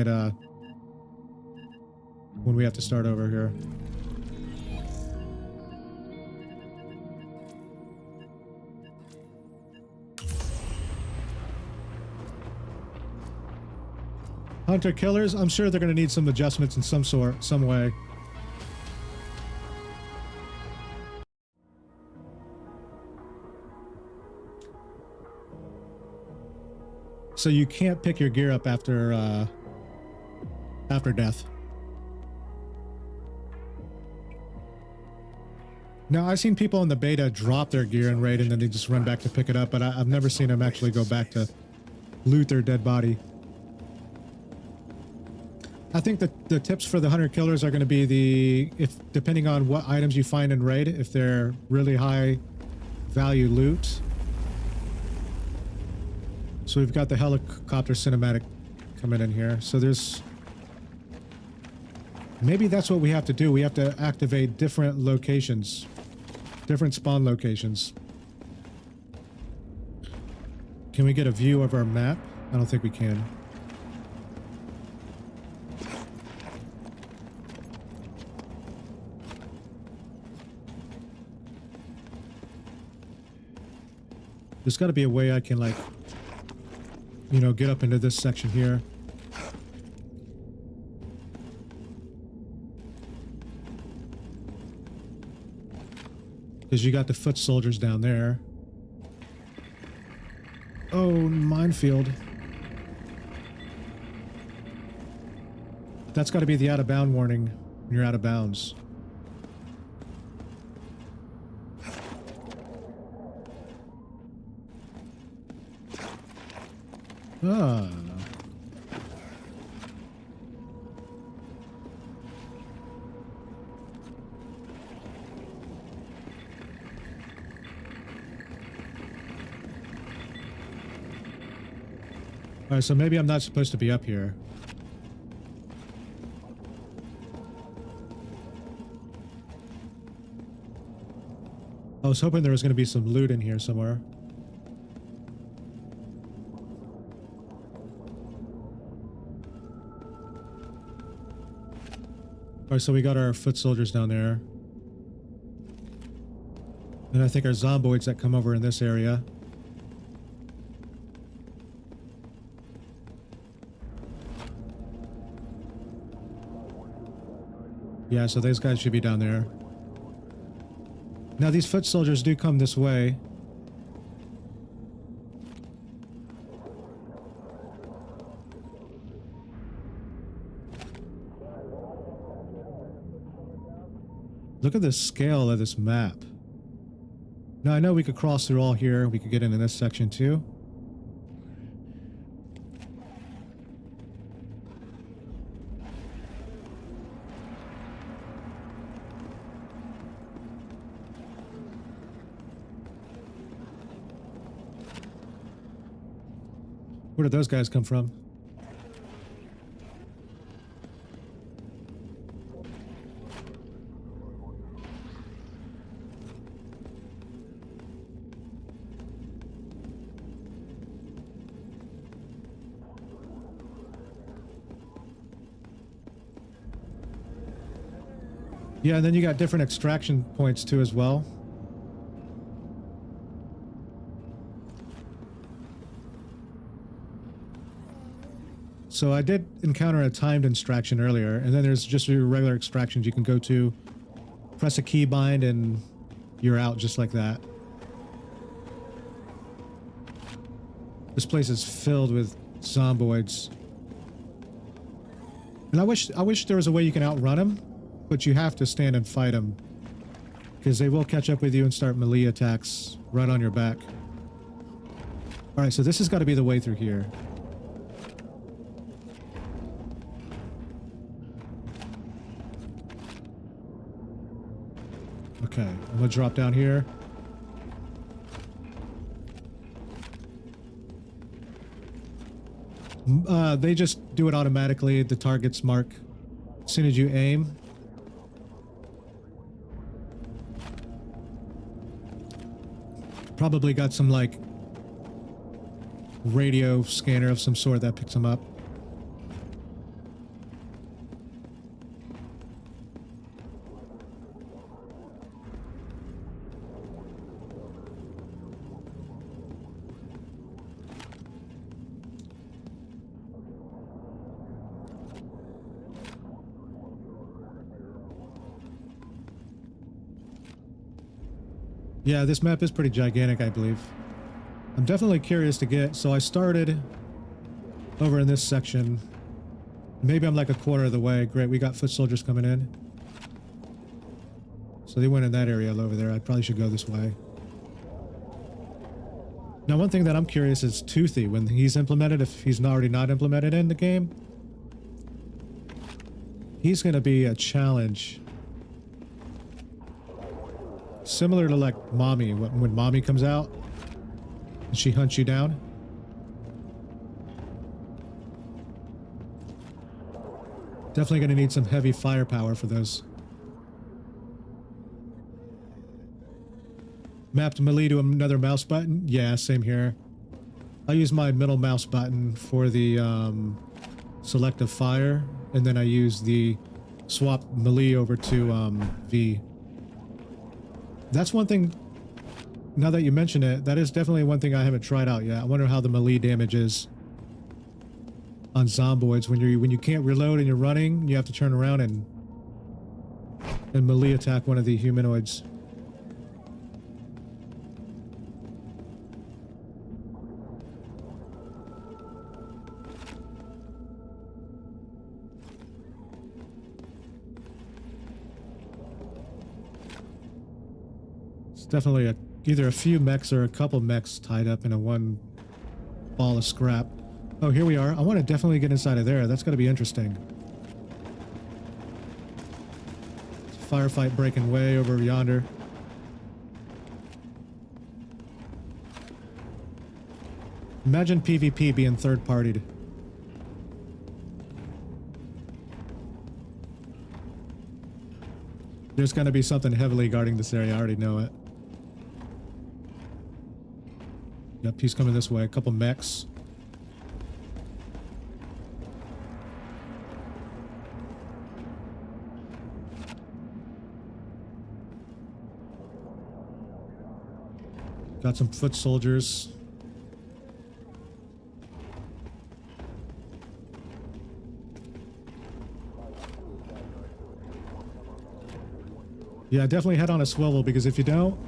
when we have to start over here. Hunter killers, I'm sure they're going to need some adjustments in some way. So you can't pick your gear up after death. Now, I've seen people in the beta drop their gear in raid and then they just run back to pick it up, but I've never seen them actually go back to loot their dead body. I think that the tips for the hunter killers are going to be depending on what items you find in raid, if they're really high value loot. So we've got the helicopter cinematic coming in here. So maybe that's what we have to do. We have to activate different locations, different spawn locations. Can we get a view of our map? I don't think we can. There's got to be a way I can, like, you know, get up into this section here. Because you got the foot soldiers down there. Oh, minefield. That's got to be the out of bound warning when you're out of bounds. Ah. Alright, so maybe I'm not supposed to be up here. I was hoping there was going to be some loot in here somewhere. Alright, so we got our foot soldiers down there. And I think our zomboids that come over in this area. Yeah, so those guys should be down there. Now these foot soldiers do come this way. Look at the scale of this map. Now I know we could cross through all here. We could get into this section too. Where did those guys come from? Yeah, and then you got different extraction points too as well. So I did encounter a timed extraction earlier, and then there's just your regular extractions you can go to, press a key bind, and you're out just like that. This place is filled with zomboids. And I wish there was a way you can outrun them, but you have to stand and fight them, because they will catch up with you and start melee attacks right on your back. Alright, so this has got to be the way through here. Okay, I'm gonna drop down here. They just do it automatically. The targets mark as soon as you aim. Probably got some like radio scanner of some sort that picks them up. Yeah, this map is pretty gigantic, I believe. I'm definitely curious to get... So I started over in this section. Maybe I'm like a quarter of the way. Great, we got foot soldiers coming in. So they went in that area over there. I probably should go this way. Now, one thing that I'm curious is Toothy, when he's implemented, if he's already not implemented in the game. He's going to be a challenge. Similar to like Mommy, when Mommy comes out and she hunts you down. Definitely going to need some heavy firepower for those. Mapped melee to another mouse button? Yeah, same here. I use my middle mouse button for the selective fire, and then I use the swap melee over to V. That's one thing, now that you mention it, that is definitely one thing I haven't tried out yet. I wonder how the melee damage is on zomboids. When you can't reload and you're running, you have to turn around and melee attack one of the humanoids. Definitely either a few mechs or a couple mechs tied up in a one ball of scrap. Oh, here we are. I want to definitely get inside of there. That's going to be interesting. Firefight breaking way over yonder. Imagine PvP being third-partied. There's going to be something heavily guarding this area. I already know it. Yep, he's coming this way. A couple mechs. Got some foot soldiers. Yeah, definitely head on a swivel, because if you don't,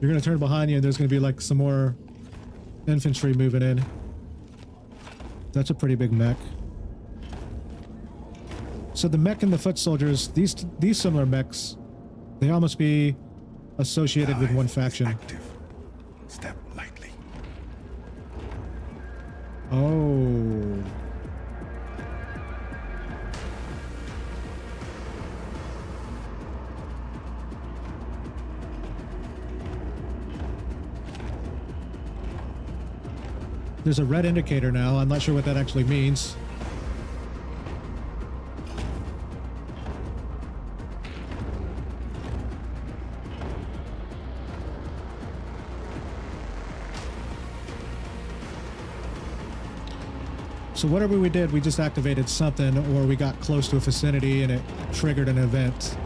you're going to turn behind you and there's going to be like some more infantry moving in. That's a pretty big mech. So the mech and the foot soldiers, these similar mechs, they almost be associated with one faction. Active. Step lightly. Oh. There's a red indicator now. I'm not sure what that actually means. So whatever we did, we just activated something, or we got close to a vicinity and it triggered an event.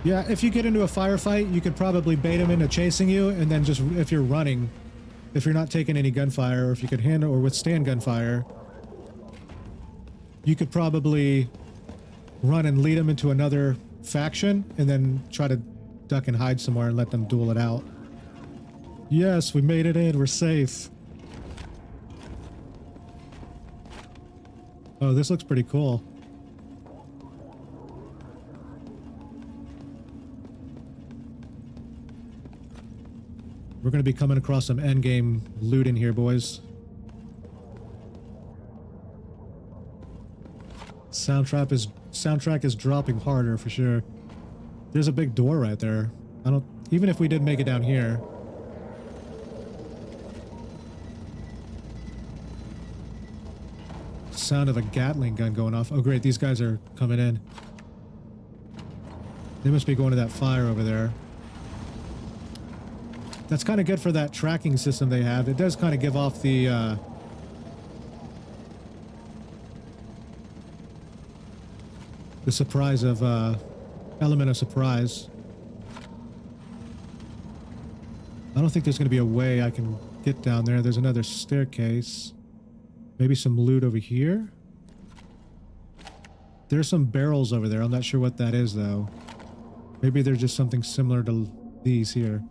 Yeah, if you get into a firefight, you could probably bait them into chasing you, and then just, if you're running, if you're not taking any gunfire, or if you could handle or withstand gunfire, you could probably run and lead them into another faction, and then try to duck and hide somewhere and let them duel it out. Yes, we made it in. We're safe. Oh, this looks pretty cool. We're going to be coming across some endgame loot in here, boys. Soundtrack is dropping harder for sure. There's a big door right there. Even if we did make it down here. Sound of a Gatling gun going off. Oh great, these guys are coming in. They must be going to that fire over there. That's kind of good for that tracking system they have. It does kind of give off the surprise of element of surprise. I don't think there's going to be a way I can get down there. There's another staircase. Maybe some loot over here. There's some barrels over there. I'm not sure what that is though. Maybe they're just something similar to these here.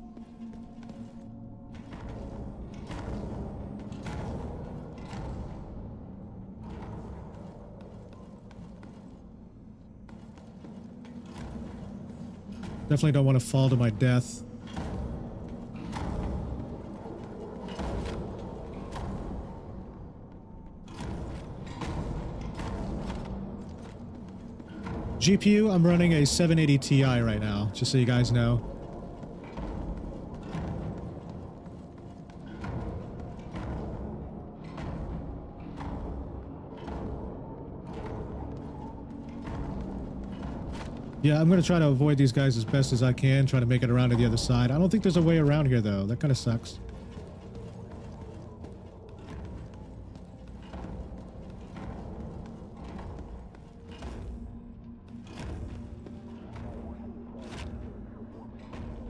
Definitely don't want to fall to my death. GPU, I'm running a 780 Ti right now, just so you guys know. Yeah, I'm going to try to avoid these guys as best as I can, try to make it around to the other side. I don't think there's a way around here, though. That kind of sucks.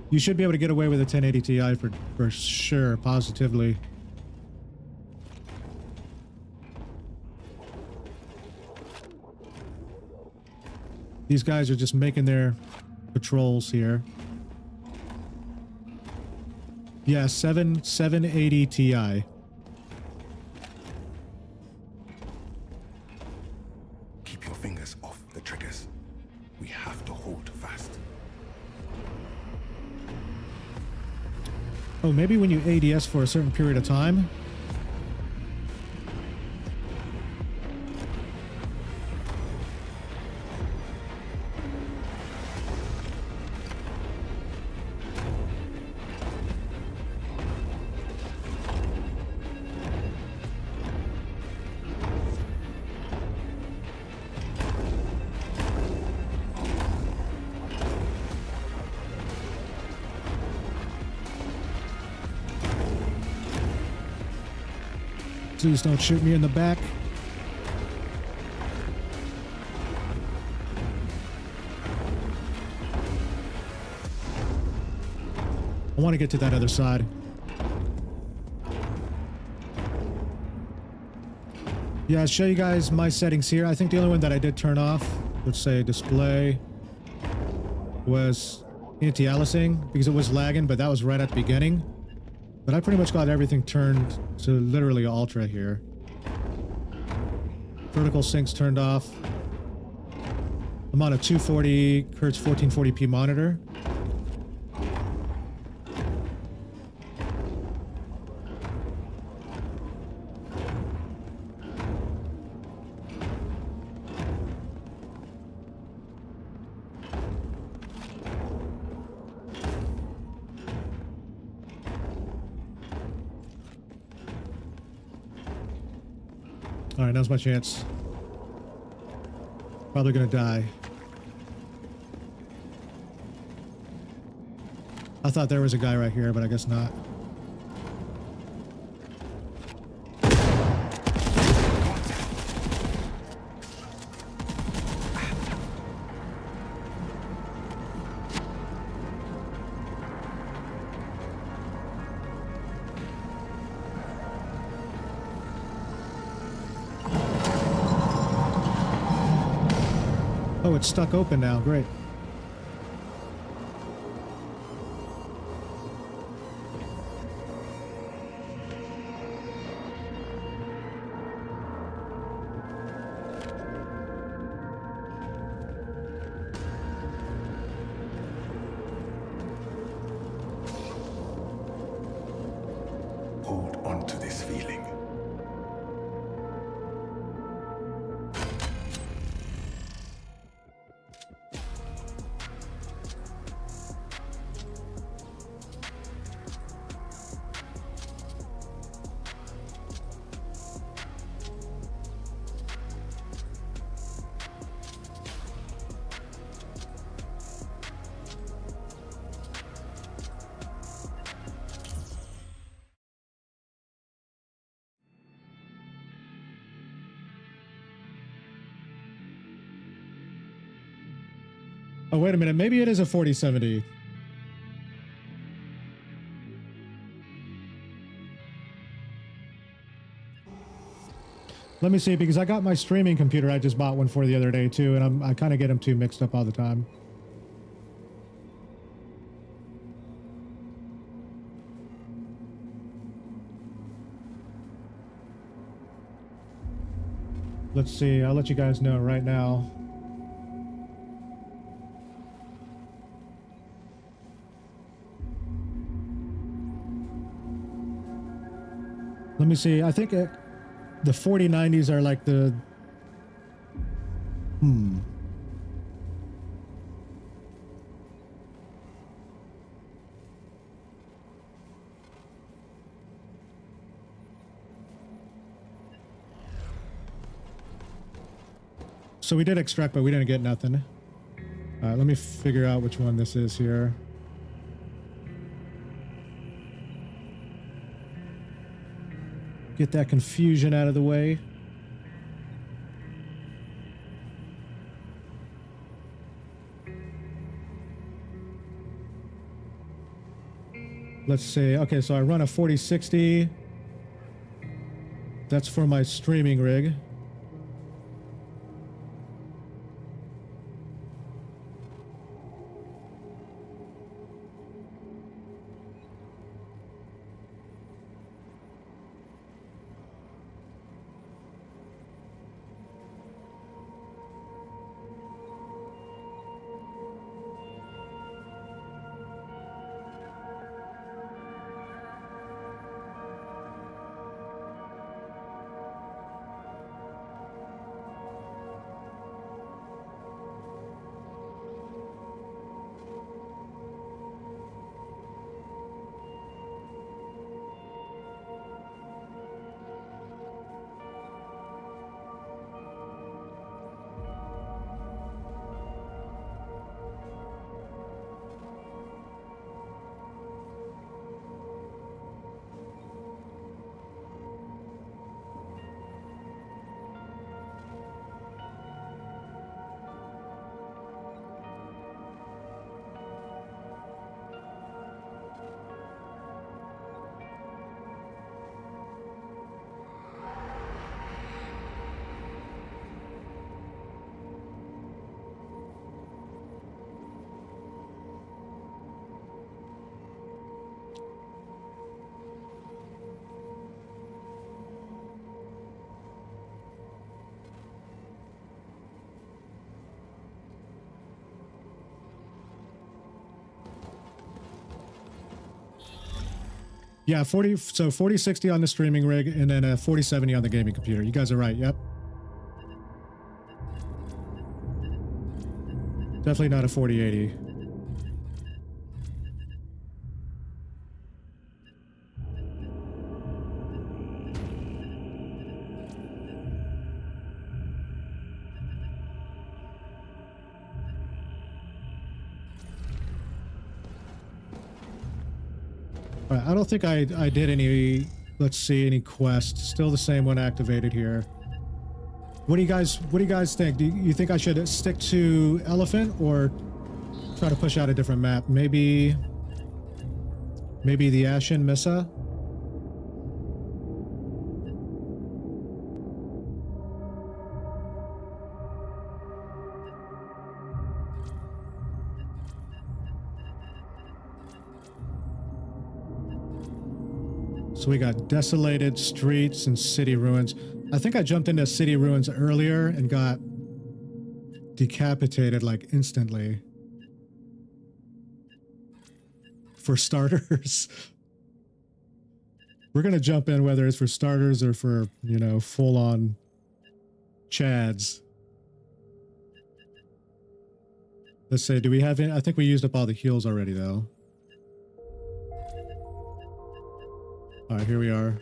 You should be able to get away with a 1080 Ti for sure, positively. These guys are just making their patrols here. Yeah, 780 Ti. Keep your fingers off the triggers. We have to hold fast. Oh, maybe when you ADS for a certain period of time. Please don't shoot me in the back. I want to get to that other side. Yeah, I'll show you guys my settings here. I think the only one that I did turn off, let's say display, was anti-aliasing because it was lagging, but that was right at the beginning. But I pretty much got everything turned to literally ultra here. Vertical sync's turned off. I'm on a 240 Hertz 1440p monitor. All right, now's my chance. Probably gonna die. I thought there was a guy right here, but I guess not. Oh, it's stuck open now. Great. Hold on to this feeling. Oh, wait a minute. Maybe it is a 4070. Let me see, because I got my streaming computer. I just bought one for the other day too, and I kind of get them two mixed up all the time. Let's see. I'll let you guys know right now. Let me see. I think the 4090s are like the... So we did extract, but we didn't get nothing. All right, let me figure out which one this is here. Get that confusion out of the way. Let's see. Okay, so I run a 4060. That's for my streaming rig. Yeah, 40, so 4060 on the streaming rig and then a 4070 on the gaming computer. You guys are right, yep. Definitely not a 4080. All right, I don't think I did any, let's see, any quests. Still the same one activated here. What do you guys think? Do you think I should stick to Elephant or try to push out a different map? Maybe the Ashen Mesa? So we got desolated streets and city ruins. I think I jumped into city ruins earlier and got decapitated like instantly. For starters. We're going to jump in whether it's for starters or for, you know, full on chads. Let's say, do we have any? I think we used up all the heals already though. All right, here we are.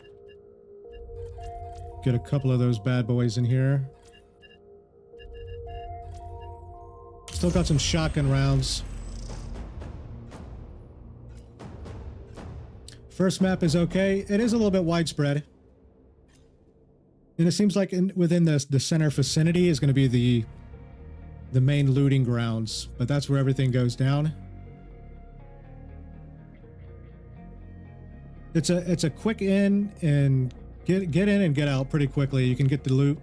Get a couple of those bad boys in here. Still got some shotgun rounds. First map is okay. It is a little bit widespread. And it seems like within the center vicinity is going to be the main looting grounds, but that's where everything goes down. It's a quick in and get in and get out pretty quickly. You can get the loot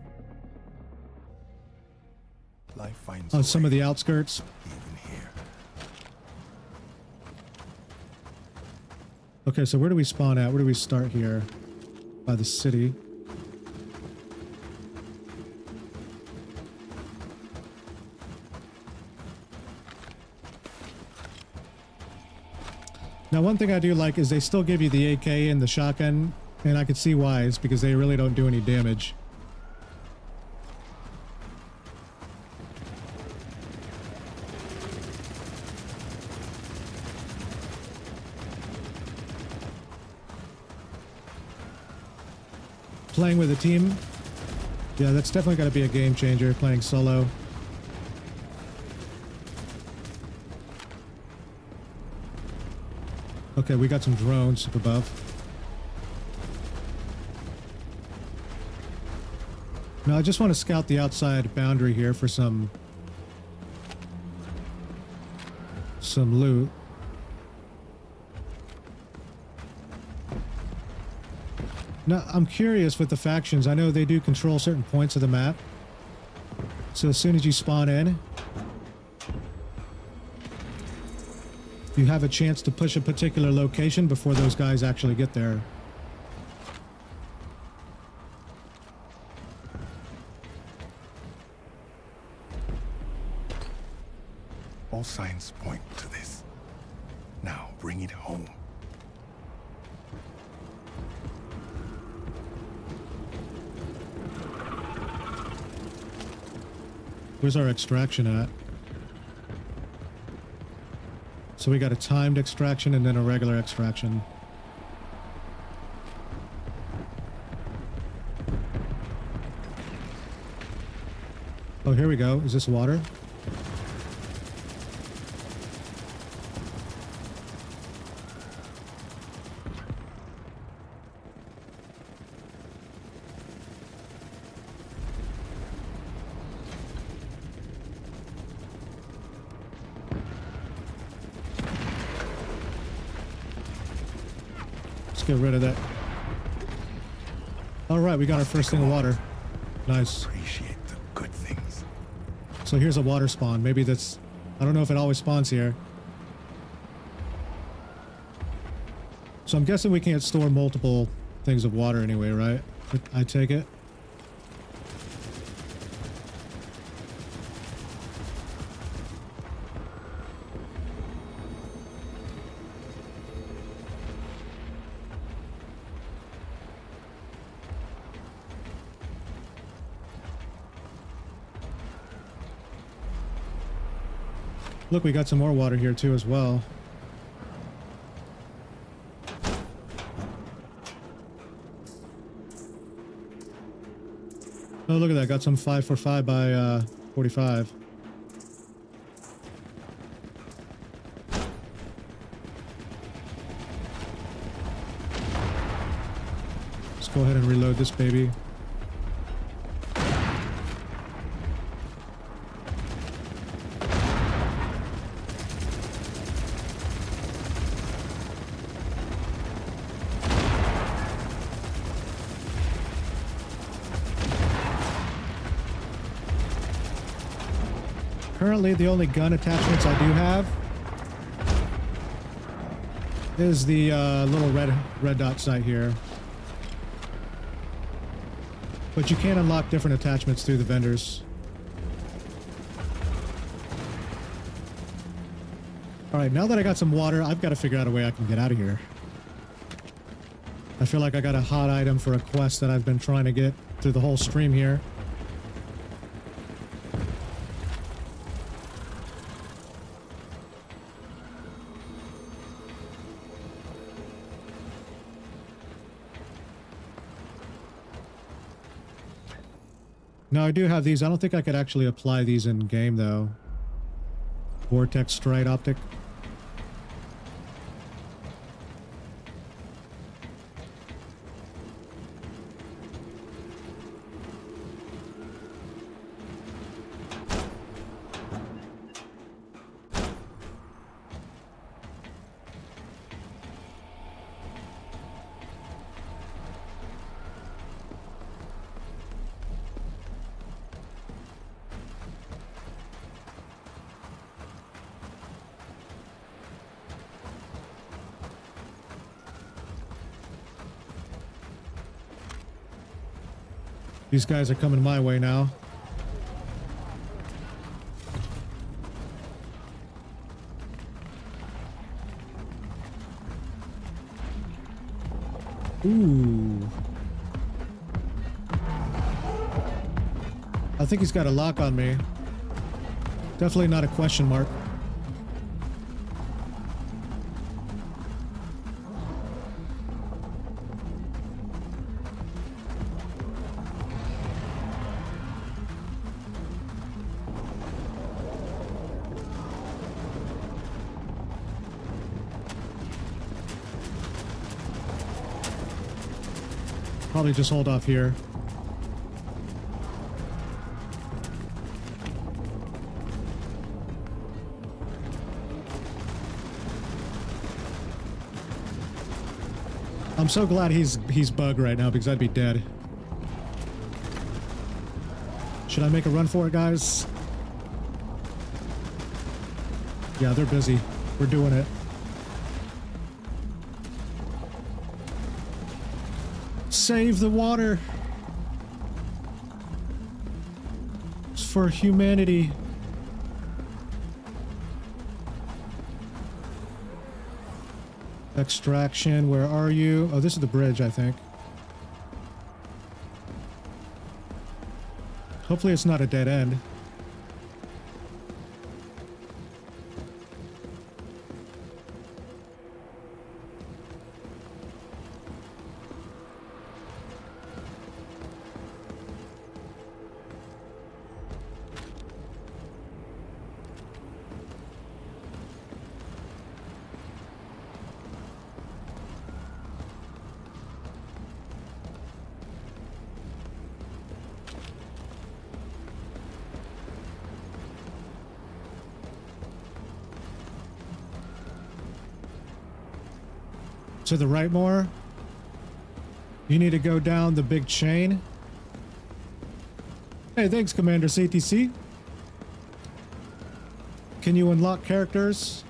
Life finds on some of the outskirts. even here. Okay, so where do we spawn at? Where do we start here? By the city. Now, one thing I do like is they still give you the AK and the shotgun, and I can see why. It's because they really don't do any damage. Playing with a team, yeah, that's definitely got to be a game changer, playing solo. Okay, we got some drones up above. Now, I just want to scout the outside boundary here for some loot. Now, I'm curious with the factions. I know they do control certain points of the map. So as soon as you spawn in, you have a chance to push a particular location before those guys actually get there. All signs point to this. Now bring it home. Where's our extraction at? So we got a timed extraction and then a regular extraction. Oh, here we go. Is this water? Get rid of that. All right, we got our first thing of water. Nice. Appreciate the good things. So here's a water spawn. Maybe that's, I don't know if it always spawns here. So I'm guessing we can't store multiple things of water anyway, right? I take it. Look, we got some more water here too as well. Oh, look at that. Got some 5 for 5 by 45. Let's go ahead and reload this baby. Currently, the only gun attachments I do have is the little red dot sight here. But you can unlock different attachments through the vendors. Alright, now that I got some water, I've got to figure out a way I can get out of here. I feel like I got a hot item for a quest that I've been trying to get through the whole stream here. Now I do have these. I don't think I could actually apply these in game though. Vortex Stride Optic. These guys are coming my way now. Ooh. I think he's got a lock on me. Definitely not a question mark. Probably just hold off here. I'm so glad he's bugged right now because I'd be dead. Should I make a run for it, guys? Yeah, they're busy. We're doing it. Save the water. It's for humanity. Extraction, where are you? Oh, this is the bridge, I think. Hopefully it's not a dead end. To the right more. You need to go down the big chain. Hey, thanks, Commander CTC. Can you unlock characters?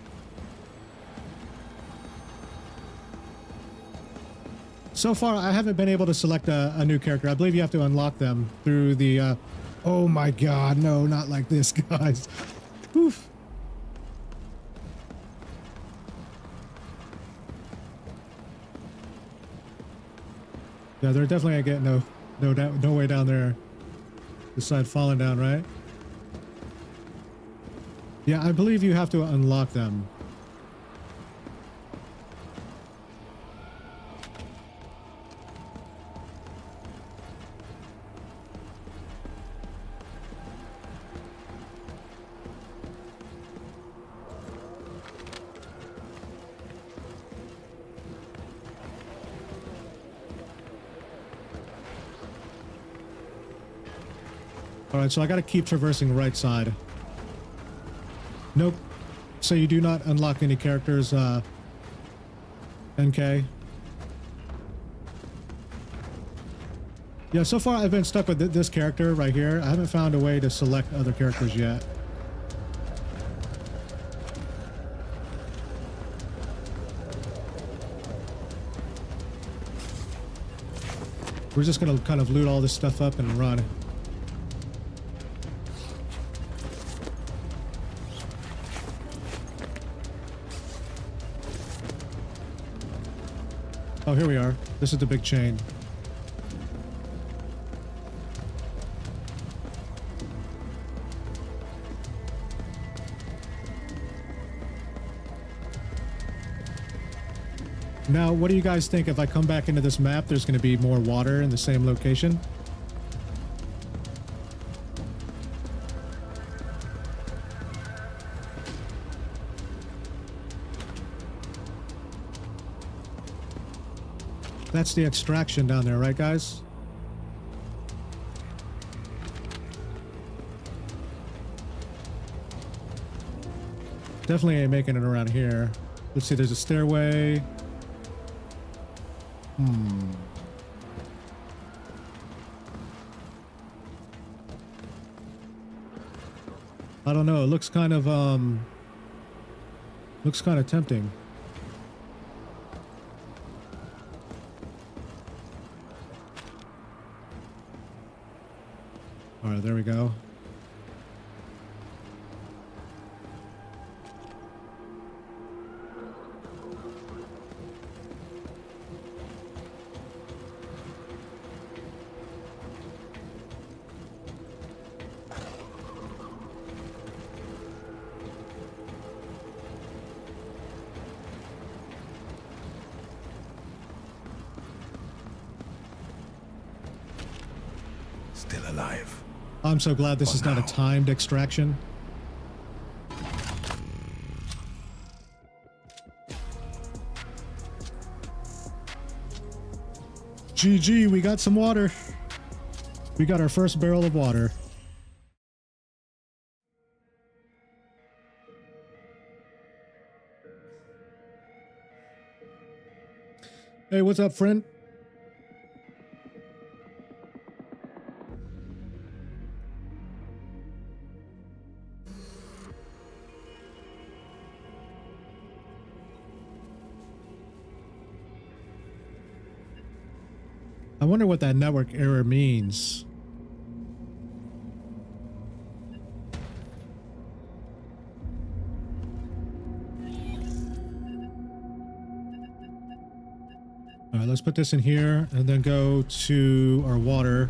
So far, I haven't been able to select a new character. I believe you have to unlock them through the... Oh my god, no, not like this, guys. Oof. Yeah, they're definitely gonna get no way down there. Besides falling down, right? Yeah, I believe you have to unlock them. Alright, so I gotta keep traversing the right side. Nope. So you do not unlock any characters, NK. Yeah, so far I've been stuck with this character right here. I haven't found a way to select other characters yet. We're just gonna kind of loot all this stuff up and run. Oh, here we are. This is the big chain. Now, what do you guys think if I come back into this map, there's going to be more water in the same location? That's the extraction down there, right, guys? Definitely ain't making it around here. Let's see, there's a stairway. I don't know. It looks kind of tempting. All right, there we go. Still alive. I'm so glad this is not a timed extraction. GG, we got some water. We got our first barrel of water. Hey, what's up, friend? I wonder what that network error means. All right, let's put this in here and then go to our water.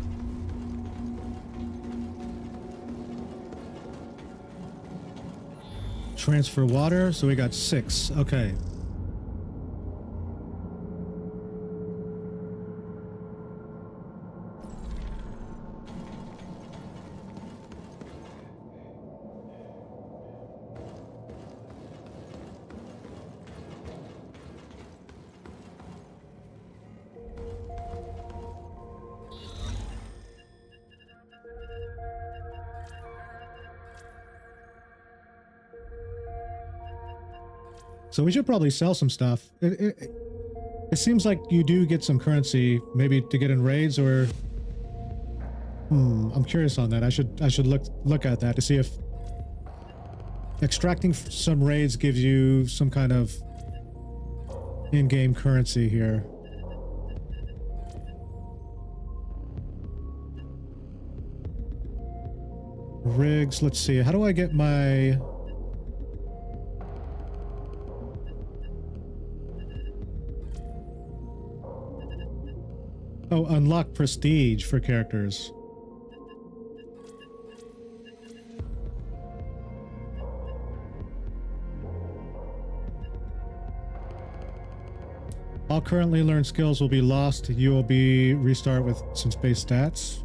Transfer water, so we got 6. Okay. So we should probably sell some stuff. It seems like you do get some currency, maybe to get in raids, or I'm curious on that. I should look at that to see if extracting some raids gives you some kind of in-game currency here. Rigs, let's see. How do I get my... Oh, unlock prestige for characters. All currently learned skills will be lost. You will be restart with some base stats.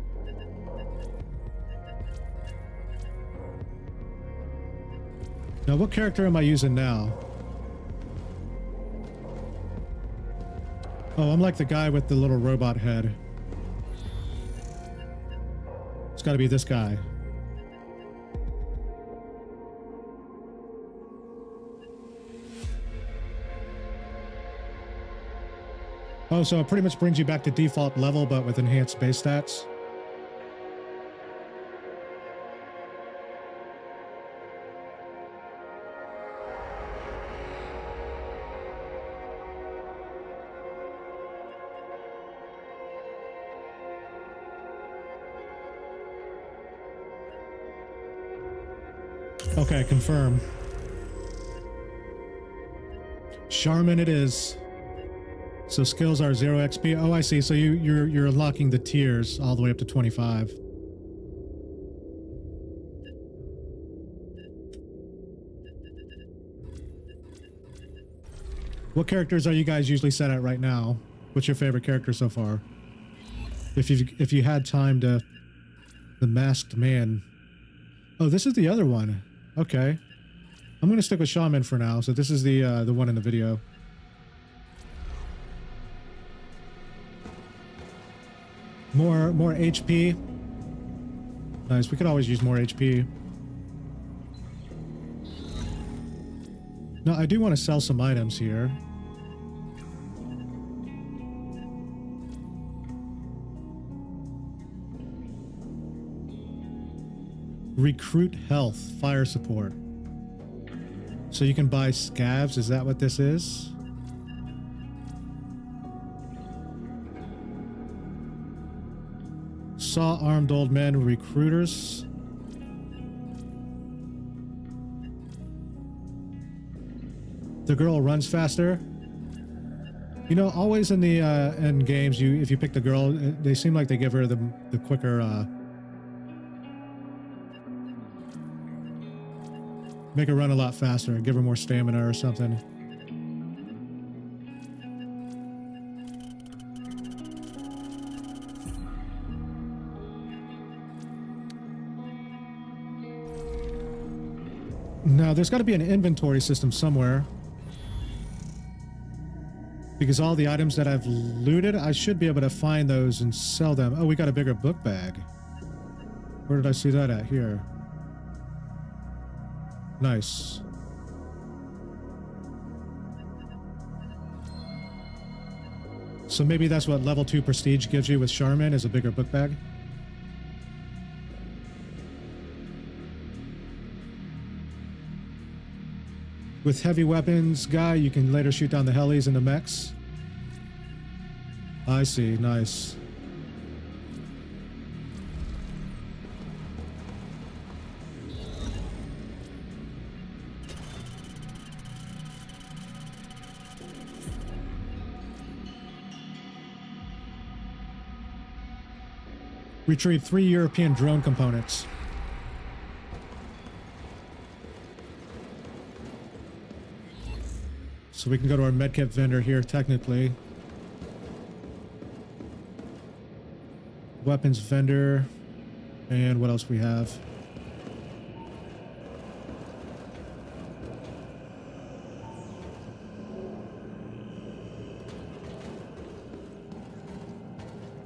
Now, what character am I using now? Oh, I'm like the guy with the little robot head. It's got to be this guy. Oh, so it pretty much brings you back to default level, but with enhanced base stats. Okay, confirm. Charmin it is. So skills are 0 XP. Oh, I see. So you're unlocking the tiers all the way up to 25. What characters are you guys usually set at right now? What's your favorite character so far? If you had time to, the Masked Man. Oh, this is the other one. Okay, I'm gonna stick with Shaman for now. So this is the one in the video. More HP. Nice. We could always use more HP. No, I do want to sell some items here. Recruit health, fire support. So you can buy scavs, is that what this is? Saw armed old men recruiters. The girl runs faster. You know, always in the in games, if you pick the girl, they seem like they give her the quicker make her run a lot faster, give her more stamina or something. Now, there's got to be an inventory system somewhere. Because all the items that I've looted, I should be able to find those and sell them. Oh, we got a bigger book bag. Where did I see that at? Here. Nice. So maybe that's what level 2 prestige gives you with Charmin, is a bigger book bag. With heavy weapons, guy, you can later shoot down the helis and the mechs. I see, nice. Retrieve 3 European drone components. So we can go to our medkit vendor here, technically. Weapons vendor. And what else we have?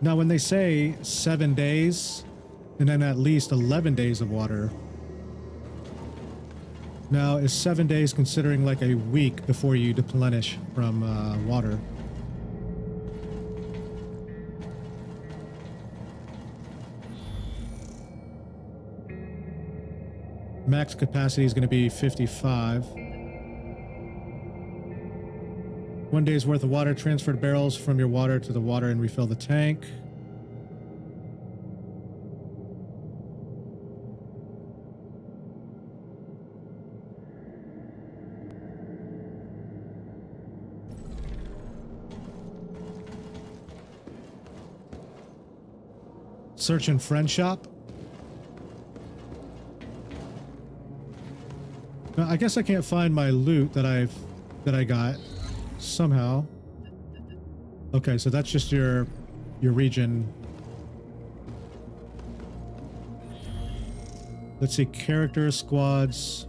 Now, when they say 7 days, and then at least 11 days of water. Now, is 7 days considering like a week before you deplenish from water? Max capacity is going to be 55. 1 day's worth of water, transferred barrels from your water to the water and refill the tank. Search in friend shop. Now, I guess I can't find my loot that I got somehow. Okay, so that's just your region. Let's see, characters, squads.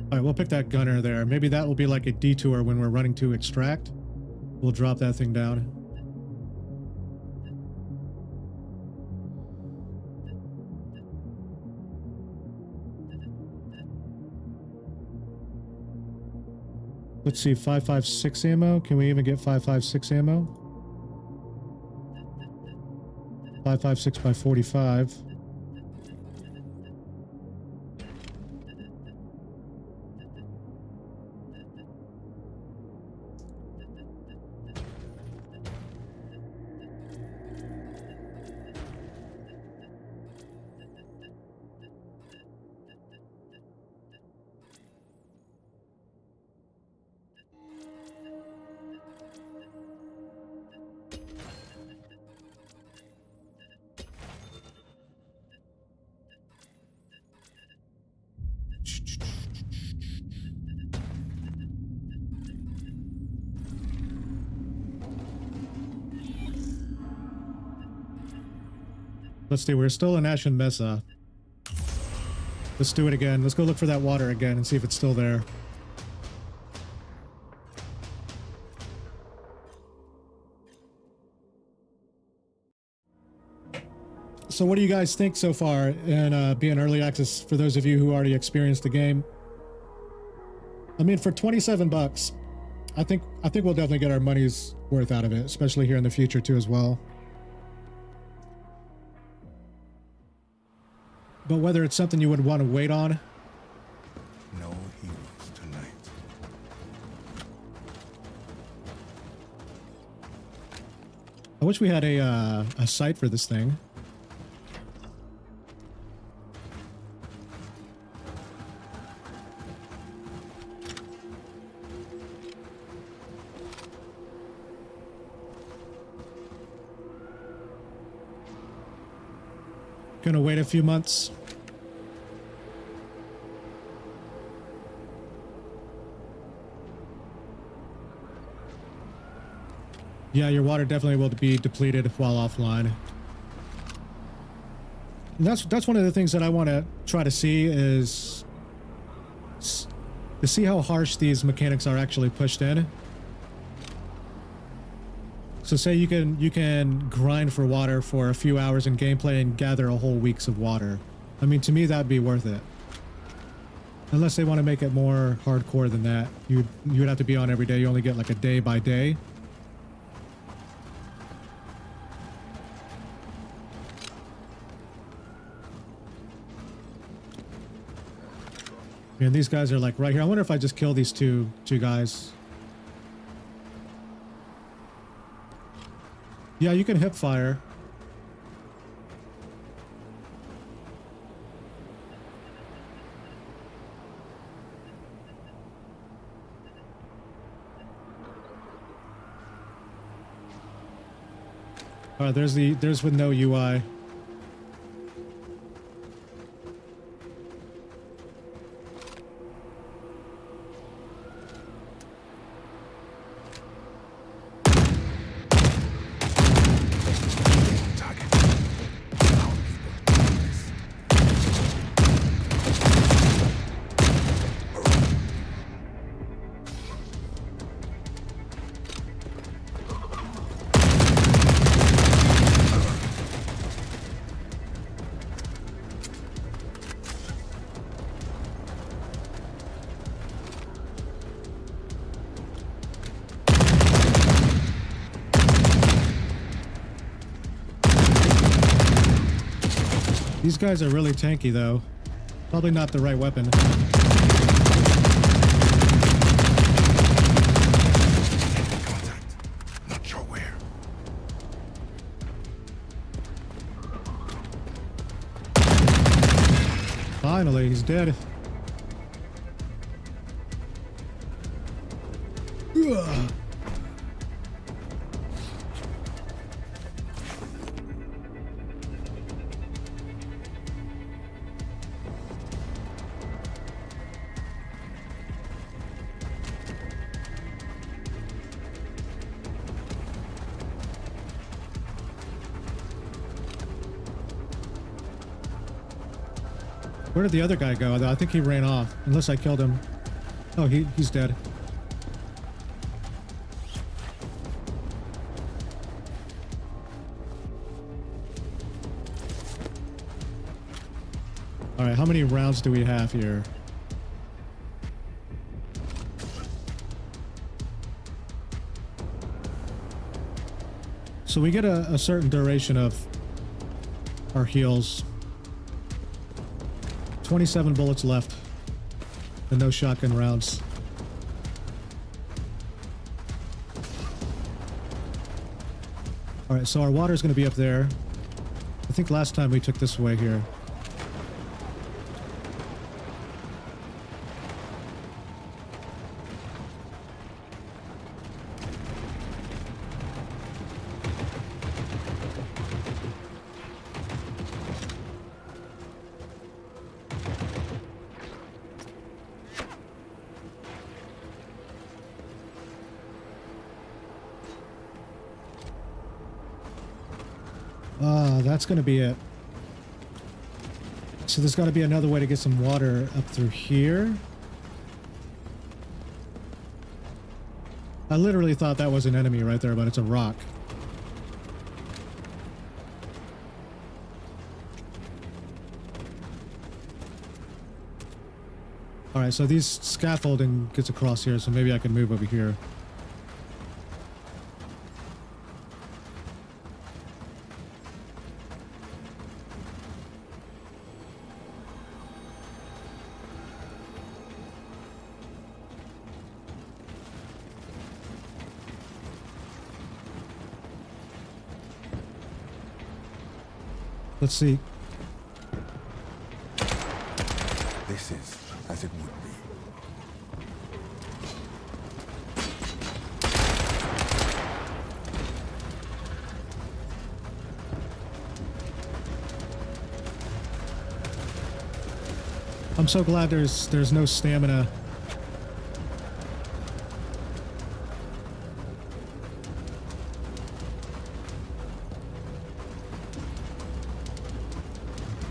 All right, we'll pick that gunner there. Maybe that will be like a detour when we're running to extract. We'll drop that thing down. Let's see, 5.56 ammo. Can we even get 5.56 ammo? 5.56 by 45. Let's see, we're still in Ashen Mesa. Let's do it again. Let's go look for that water again and see if it's still there. So what do you guys think so far in being early access for those of you who already experienced the game? I mean, for 27 bucks, I think we'll definitely get our money's worth out of it, especially here in the future too as well. But whether it's something you would want to wait on. No heroes tonight. I wish we had a site for this thing. Gonna wait a few months. Yeah, your water definitely will be depleted while offline. And that's one of the things that I want to try to see is to see how harsh these mechanics are actually pushed in. So say you can grind for water for a few hours in gameplay and gather a whole week's of water. I mean, to me that'd be worth it. Unless they want to make it more hardcore than that. You would have to be on every day. You only get like a day by day. And these guys are like right here. I wonder if I just kill these two guys. Yeah, you can hip fire. All right, there's with no UI. These guys are really tanky, though. Probably not the right weapon. Contact. Not sure where. Finally, he's dead. Ugh. Where did the other guy go? I think he ran off, unless I killed him. Oh, he's dead. All right, how many rounds do we have here? So we get a certain duration of our heals. 27 bullets left and no shotgun rounds. All right, so our water is going to be up there. I think last time we took this way here. That's going to be it. So there's got to be another way to get some water up through here. I literally thought that was an enemy right there, but it's a rock. All right, so these scaffolding gets across here, so maybe I can move over here. Let's see. This is as it would be. I'm so glad there's no stamina.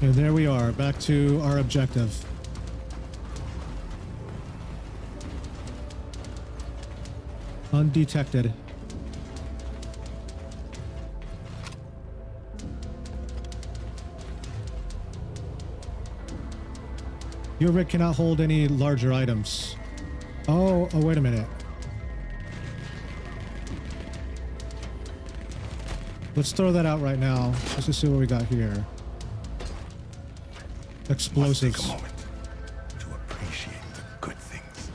And there we are, back to our objective. Undetected. Your rig cannot hold any larger items. Oh, wait a minute. Let's throw that out right now. Let's just see what we got here. Explosives. Take a moment to appreciate the good things.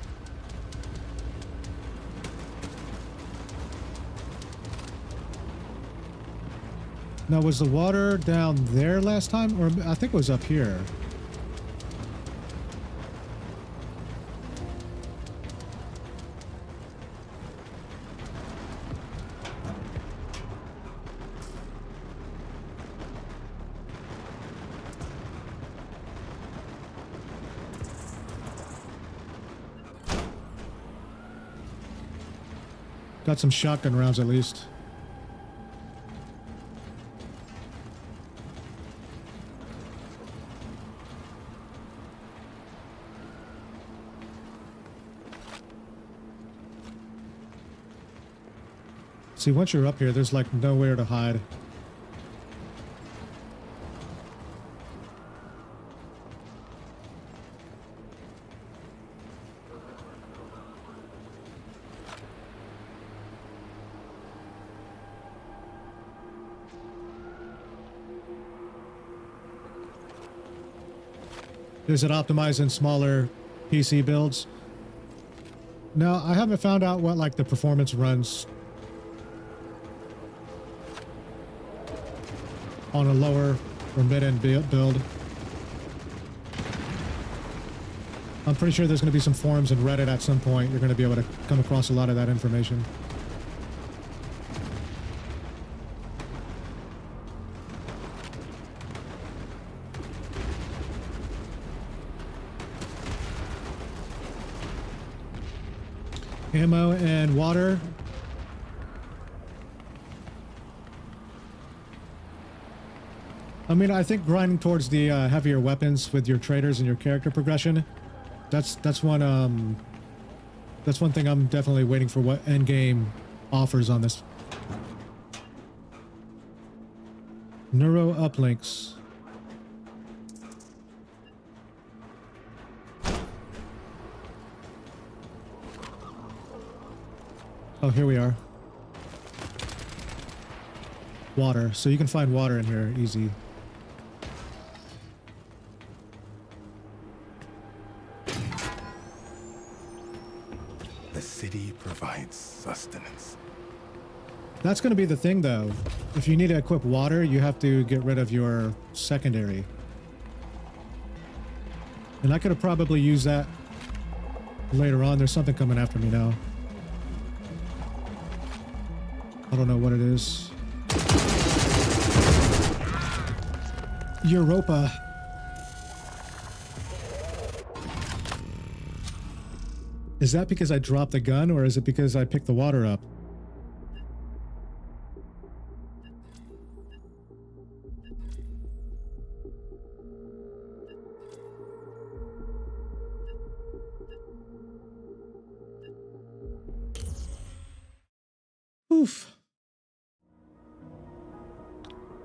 Now, was the water down there last time? Or I think it was up here. Got some shotgun rounds at least. See, once you're up here, there's like nowhere to hide. Is it optimized in smaller PC builds? No, I haven't found out what like the performance runs on a lower or mid-end build. I'm pretty sure there's going to be some forums in Reddit at some point. You're going to be able to come across a lot of that information. Ammo and water. I mean, I think grinding towards the heavier weapons with your traders and your character progression, that's one thing I'm definitely waiting for what endgame offers on this. Neuro uplinks. Oh, here we are. Water. So you can find water in here easy. The city provides sustenance. That's going to be the thing, though. If you need to equip water, you have to get rid of your secondary. And I could have probably used that later on. There's something coming after me now. I don't know what it is. Europa. Is that because I dropped the gun, or is it because I picked the water up? Oof.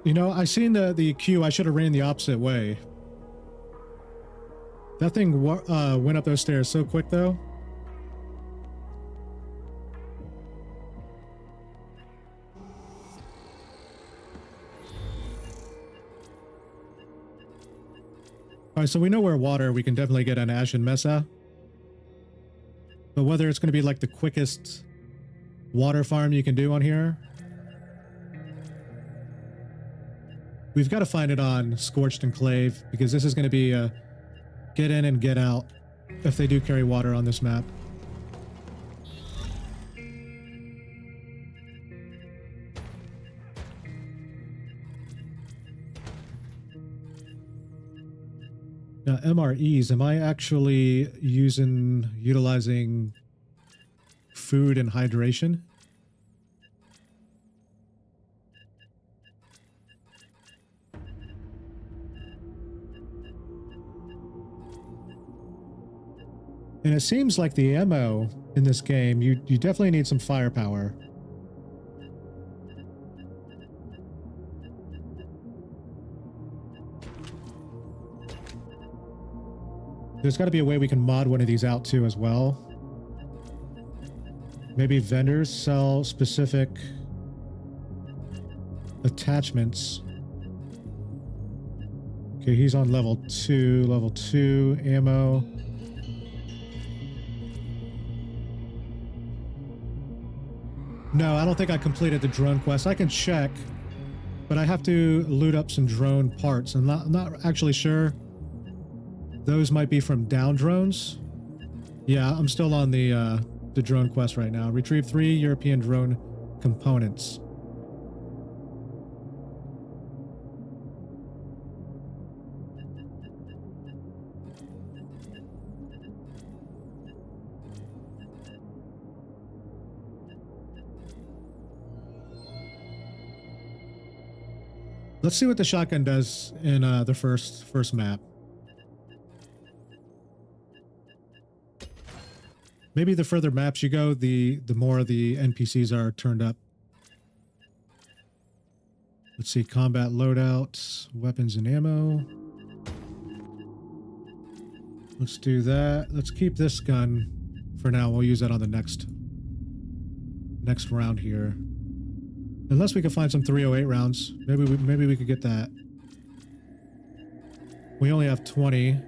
You know, I seen the queue. I should have ran the opposite way. That thing went up those stairs so quick, though. All right, so we know where water we can definitely get an Ashen Mesa. But whether it's going to be like the quickest water farm you can do on here, we've got to find it on Scorched Enclave, because this is going to be a get in and get out if they do carry water on this map. Now, MREs, am I actually utilizing food and hydration? And it seems like the ammo in this game, you definitely need some firepower. There's got to be a way we can mod one of these out too as well. Maybe vendors sell specific attachments. Okay, he's on level 2 ammo. No, I don't think I completed the drone quest. I can check, but I have to loot up some drone parts. I'm not actually sure. Those might be from down drones. Yeah, I'm still on the drone quest right now. Retrieve 3 European drone components. Let's see what the shotgun does in the first map. Maybe the further maps you go, the more the NPCs are turned up. Let's see, combat loadout, weapons and ammo. Let's do that. Let's keep this gun for now. We'll use that on the next round here. Unless we can find some 308 rounds. Maybe we could get that. We only have 20.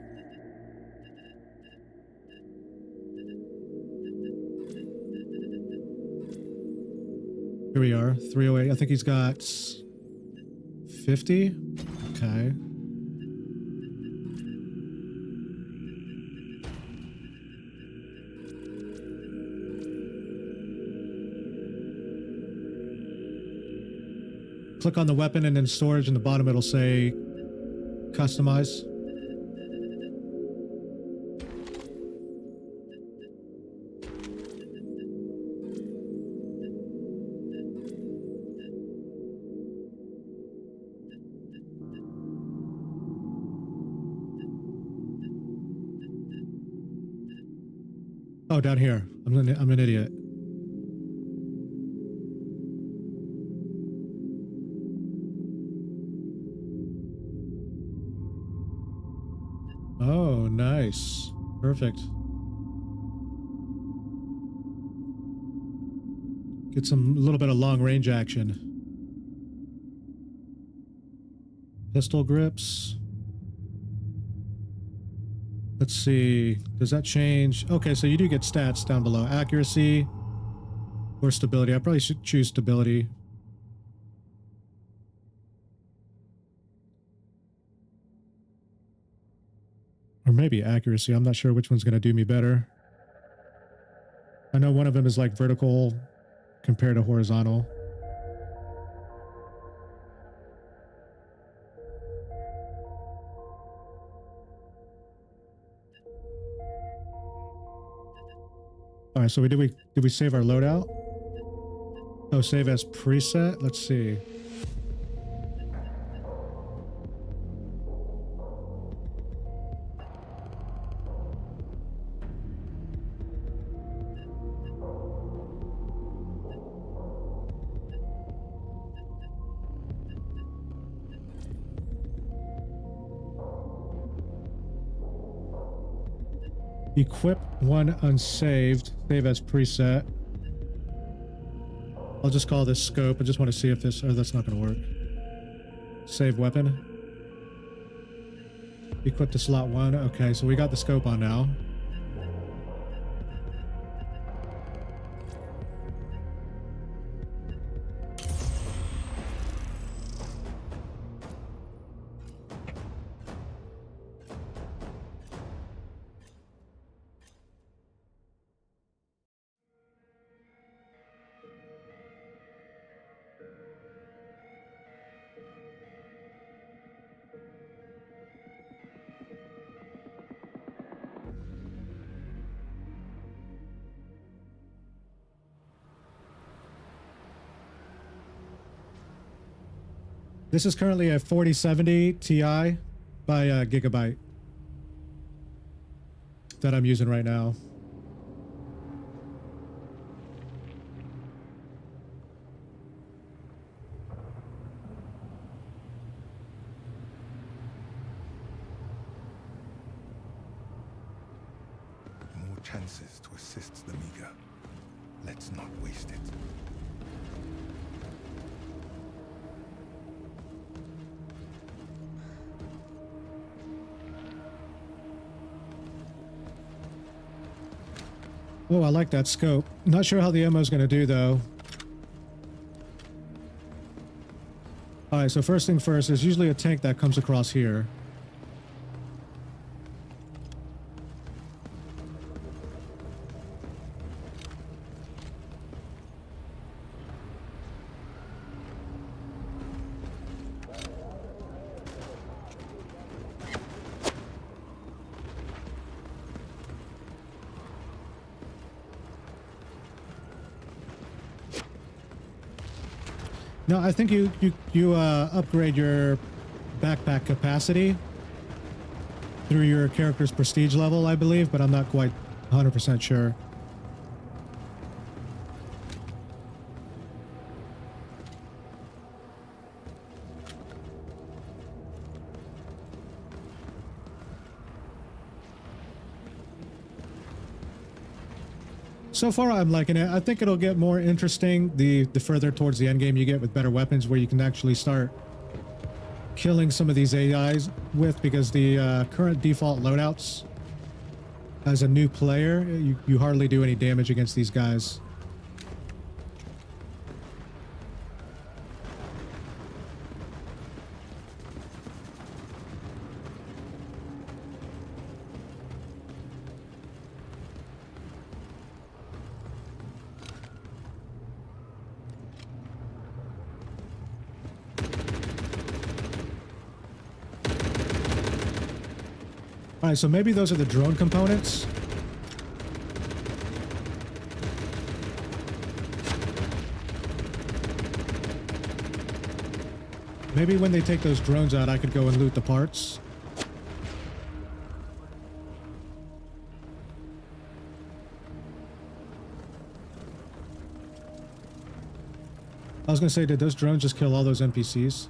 Here we are, 308. I think he's got 50. Okay. Click on the weapon and then storage, in the bottom it'll say customize. Oh, down here. I'm an idiot. Oh, nice. Perfect. Get some little bit of long range action. Pistol grips. Let's see. Does that change? Okay, so you do get stats down below. Accuracy or stability. I probably should choose stability. Or maybe accuracy. I'm not sure which one's going to do me better. I know one of them is like vertical compared to horizontal. All right, so did we save our loadout? Oh, save as preset. Let's see. Equip one unsaved. Save as preset. I'll just call this scope. I just want to see if this... Oh, that's not going to work. Save weapon. Equip to slot 1. Okay, so we got the scope on now. This is currently a 4070 Ti by Gigabyte that I'm using right now. More chances to assist the meager. Let's not waste it. Oh, I like that scope. Not sure how the ammo is going to do, though. All right, so first thing first, there's usually a tank that comes across here. No, I think you upgrade your backpack capacity through your character's prestige level, I believe, but I'm not quite 100% sure. So far, I'm liking it. I think it'll get more interesting the further towards the end game you get with better weapons, where you can actually start killing some of these AIs with, because the current default loadouts, as a new player, you hardly do any damage against these guys. All right, so maybe those are the drone components. Maybe when they take those drones out, I could go and loot the parts. I was gonna say, did those drones just kill all those NPCs?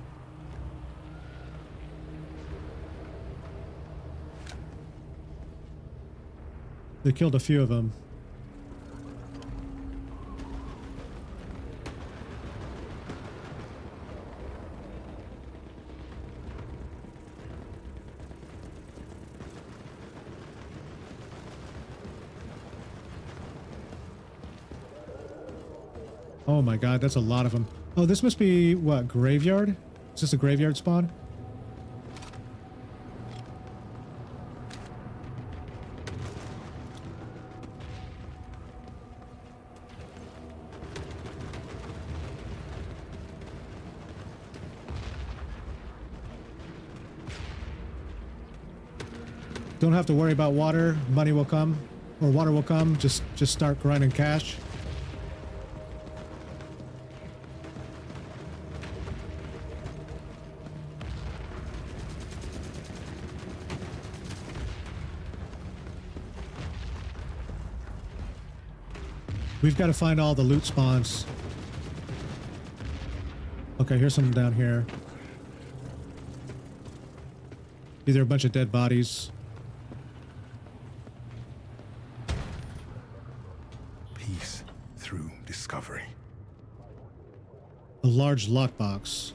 They killed a few of them. Oh my god, that's a lot of them. Oh, this must be, what, graveyard? Is this a graveyard spawn? Don't have to worry about water. Money will come, or water will come. Just start grinding cash. We've got to find all the loot spawns. Okay, here's something down here. Either a bunch of dead bodies. Peace through discovery. A large lockbox.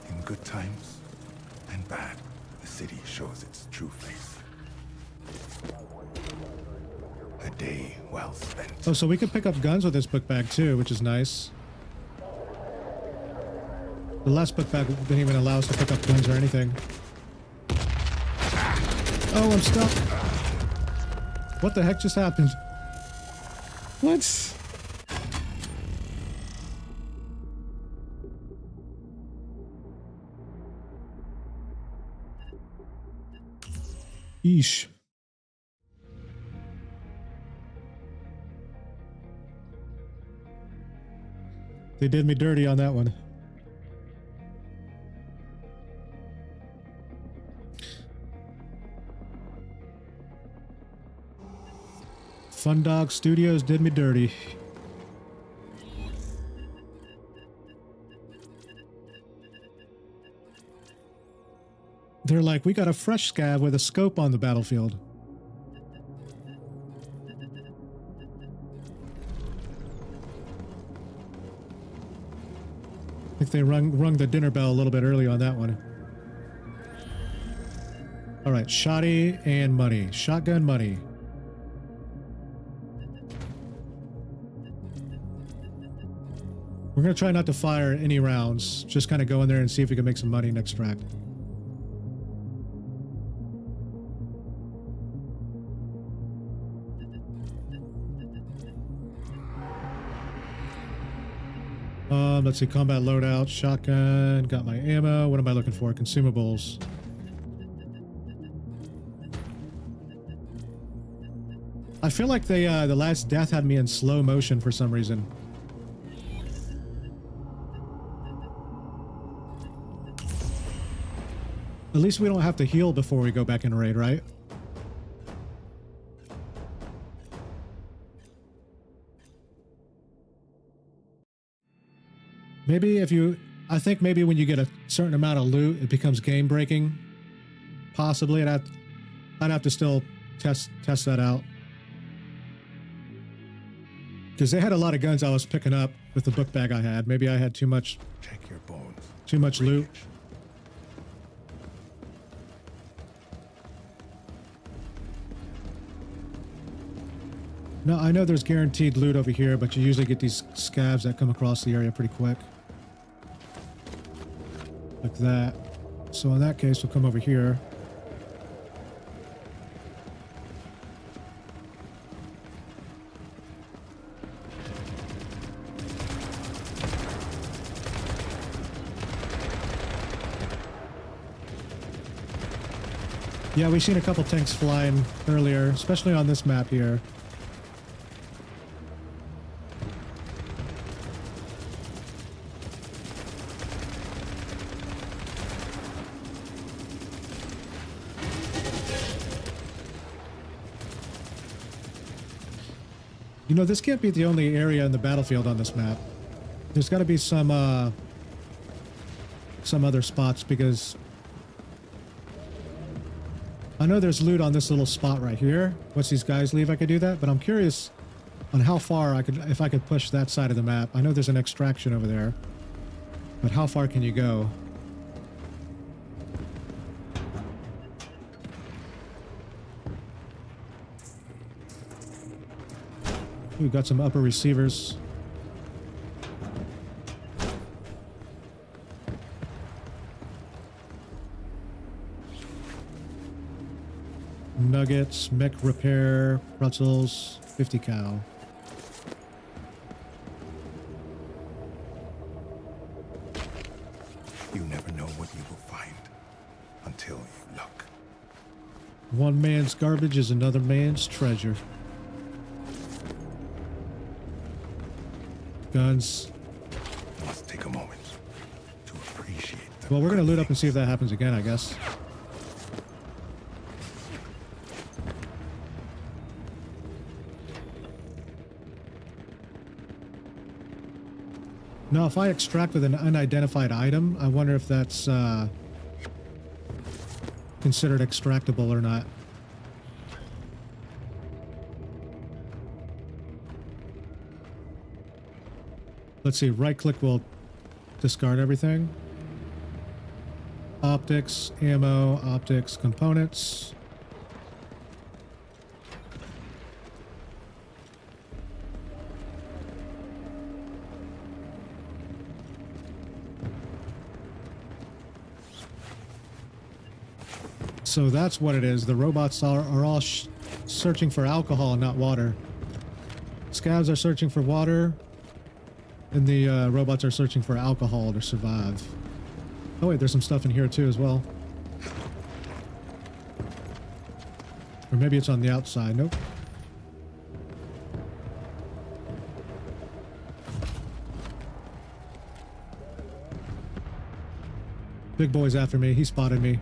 In good times and bad, the city shows its true face. A day well spent. Oh, so we could pick up guns with this book bag too, which is nice. The last book bag didn't even allow us to pick up guns or anything. Oh, I'm stuck. What the heck just happened? What? Eesh. They did me dirty on that one. Fun Dog Studios did me dirty. They're like, we got a fresh scav with a scope on the battlefield. I think they rung the dinner bell a little bit early on that one. All right, shoddy and money. Shotgun money. We're going to try not to fire any rounds. Just kind of go in there and see if we can make some money and extract. Let's see, combat loadout, shotgun, got my ammo. What am I looking for? Consumables. I feel like they, the last death had me in slow motion for some reason. At least we don't have to heal before we go back in raid, right? Maybe if you... I think maybe when you get a certain amount of loot, it becomes game breaking. Possibly. I'd have to still test that out. Because they had a lot of guns I was picking up with the book bag I had. Maybe I had too much... Check your bones. Too much loot. No, I know there's guaranteed loot over here, but you usually get these scavs that come across the area pretty quick. Like that. So in that case, we'll come over here. Yeah, we've seen a couple tanks flying earlier, especially on this map here. You know, this can't be the only area in the battlefield on this map. There's got to be some other spots, because I know there's loot on this little spot right here. Once these guys leave, I could do that, but I'm curious on how far if I could push that side of the map. I know there's an extraction over there, but how far can you go? We've got some upper receivers. Nuggets, mech repair, pretzels, 50 cal. You never know what you will find until you look. One man's garbage is another man's treasure. Guns. Must take a moment to appreciate them. Well, we're gonna loot up and see if that happens again, I guess. Now, if I extract with an unidentified item, I wonder if that's considered extractable or not. Let's see, right-click will discard everything. Optics, ammo, optics, components. So that's what it is. The robots are all searching for alcohol and not water. Scavs are searching for water, and the robots are searching for alcohol to survive. Oh wait, there's some stuff in here too as well. Or maybe it's on the outside. Nope. Big boy's after me. He spotted me.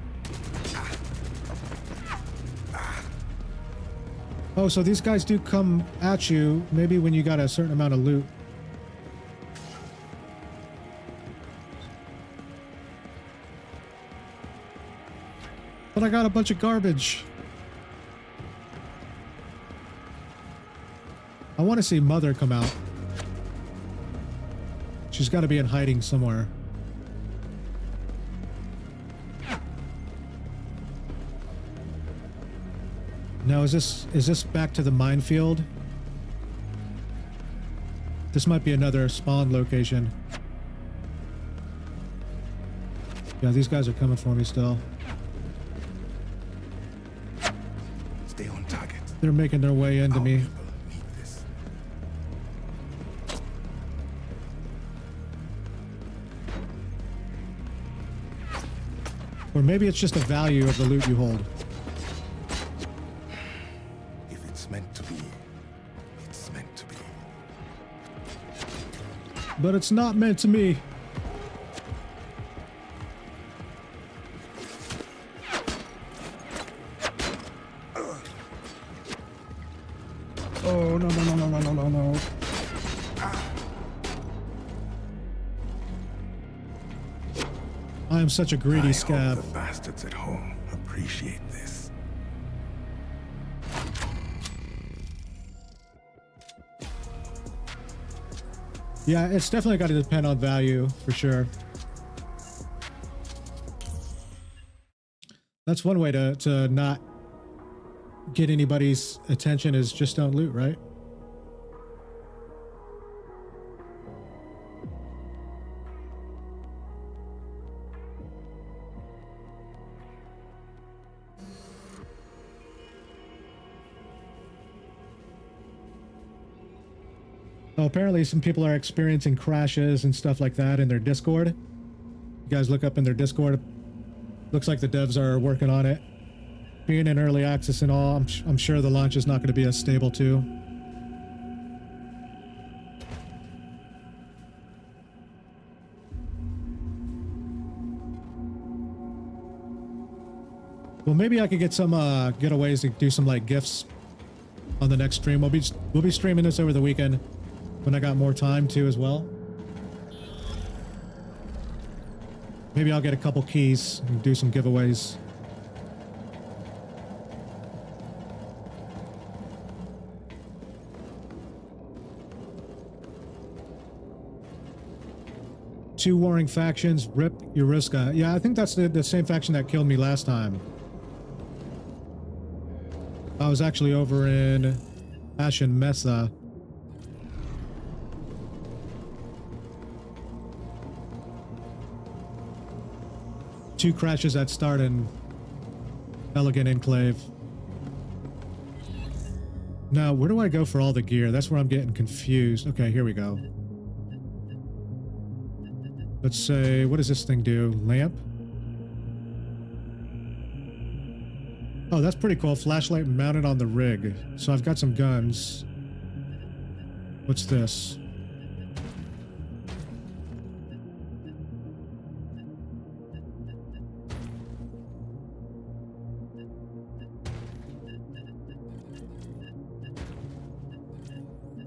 Oh, so these guys do come at you, maybe when you got a certain amount of loot. But I got a bunch of garbage. I want to see Mother come out. She's got to be in hiding somewhere. Now, is this back to the minefield? This might be another spawn location. Yeah, these guys are coming for me still. Stay on target. They're making their way into me. People need this. Or maybe it's just the value of the loot you hold. If it's meant to be, it's meant to be. But it's not meant to me. Oh, no, no, no, no, no, no, no, no. I am such a greedy I hope scav. the bastards at home appreciate this. Yeah, it's definitely got to depend on value, for sure. That's one way to not get anybody's attention, is just don't loot, right? Oh, apparently some people are experiencing crashes and stuff like that in their Discord. You guys look up in their Discord. Looks like the devs are working on it. being in early access and all, I'm sure the launch is not going to be as stable too. Well, maybe I could get some getaways to do some like gifts on the next stream. We'll be streaming this over the weekend when I got more time too as well. Maybe I'll get a couple keys and do some giveaways. Two warring factions, Rip Euriska. Yeah, I think that's the same faction that killed me last time. I was actually over in Ashen Mesa. Two crashes that start in Elegant Enclave. Now, where do I go for all the gear? That's where I'm getting confused. Okay, here we go. Let's say, what does this thing do? Lamp? Oh, that's pretty cool. Flashlight mounted on the rig. So I've got some guns. What's this?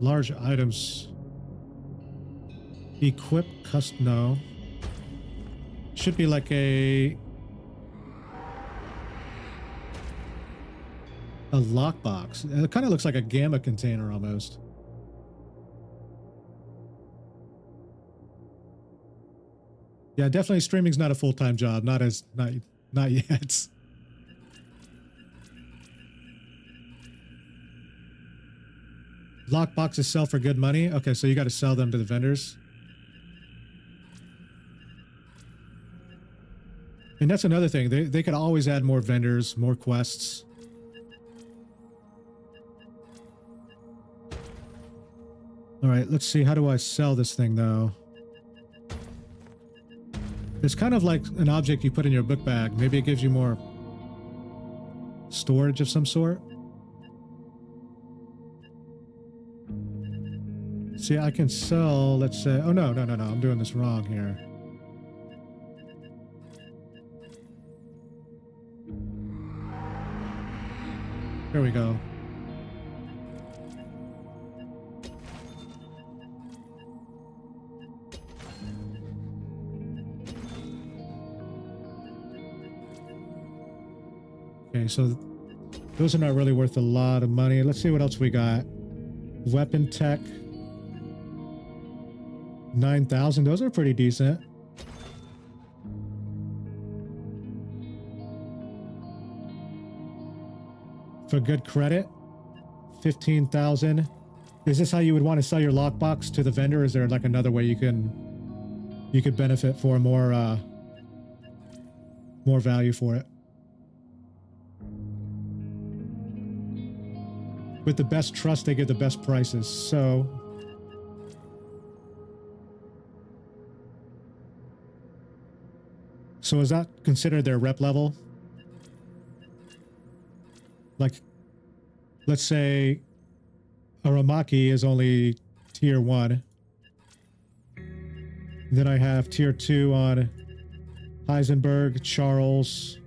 Large items. Equip custom. No. Should be like a lockbox. It kind of looks like a gamma container almost. Yeah, definitely streaming's not a full-time job. Not yet. Lockboxes sell for good money. Okay, so you got to sell them to the vendors. And that's another thing. They could always add more vendors, more quests. All right, let's see. How do I sell this thing, though? It's kind of like an object you put in your book bag. Maybe it gives you more storage of some sort. See, I can sell, let's say... Oh, no. I'm doing this wrong here. There we go. Okay, so those are not really worth a lot of money. Let's see what else we got. Weapon tech. 9,000. Those are pretty decent. For good credit. 15,000. Is this how you would want to sell your lockbox to the vendor? Is there like another way you could benefit for more value for it? With the best trust, they get the best prices. So is that considered their rep level? Like, let's say Aramaki is only tier 1. Then I have tier 2 on Heisenberg, Charles.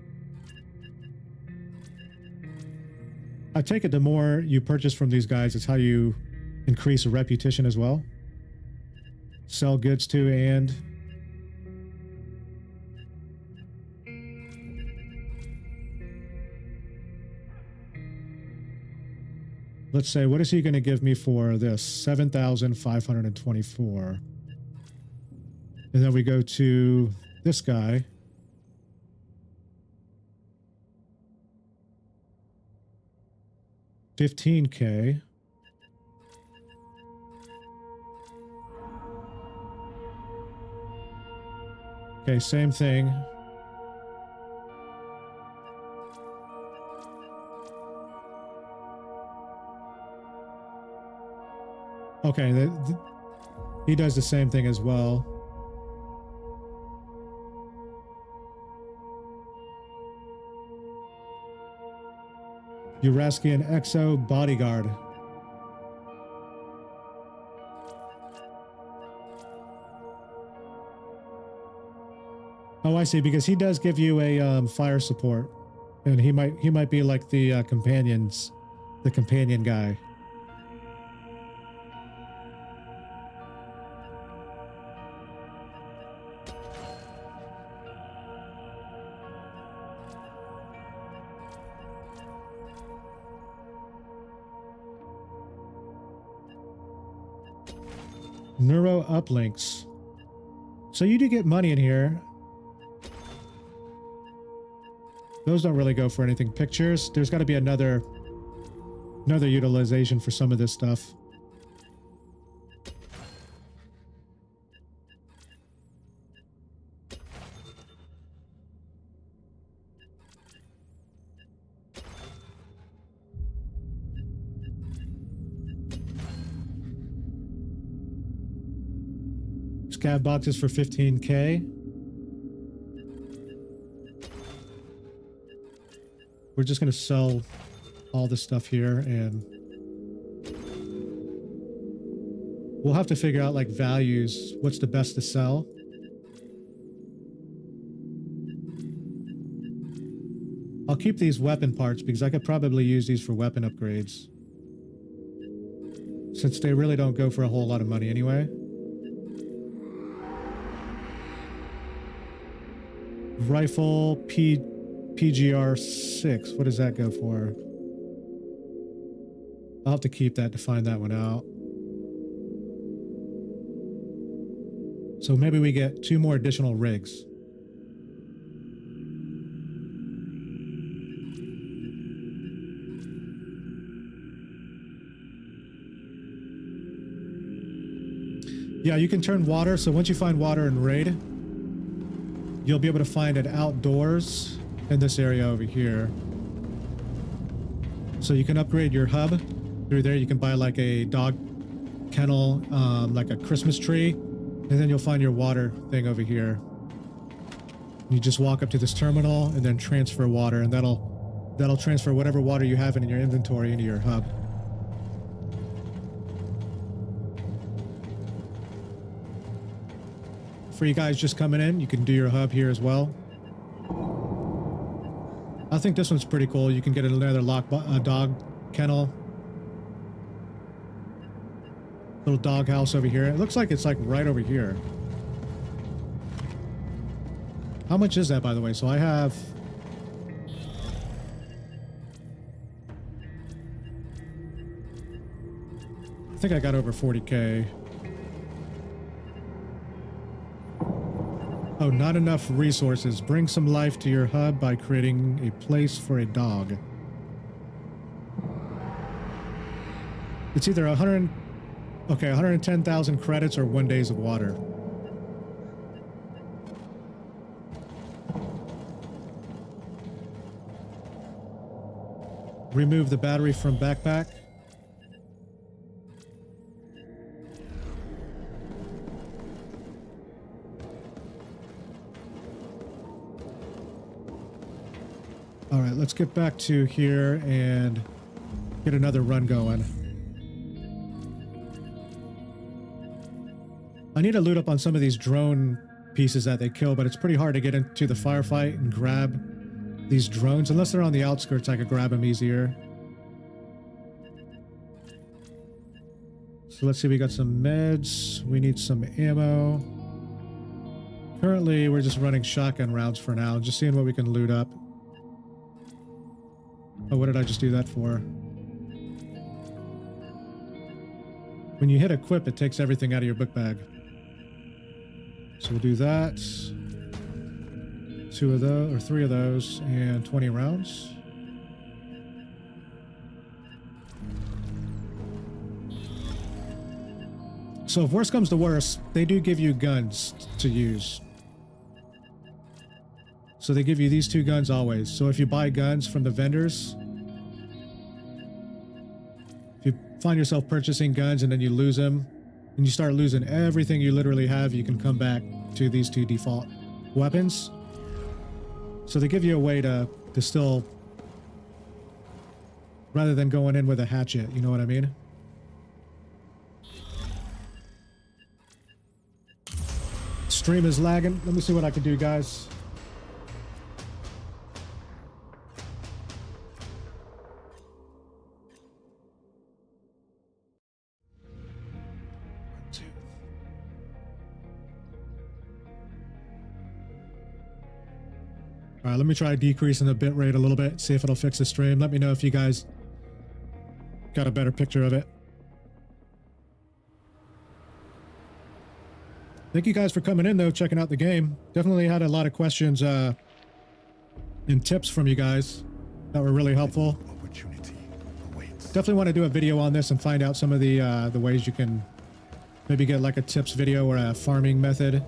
I take it the more you purchase from these guys, it's how you increase a reputation as well. Sell goods to and... Let's say, what is he going to give me for this? 7,524. And then we go to this guy. $15K. Okay, same thing. Okay, he does the same thing as well. Uraskian Exo Bodyguard. Oh, I see, because he does give you a fire support. And he might be like the companion guy. Neuro uplinks. So you do get money in here. Those don't really go for anything. Pictures. There's got to be another utilization for some of this stuff. Scav boxes for 15K. We're just going to sell all this stuff here, and we'll have to figure out like values, what's the best to sell. I'll keep these weapon parts because I could probably use these for weapon upgrades, since they really don't go for a whole lot of money anyway. Rifle PGR 6. What does that go for? I'll have to keep that to find that one out. So maybe we get 2 more additional rigs. Yeah, you can turn water. So once you find water in raid, you'll be able to find it outdoors in this area over here. So you can upgrade your hub through there. You can buy like a dog kennel, like a Christmas tree, and then you'll find your water thing over here. You just walk up to this terminal and then transfer water, and that'll transfer whatever water you have in your inventory into your hub. For you guys just coming in, you can do your hub here as well. I think this one's pretty cool. You can get another dog kennel. Little dog house over here. It looks like it's like right over here. How much is that, by the way? So I have... I think I got over 40K. Oh, not enough resources. Bring some life to your hub by creating a place for a dog. It's either 110,000 credits or 1 days of water. Remove the battery from backpack. All right, let's get back to here and get another run going. I need to loot up on some of these drone pieces that they kill, but it's pretty hard to get into the firefight and grab these drones. Unless they're on the outskirts, I could grab them easier. So let's see, we got some meds. We need some ammo. Currently, we're just running shotgun rounds for now, just seeing what we can loot up. Oh, what did I just do that for? When you hit equip, it takes everything out of your book bag. So we'll do that. 2 of those, or 3 of those, and 20 rounds. So if worse comes to worse, they do give you guns to use. So they give you these 2 guns always. So if you buy guns from the vendors, if you find yourself purchasing guns and then you lose them, and you start losing everything you literally have, you can come back to these 2 default weapons. So they give you a way to still rather than going in with a hatchet. You know what I mean? Stream is lagging. Let me see what I can do, guys. All right, let me try decreasing the bit rate a little bit, see if it'll fix the stream. Let me know if you guys got a better picture of it. Thank you guys for coming in, though, checking out the game. Definitely had a lot of questions and tips from you guys that were really helpful. Opportunity awaits. Definitely want to do a video on this and find out some of the ways you can maybe get like a tips video or a farming method.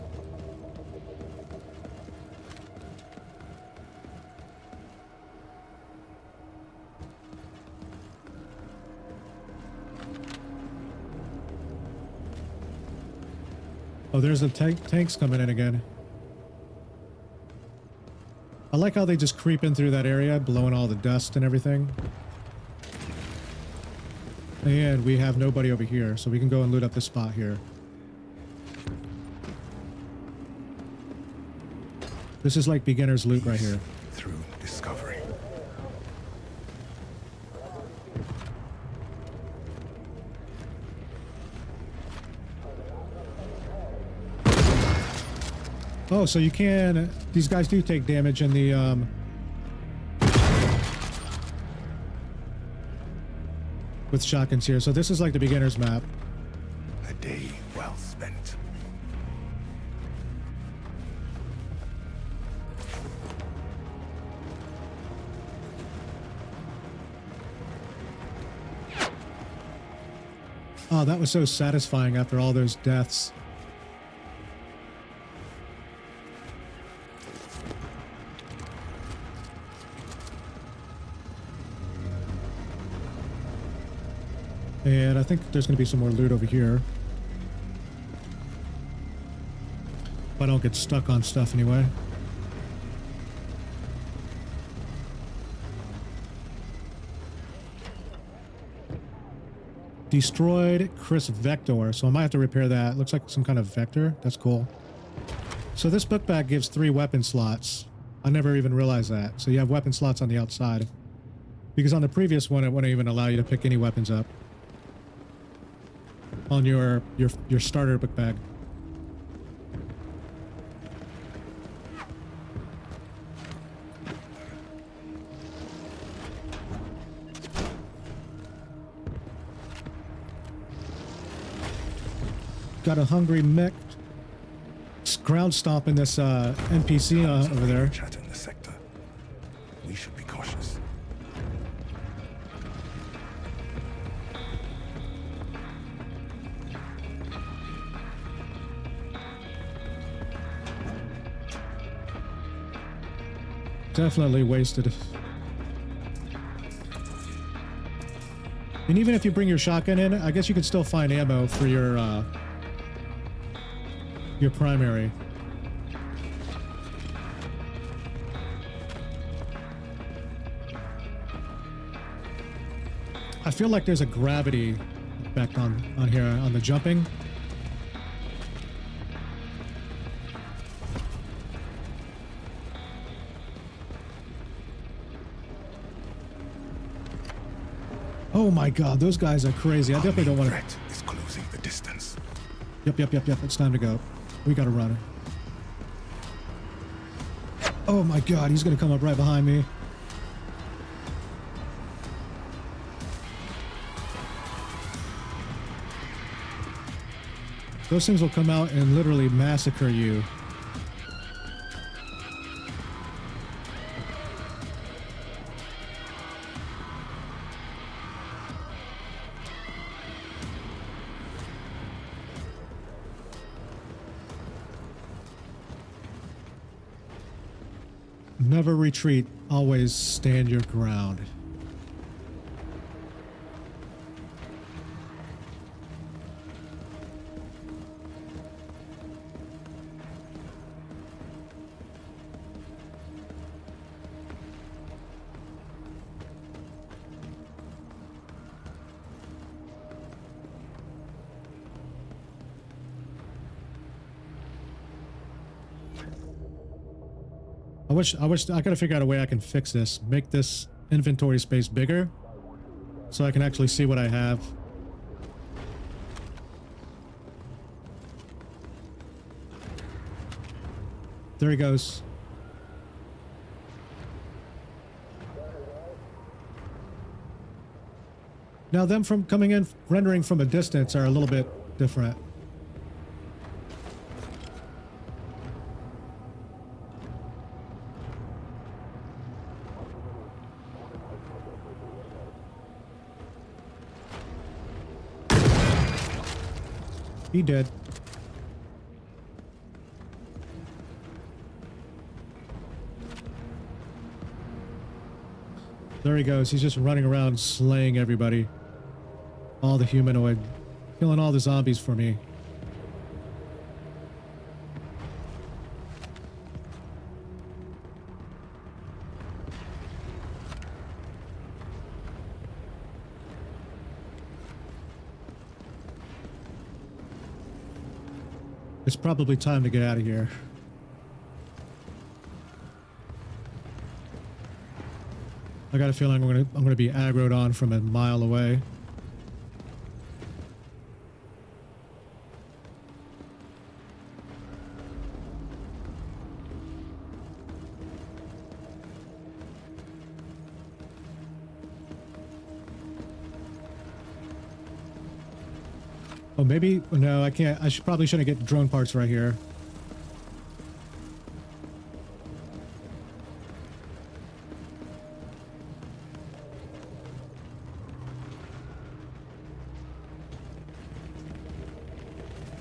Oh, there's the tanks coming in again. I like how they just creep in through that area, blowing all the dust and everything. And we have nobody over here, so we can go and loot up this spot here. This is like beginner's loot right here. Through discovery. Oh, so you can... These guys do take damage in the, with shotguns here. So this is like the beginner's map. A day well spent. Oh, that was so satisfying after all those deaths. And I think there's going to be some more loot over here. If I don't get stuck on stuff anyway. Destroyed Chris Vector. So I might have to repair that. Looks like some kind of vector. That's cool. So this book bag gives 3 weapon slots. I never even realized that. So you have weapon slots on the outside. Because on the previous one, it wouldn't even allow you to pick any weapons up. On your starter book bag. Got a hungry mech ground stomping this NPC over there. Chat in the sector. We should be cautious. Definitely wasted. And even if you bring your shotgun in, I guess you could still find ammo for your primary. I feel like there's a gravity effect on here on the jumping. Oh my god, those guys are crazy. I definitely don't want to... Threat is closing the distance. Yep. It's time to go. We gotta run. Oh my god, he's gonna come up right behind me. Those things will come out and literally massacre you. Never retreat, always stand your ground. I gotta figure out a way I can fix this. Make this inventory space bigger so I can actually see what I have. There he goes. Now them from coming in, rendering from a distance are a little bit different. He did. There he goes. He's just running around slaying everybody. All the humanoid. Killing all the zombies for me. It's probably time to get out of here. I got a feeling I'm gonna be aggroed on from a mile away. Oh, maybe no, I can't. I probably shouldn't get drone parts right here.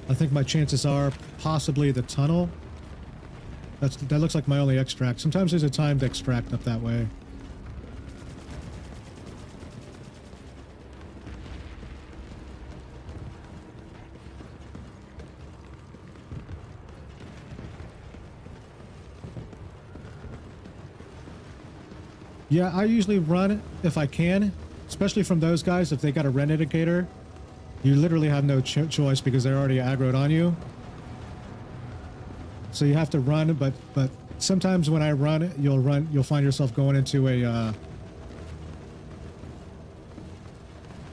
I think my chances are possibly the tunnel. That looks like my only extract. Sometimes there's a timed extract up that way. Yeah, I usually run if I can, especially from those guys. If they got a rend indicator, you literally have no choice because they're already aggroed on you. So you have to run, but sometimes when I run, you'll find yourself going into a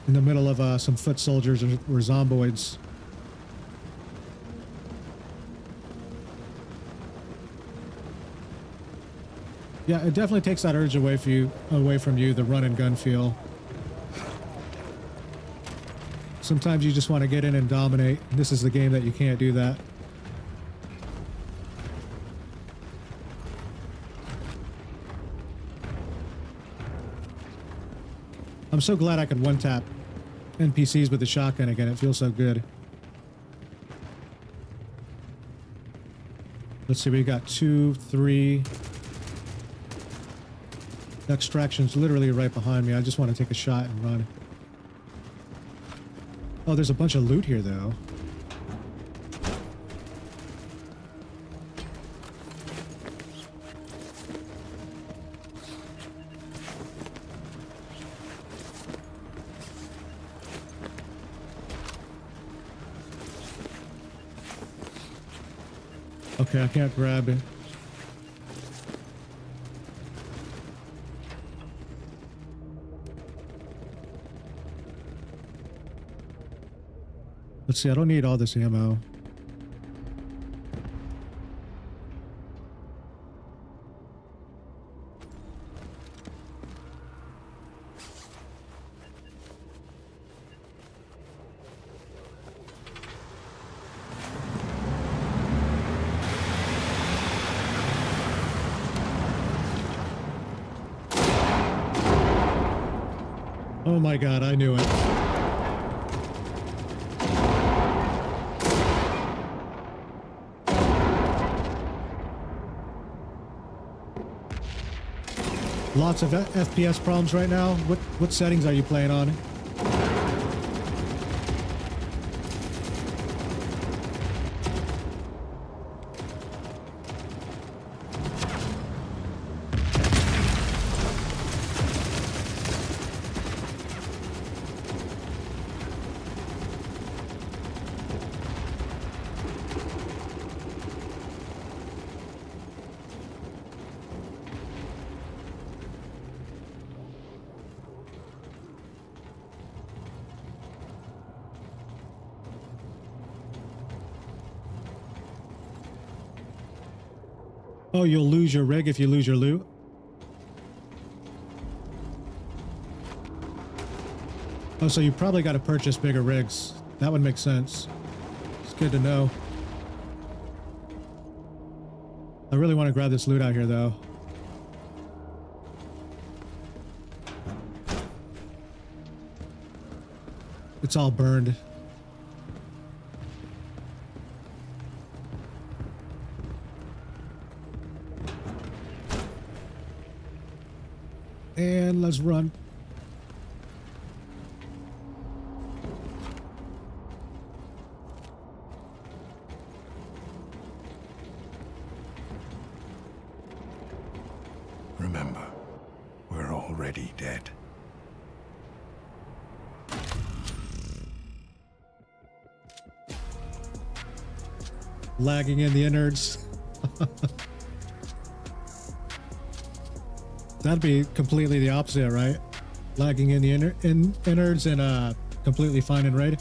in the middle of some foot soldiers or zomboids. Yeah, it definitely takes that urge away from you, the run and gun feel. Sometimes you just want to get in and dominate. This is the game that you can't do that. I'm so glad I could one-tap NPCs with the shotgun again. It feels so good. Let's see, we got 2, 3... Extraction's literally right behind me. I just want to take a shot and run. Oh, there's a bunch of loot here, though. Okay, I can't grab it. Let's see, I don't need all this ammo. Oh my god, I knew it. Lots of FPS problems right now. What settings are you playing on? Oh, you'll lose your rig if you lose your loot? Oh, so you probably got to purchase bigger rigs. That would make sense. It's good to know. I really want to grab this loot out here, though. It's all burned. And let's run. Remember, we're already dead. Lagging in the innards. That'd be completely the opposite, right? Lagging in the innards and completely fine in raid.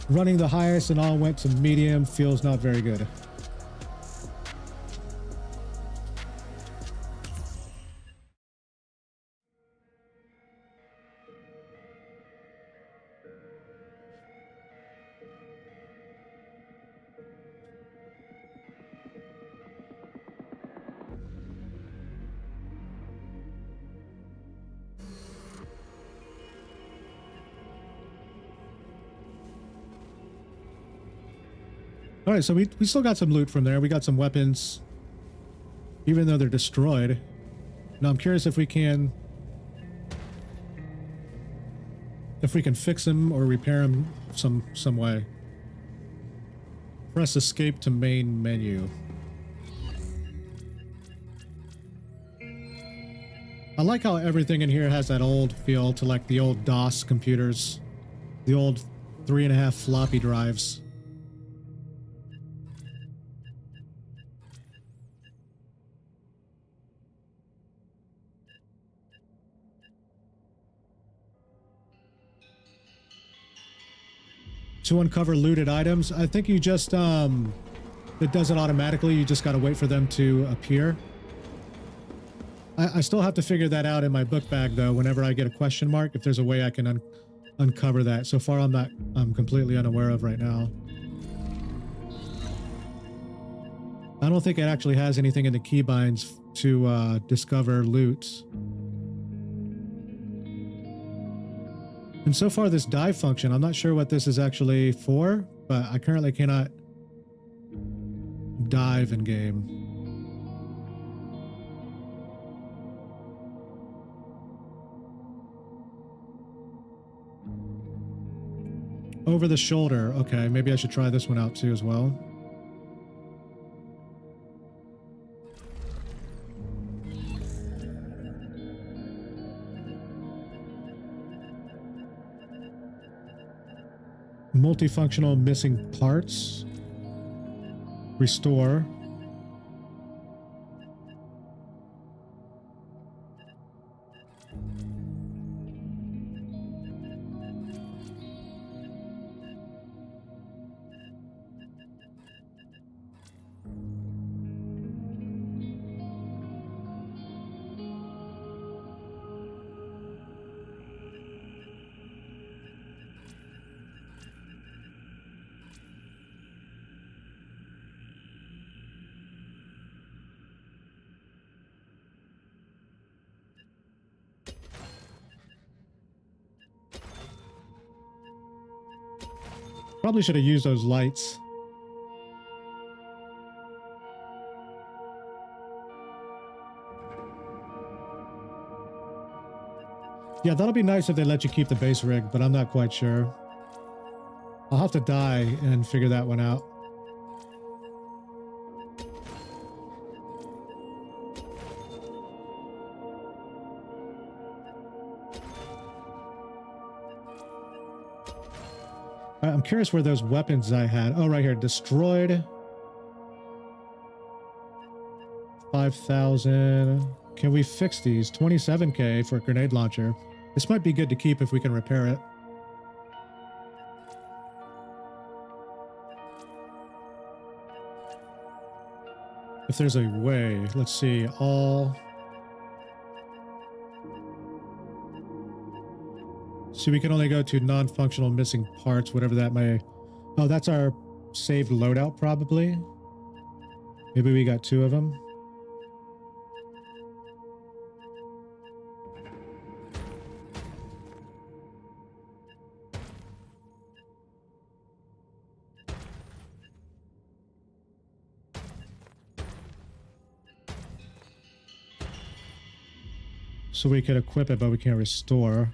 Running the highest and all went to medium feels not very good. All right, so we still got some loot from there. We got some weapons, even though they're destroyed. Now I'm curious if we can fix them or repair them some way. Press escape to main menu. I like how everything in here has that old feel to like the old DOS computers, the old 3.5 floppy drives. To uncover looted items, I think you just, it does it automatically. You just got to wait for them to appear. I still have to figure that out in my book bag, though, whenever I get a question mark, if there's a way I can uncover that. So far, I'm completely unaware of right now. I don't think it actually has anything in the keybinds to discover loot. And so far, this dive function, I'm not sure what this is actually for, but I currently cannot dive in game. Over the shoulder. Okay, maybe I should try this one out too as well. Multifunctional missing parts. Restore. Probably should have used those lights. Yeah, that'll be nice if they let you keep the base rig, but I'm not quite sure. I'll have to die and figure that one out. I'm curious where those weapons I had. Oh, right here. Destroyed. 5,000. Can we fix these? 27K for a grenade launcher. This might be good to keep if we can repair it. If there's a way, let's see, all... So we can only go to non-functional missing parts, whatever that may... Oh, that's our saved loadout, probably. Maybe we got 2 of them. So we could equip it, but we can't restore.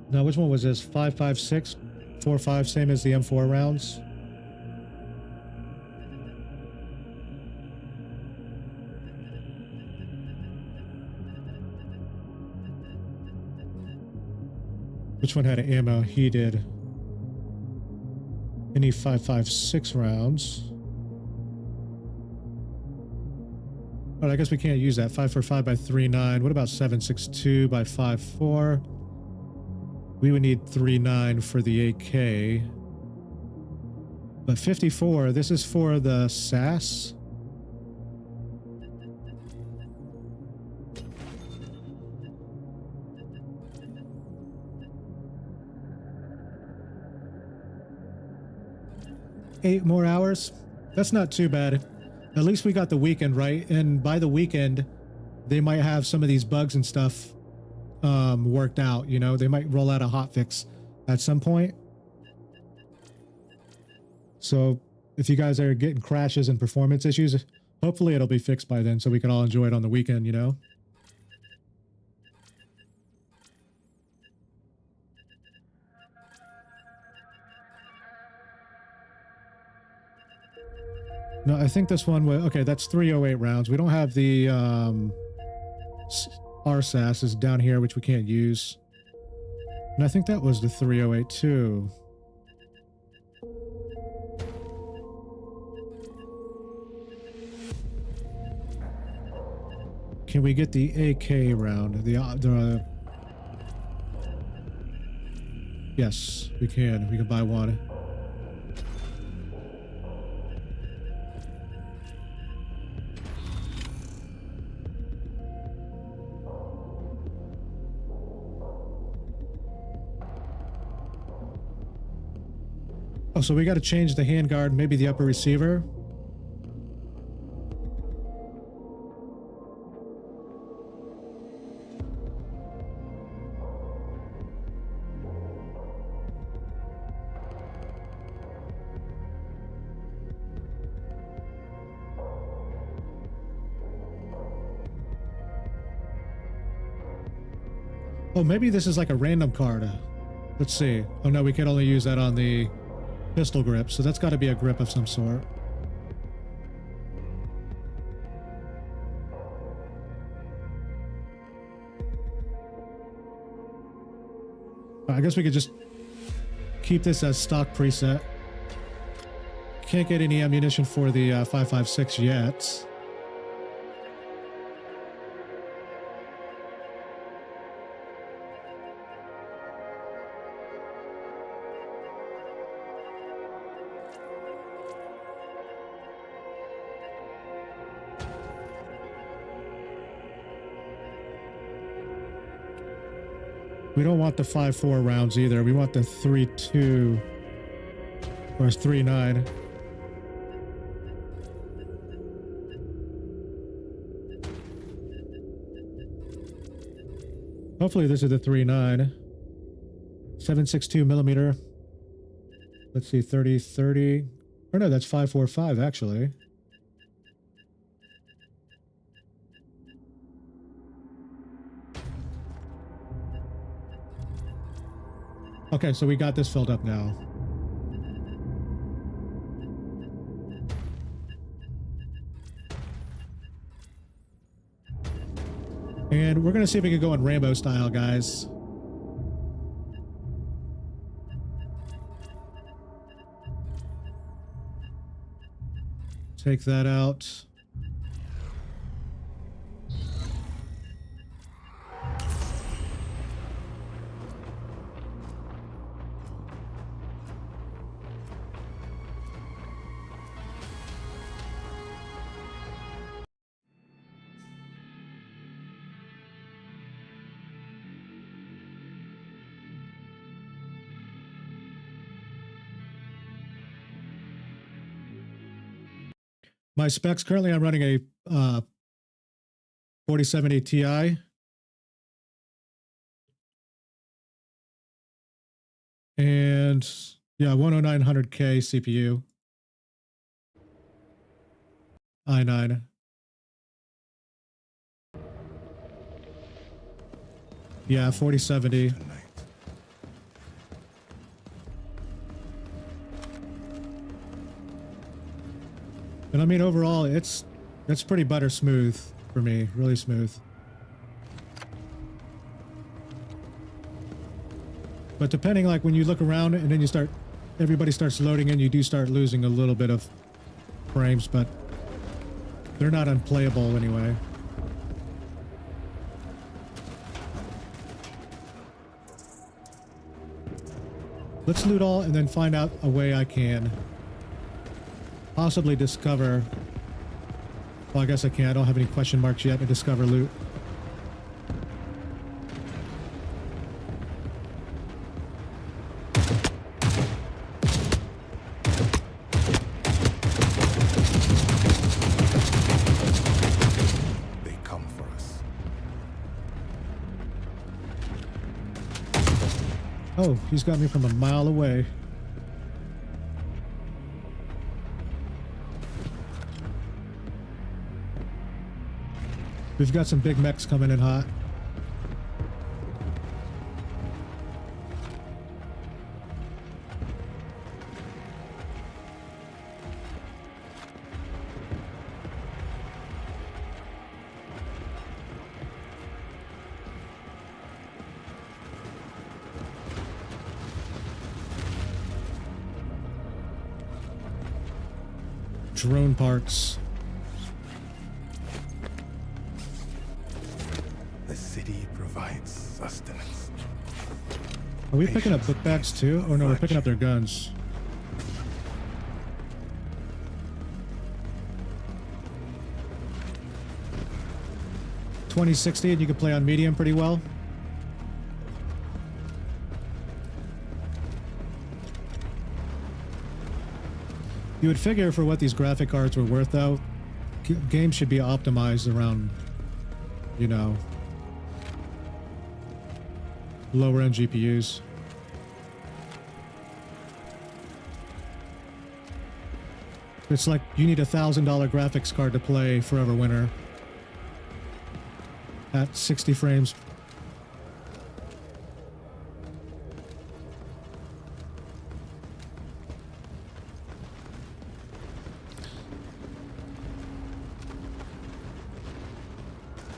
Now, which one was this? 5.56, 4.5, same as the M4 rounds. Which one had ammo? He did. Any 5.56 rounds. All right, I guess we can't use that. 5.45 by 3.9. What about 7.62 by 5.4? We would need 3.9 for the AK. But 54, this is for the SAS. Eight more hours? That's not too bad. At least we got the weekend right. And by the weekend, they might have some of these bugs and stuff worked out, you know, they might roll out a hotfix at some point. So if you guys are getting crashes and performance issues, hopefully it'll be fixed by then so we can all enjoy it on the weekend, you know. No, I think this one was okay. That's 308 rounds. We don't have the RSAS is down here, which we can't use. And I think that was the 308 too. Can we get the AK round? Yes, we can. We can buy one. Oh, so we got to change the handguard, maybe the upper receiver. Oh, maybe this is like a random card. Let's see. Oh no, we can only use that on the pistol grip, so that's got to be a grip of some sort. I guess we could just keep this as stock preset. Can't get any ammunition for the 5.56 yet. We don't want the 5.4 rounds either. We want the 3.2 or 3.9. Hopefully this is the 3.9. 7.62 millimeter. Let's see, 30. Or no, that's 5.45 actually. Okay, so we got this filled up now. And we're gonna see if we can go in Rambo style, guys. Take that out. My specs currently, I'm running a 4070 Ti. And yeah, 10900K CPU. i9. Yeah, 4070. Tonight. And I mean, overall, it's pretty butter smooth for me, really smooth. But depending, like when you look around and then everybody starts loading in, you do start losing a little bit of frames, but they're not unplayable anyway. Let's loot all and then find out a way I can possibly discover. Well, I guess I can't. I don't have any question marks yet to discover loot. They come for us. Oh, he's got me from a mile away. We've got some big mechs coming in hot. Drone parts. The city provides sustenance. Are we picking up book bags too? Oh no, we're picking up their guns. $2060 and you can play on medium pretty well. You would figure for what these graphic cards were worth though, games should be optimized around, you know, lower end GPUs. It's like you need $1,000 graphics card to play Forever Winter at 60 frames.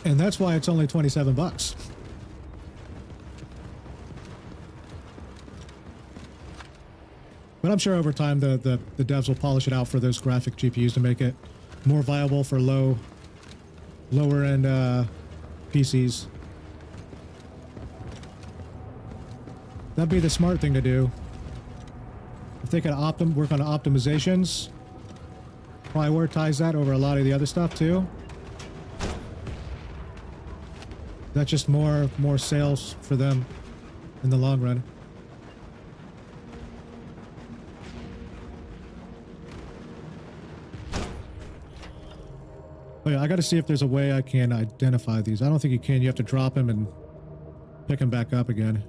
And that's why it's only 27 bucks. But I'm sure over time the devs will polish it out for those graphic GPUs to make it more viable for lower end PCs. That'd be the smart thing to do. If they could work on optimizations, prioritize that over a lot of the other stuff too. That's just more sales for them in the long run. Oh yeah, I gotta see if there's a way I can identify these. I don't think you can. You have to drop them and pick them back up again.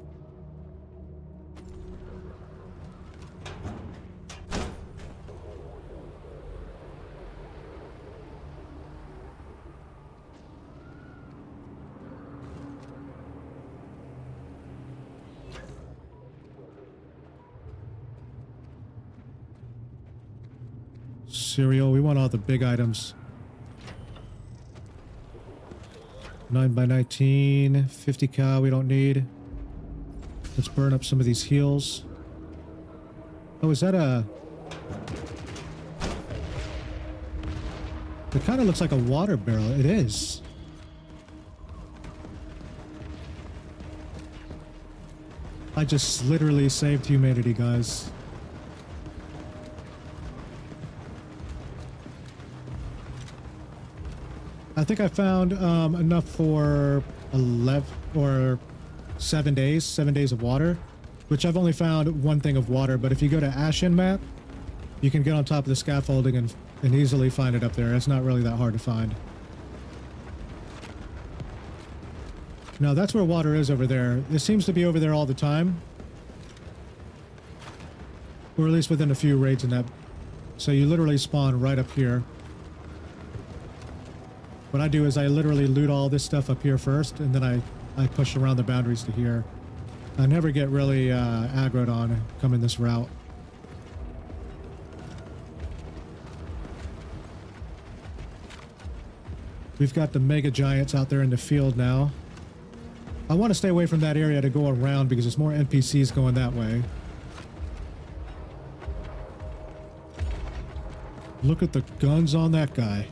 Cereal, we want all the big items. 9x19, 50 cal we don't need. Let's burn up some of these heals. Oh, is that a... It kind of looks like a water barrel. It is. I just literally saved humanity, guys. I think I found enough for 11 or 7 days, 7 days of water, which I've only found one thing of water. But if you go to Ashen map, You can get on top of the scaffolding and easily find it up there. It's not really that hard to find. Now that's where water is over there. It seems to be over there all the time. Or at least within a few raids in that. So you literally spawn right up here. What I do is I literally loot all this stuff up here first, and then I push around the boundaries to here. I never get really aggroed on coming this route. We've got the mega giants out there in the field now. I want to stay away from that area to go around because there's more NPCs going that way. Look at the guns on that guy.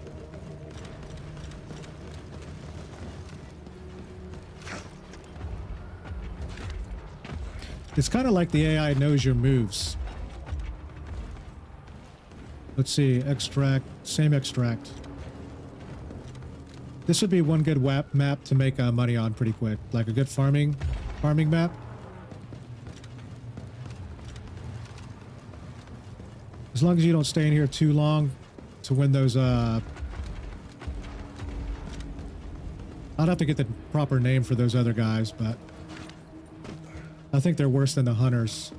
It's kind of like the AI knows your moves. Let's see, extract, same extract. This would be one good map to make money on pretty quick, like a good farming map. As long as you don't stay in here too long to win those, I'd have to get the proper name for those other guys, but I think they're worse than the hunters.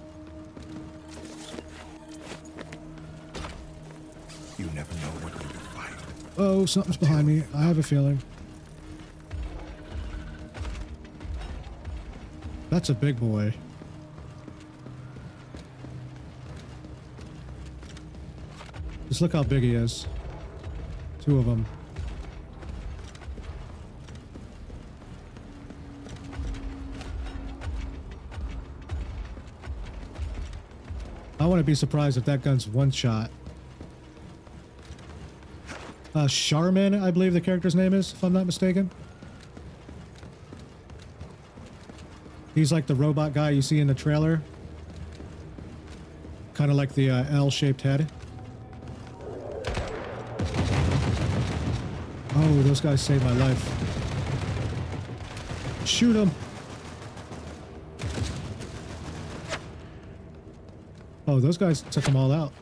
You never know what you can find. Oh, something's behind me. I have a feeling. That's a big boy. Just look how big he is. Two of them. I wouldn't be surprised if that gun's one shot. Charmin, I believe the character's name is, if I'm not mistaken. He's like the robot guy you see in the trailer. Kind of like the L-shaped head. Oh, those guys saved my life. Shoot them. Oh, those guys took them all out.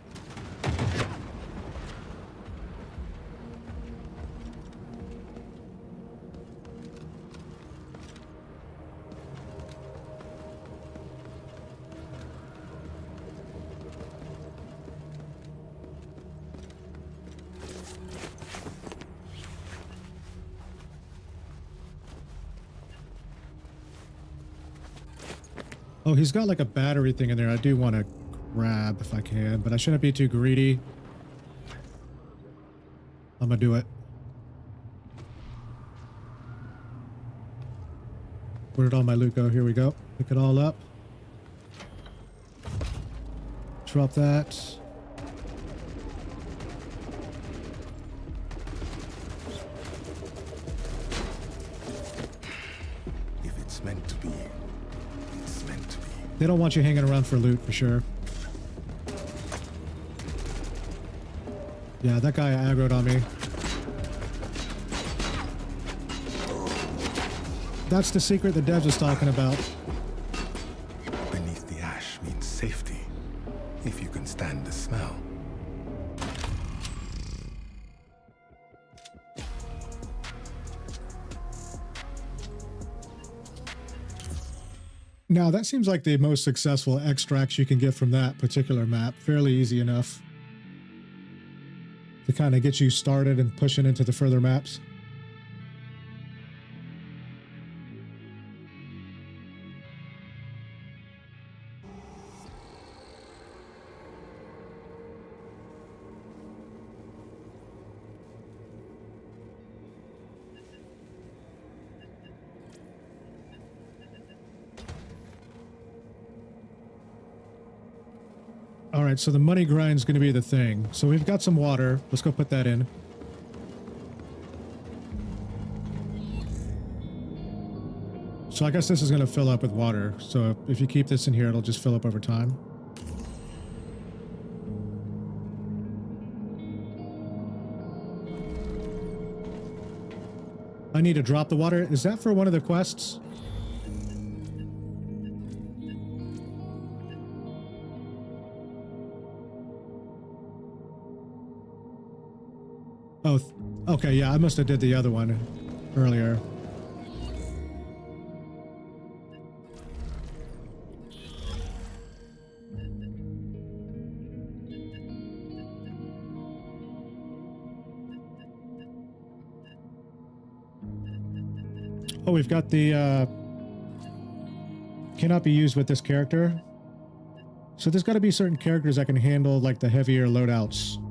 Oh, he's got like a battery thing in there. I do want to grab if I can, but I shouldn't be too greedy. I'm gonna do it. Where did all my loot go? Here we go. Pick it all up. Drop that. If it's meant to be, it's meant to be. They don't want you hanging around for loot for sure. Yeah, that guy aggroed on me. That's the secret the devs was talking about. Beneath the ash means safety, if you can stand the smell. Now, that seems like the most successful extracts you can get from that particular map. Fairly easy enough to kind of get you started and pushing into the further maps. All right, so the money grind is going to be the thing. So we've got some water. Let's go put that in. So I guess this is going to fill up with water. So if you keep this in here, it'll just fill up over time. I need to drop the water. Is that for one of the quests? Oh, okay, yeah, I must have did the other one earlier. Oh, we've got the cannot be used with this character. So there's got to be certain characters that can handle like the heavier loadouts.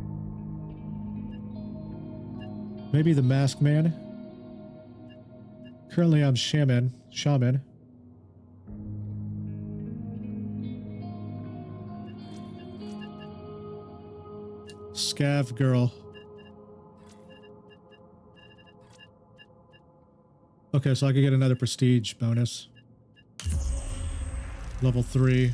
Maybe the Masked Man. Currently I'm Shaman. Scav Girl. Okay, so I could get another prestige bonus. Level 3.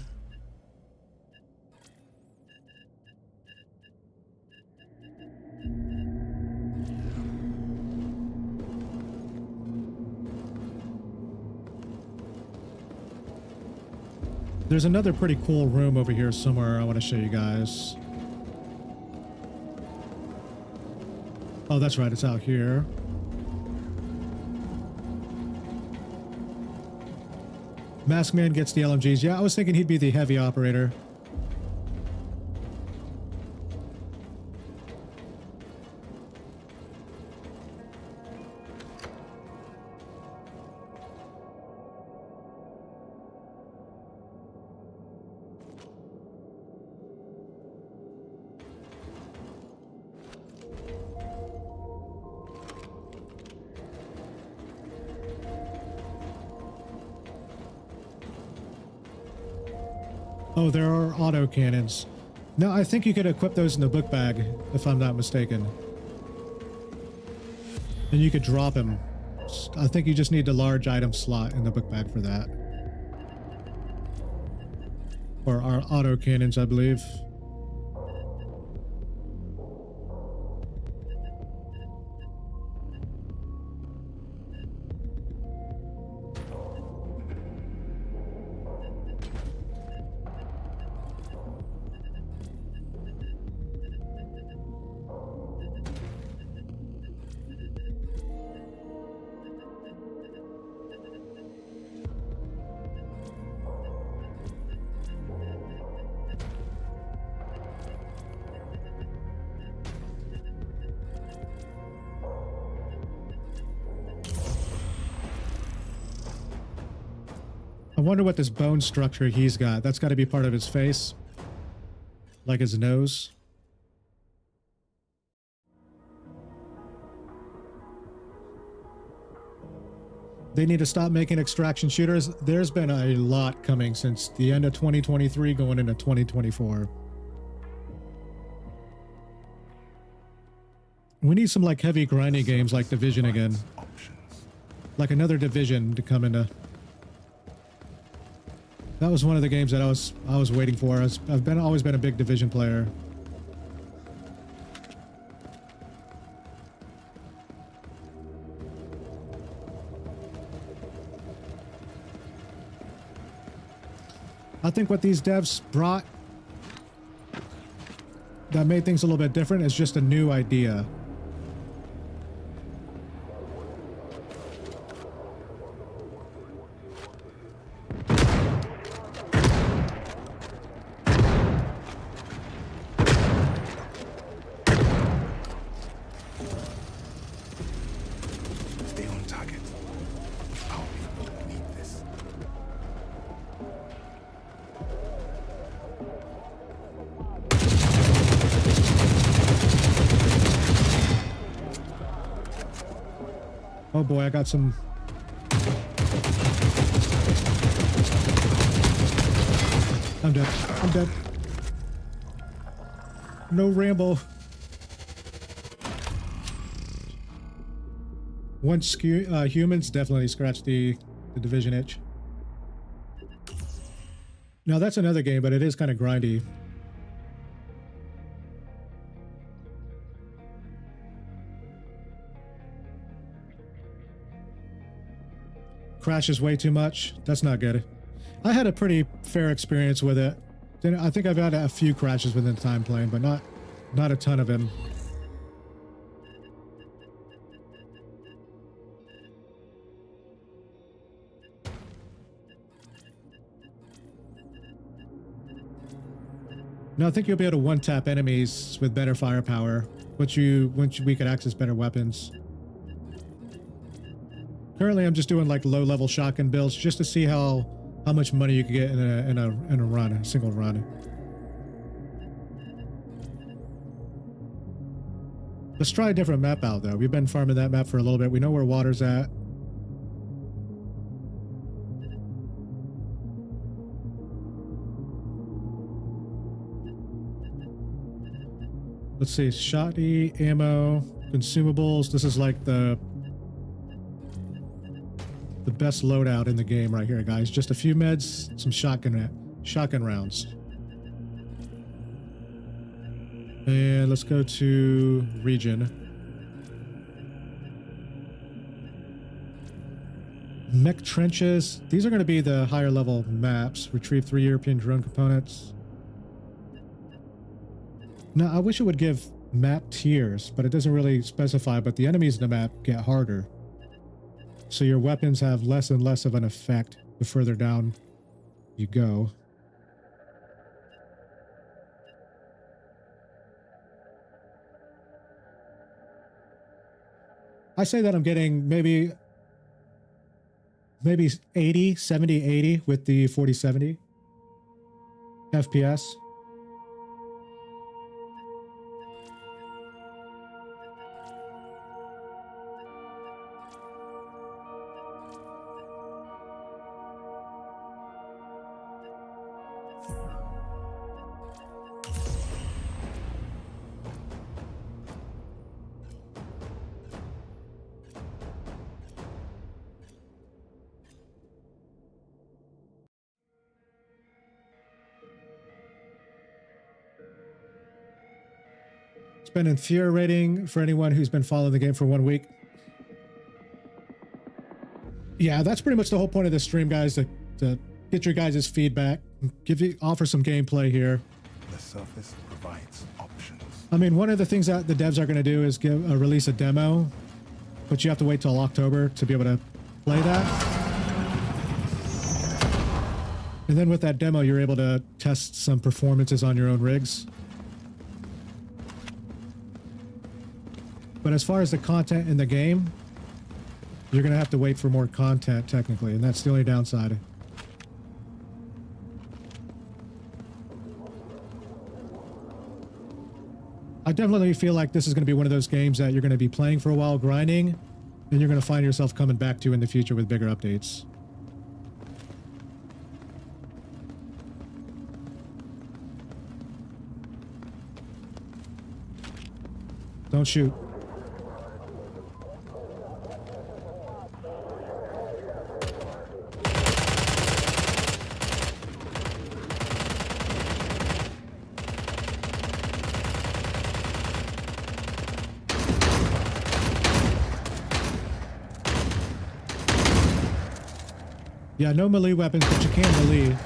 There's another pretty cool room over here somewhere I want to show you guys. Oh, that's right, it's out here. Masked Man gets the LMGs. Yeah, I was thinking he'd be the heavy operator. Oh, there are auto cannons. No, I think you could equip those in the book bag, if I'm not mistaken. And you could drop them. I think you just need the large item slot in the book bag for that. Or our auto cannons, I believe. I wonder what this bone structure he's got. That's got to be part of his face. Like his nose. They need to stop making extraction shooters. There's been a lot coming since the end of 2023 going into 2024. We need some like heavy grinding games like Division again. Like another Division to come into. That was one of the games that I was waiting for. I've always been a big Division player. I think what these devs brought that made things a little bit different is just a new idea. Stay on target. Our people need this. Oh boy, I got some. I'm dead. I'm dead. No Rambo. Once humans definitely scratch the Division itch. Now that's another game, but it is kind of grindy. Crashes way too much. That's not good. I had a pretty fair experience with it. I think I've had a few crashes within the time playing, but not a ton of them. No, I think you'll be able to one-tap enemies with better firepower once we could access better weapons. Currently, I'm just doing like low-level shotgun builds just to see how much money you can get in a run, a single run. Let's try a different map out though. We've been farming that map for a little bit. We know where water's at. Let's see, shotty, ammo, consumables. This is like the best loadout in the game right here, guys. Just a few meds, some shotgun rounds. And let's go to region. Mech Trenches. These are going to be the higher level maps. Retrieve 3 European drone components. Now, I wish it would give map tiers, but it doesn't really specify, but the enemies in the map get harder. So your weapons have less and less of an effect the further down you go. I say that I'm getting maybe 80, 70, 80 with the 4070 FPS. It's been infuriating for anyone who's been following the game for 1 week. Yeah, that's pretty much the whole point of this stream, guys, to get your guys' feedback, offer some gameplay here. The surface provides options. I mean, one of the things that the devs are going to do is release a demo, but you have to wait till October to be able to play that. And then with that demo, you're able to test some performances on your own rigs. But as far as the content in the game, you're going to have to wait for more content, technically, and that's the only downside. I definitely feel like this is going to be one of those games that you're going to be playing for a while, grinding, and you're going to find yourself coming back to in the future with bigger updates. Don't shoot. Yeah, no melee weapons, but you can melee.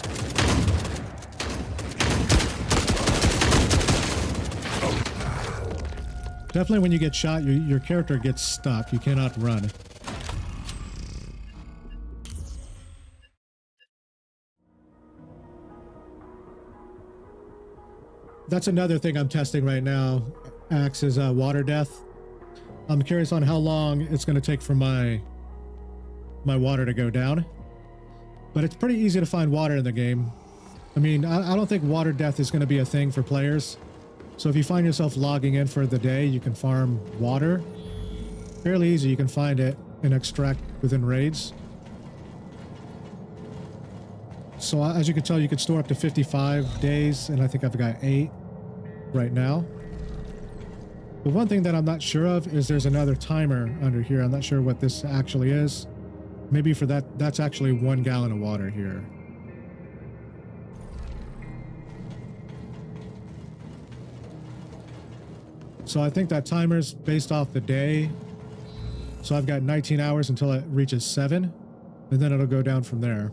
Definitely when you get shot, your character gets stuck. You cannot run. That's another thing I'm testing right now. Axe is water death. I'm curious on how long it's going to take for my water to go down. But it's pretty easy to find water in the game. I mean, I don't think water death is going to be a thing for players. So if you find yourself logging in for the day, you can farm water. Fairly easy, you can find it and extract within raids. So as you can tell, you can store up to 55 days, and I think I've got 8 right now. But one thing that I'm not sure of is there's another timer under here. I'm not sure what this actually is. Maybe for that's actually 1 gallon of water here. So I think that timer's based off the day. So I've got 19 hours until it reaches 7, and then it'll go down from there.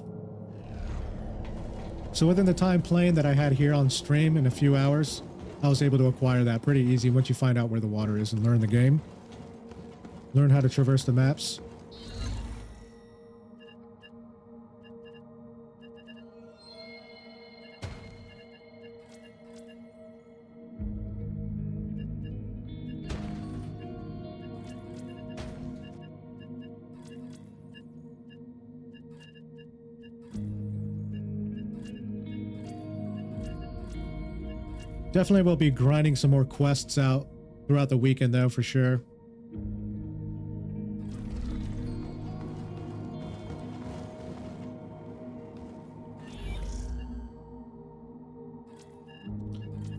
So within the time plane that I had here on stream in a few hours, I was able to acquire that pretty easy once you find out where the water is and learn the game. Learn how to traverse the maps. Definitely will be grinding some more quests out throughout the weekend, though, for sure.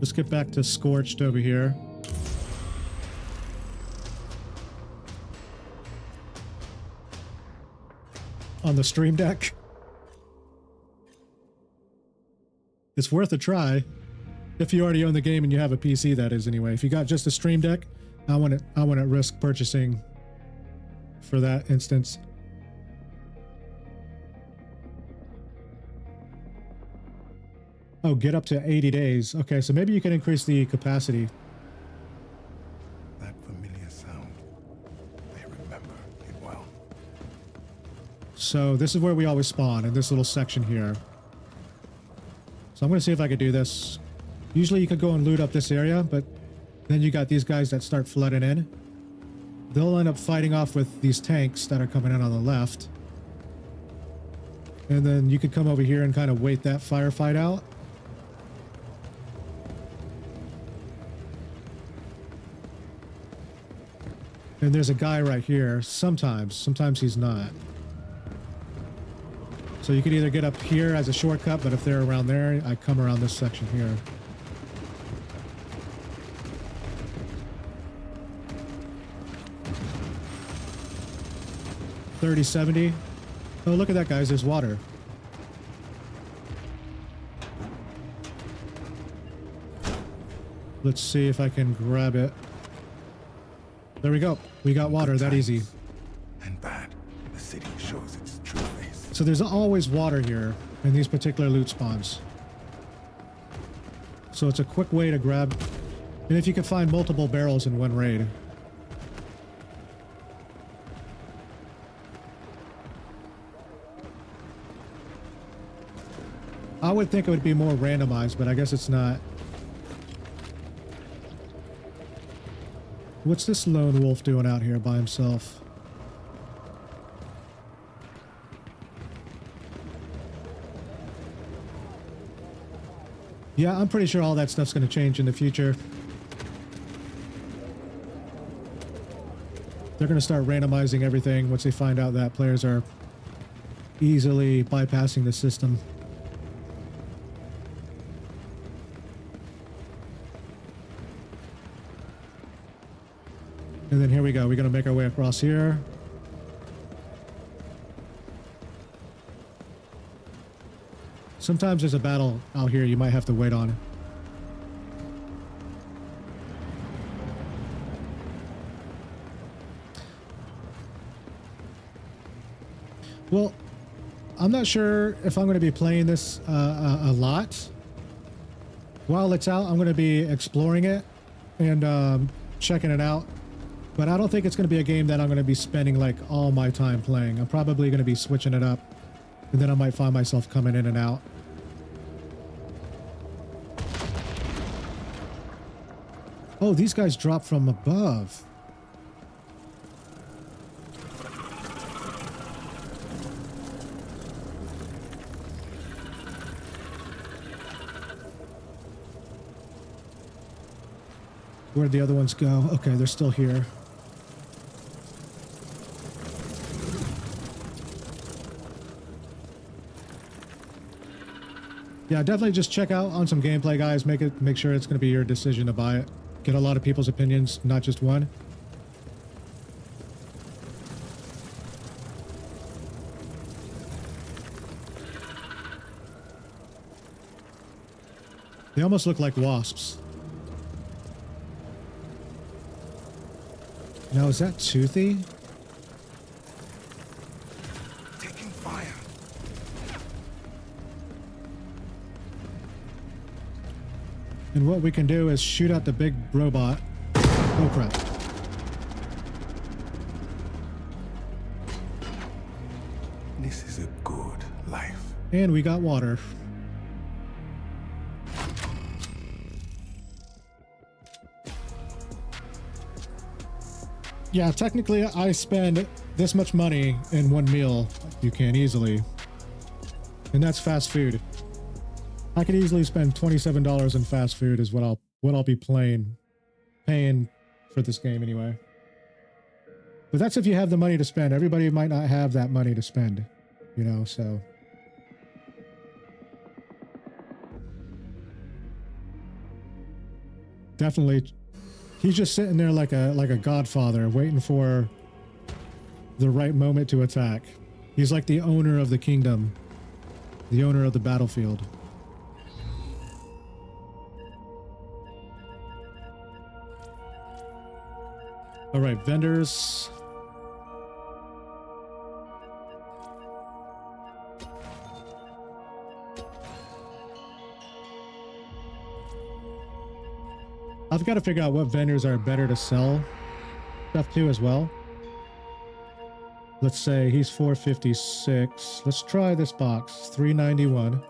Let's get back to Scorched over here. On the stream deck. It's worth a try. If you already own the game and you have a PC, that is, anyway. If you got just a stream deck, I wouldn't risk purchasing for that instance. Oh, get up to 80 days. Okay, so maybe you can increase the capacity. That familiar sound. I remember it well. So this is where we always spawn, in this little section here. So I'm going to see if I could do this. Usually you could go and loot up this area, but then you got these guys that start flooding in. They'll end up fighting off with these tanks that are coming in on the left. And then you could come over here and kind of wait that firefight out. And there's a guy right here. Sometimes he's not. So you could either get up here as a shortcut, but if they're around there, I come around this section here. 3070. Oh, look at that, guys. There's water. Let's see if I can grab it. There we go. We got water that easy. And bad. The city shows its true face. So there's always water here in these particular loot spawns. So it's a quick way to grab. And if you could find multiple barrels in one raid. I would think it would be more randomized, but I guess it's not. What's this lone wolf doing out here by himself? Yeah, I'm pretty sure all that stuff's going to change in the future. They're going to start randomizing everything once they find out that players are easily bypassing the system. And then here we go. We're going to make our way across here. Sometimes there's a battle out here you might have to wait on. Well, I'm not sure if I'm going to be playing this a lot. While it's out, I'm going to be exploring it and checking it out. But I don't think it's going to be a game that I'm going to be spending like all my time playing. I'm probably going to be switching it up. And then I might find myself coming in and out. Oh, these guys drop from above. Where'd the other ones go? Okay, they're still here. Yeah, definitely just check out on some gameplay, guys. Make sure it's going to be your decision to buy it. Get a lot of people's opinions, not just one. They almost look like wasps. Now, is that Toothy? Taking fire. And what we can do is shoot out the big robot. Oh, crap. This is a good life. And we got water. Yeah, technically I spend this much money in one meal. You can easily. And that's fast food. I could easily spend $27 in fast food is what I'll what I'll be paying for this game anyway. But that's if you have the money to spend. Everybody might not have that money to spend, you know, so. Definitely, he's just sitting there like a godfather, waiting for the right moment to attack. He's like the owner of the kingdom, the owner of the battlefield. All right, vendors. I've got to figure out what vendors are better to sell stuff to as well. Let's say he's 456. Let's try this box, 391.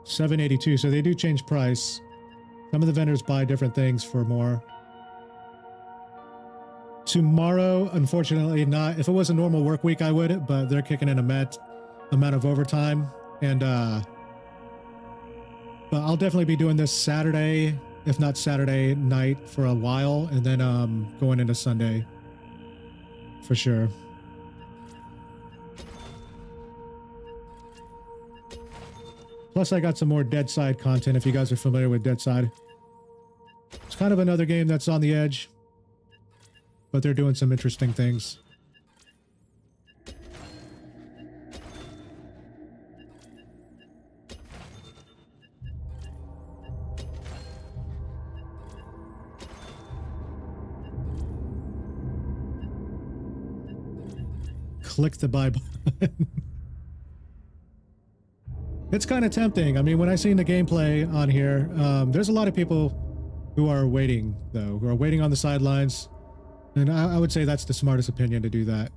$782. So they do change price. Some of the vendors buy different things for more. Tomorrow, unfortunately not. If it was a normal work week, I would, but they're kicking in a amount of overtime. And but I'll definitely be doing this Saturday, if not Saturday night for a while, and then going into Sunday for sure. Plus, I got some more Dead Side content if you guys are familiar with Dead Side. It's kind of another game that's on the edge, but they're doing some interesting things. Click the buy button. It's kind of tempting. I mean, when I seen the gameplay on here, there's a lot of people who are waiting, though, who are waiting on the sidelines. And I would say that's the smartest opinion to do that.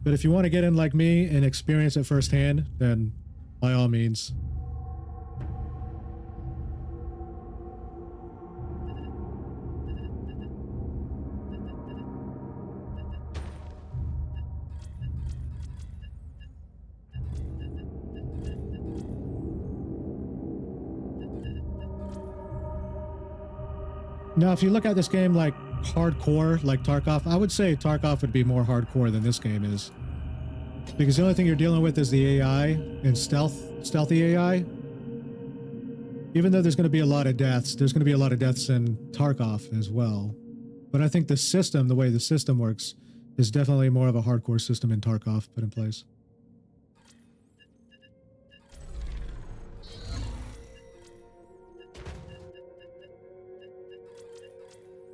But if you want to get in like me and experience it firsthand, then by all means. Now, if you look at this game like hardcore, like Tarkov, I would say Tarkov would be more hardcore than this game is. Because the only thing you're dealing with is the AI and stealthy AI. Even though there's going to be a lot of deaths, there's going to be a lot of deaths in Tarkov as well. But I think the system, the way the system works, is definitely more of a hardcore system in Tarkov put in place.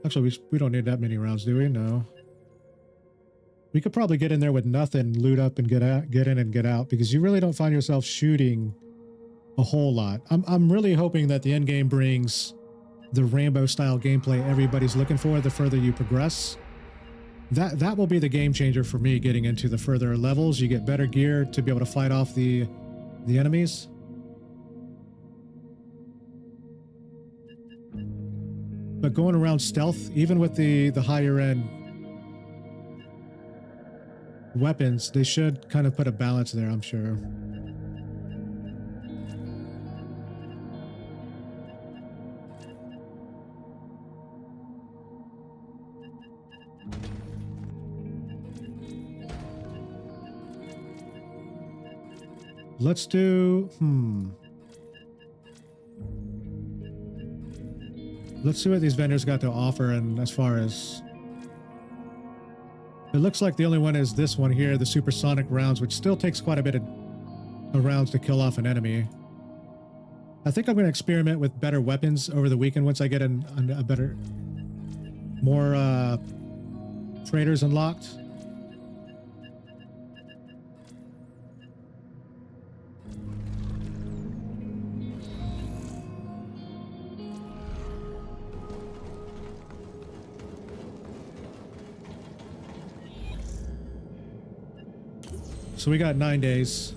Actually, we don't need that many rounds, do we? No. We could probably get in there with nothing, loot up, and get in and get out, because you really don't find yourself shooting a whole lot. I'm really hoping that the end game brings the Rambo-style gameplay everybody's looking for the further you progress. That will be the game changer for me getting into the further levels. You get better gear to be able to fight off the enemies. But going around stealth, even with the higher end weapons, they should kind of put a balance there, I'm sure. Let's do, let's see what these vendors got to offer, and as far as... It looks like the only one is this one here, the supersonic rounds, which still takes quite a bit of rounds to kill off an enemy. I think I'm going to experiment with better weapons over the weekend once I get a better... more traders unlocked. So we got 9 days.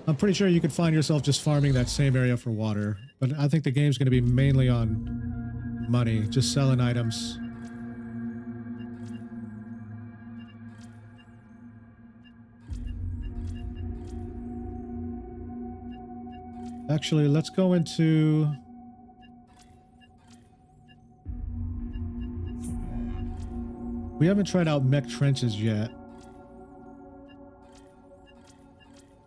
I'm pretty sure you could find yourself just farming that same area for water, but I think the game's going to be mainly on money, just selling items. Actually, let's go into... We haven't tried out Mech Trenches yet.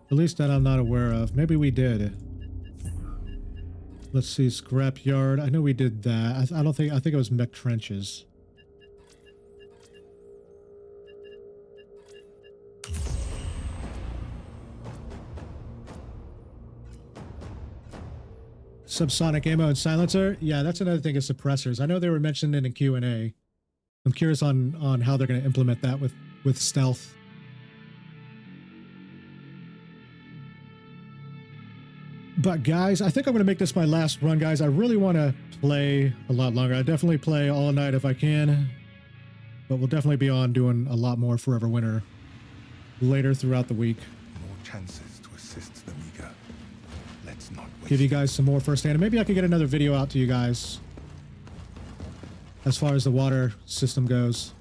At least that I'm not aware of. Maybe we did. Let's see, Scrapyard. I know we did that. I think it was Mech Trenches. Subsonic ammo and silencer. Yeah, that's another thing is suppressors. I know they were mentioned in a Q&A. I'm curious on how they're going to implement that with stealth. But guys, I think I'm going to make this my last run, guys. I really want to play a lot longer. I definitely play all night if I can. But we'll definitely be on doing a lot more Forever Winter later throughout the week. More chances to assist the meager. Let's not waste. Give you guys some more firsthand. And maybe I could get another video out to you guys as far as the water system goes.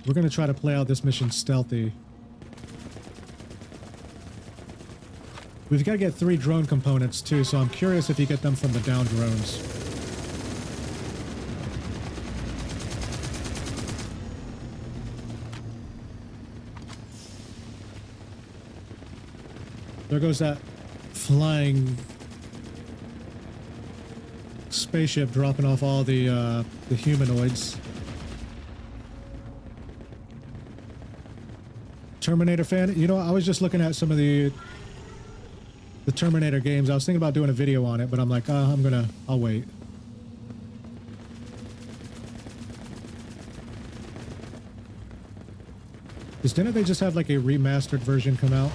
We're going to try to play out this mission stealthy. We've got to get 3 drone components too, so I'm curious if you get them from the down drones. There goes that flying spaceship dropping off all the humanoids. Terminator fan? You know, I was just looking at some of the Terminator games. I was thinking about doing a video on it, but I'm like, I'll wait. Didn't they just have like a remastered version come out?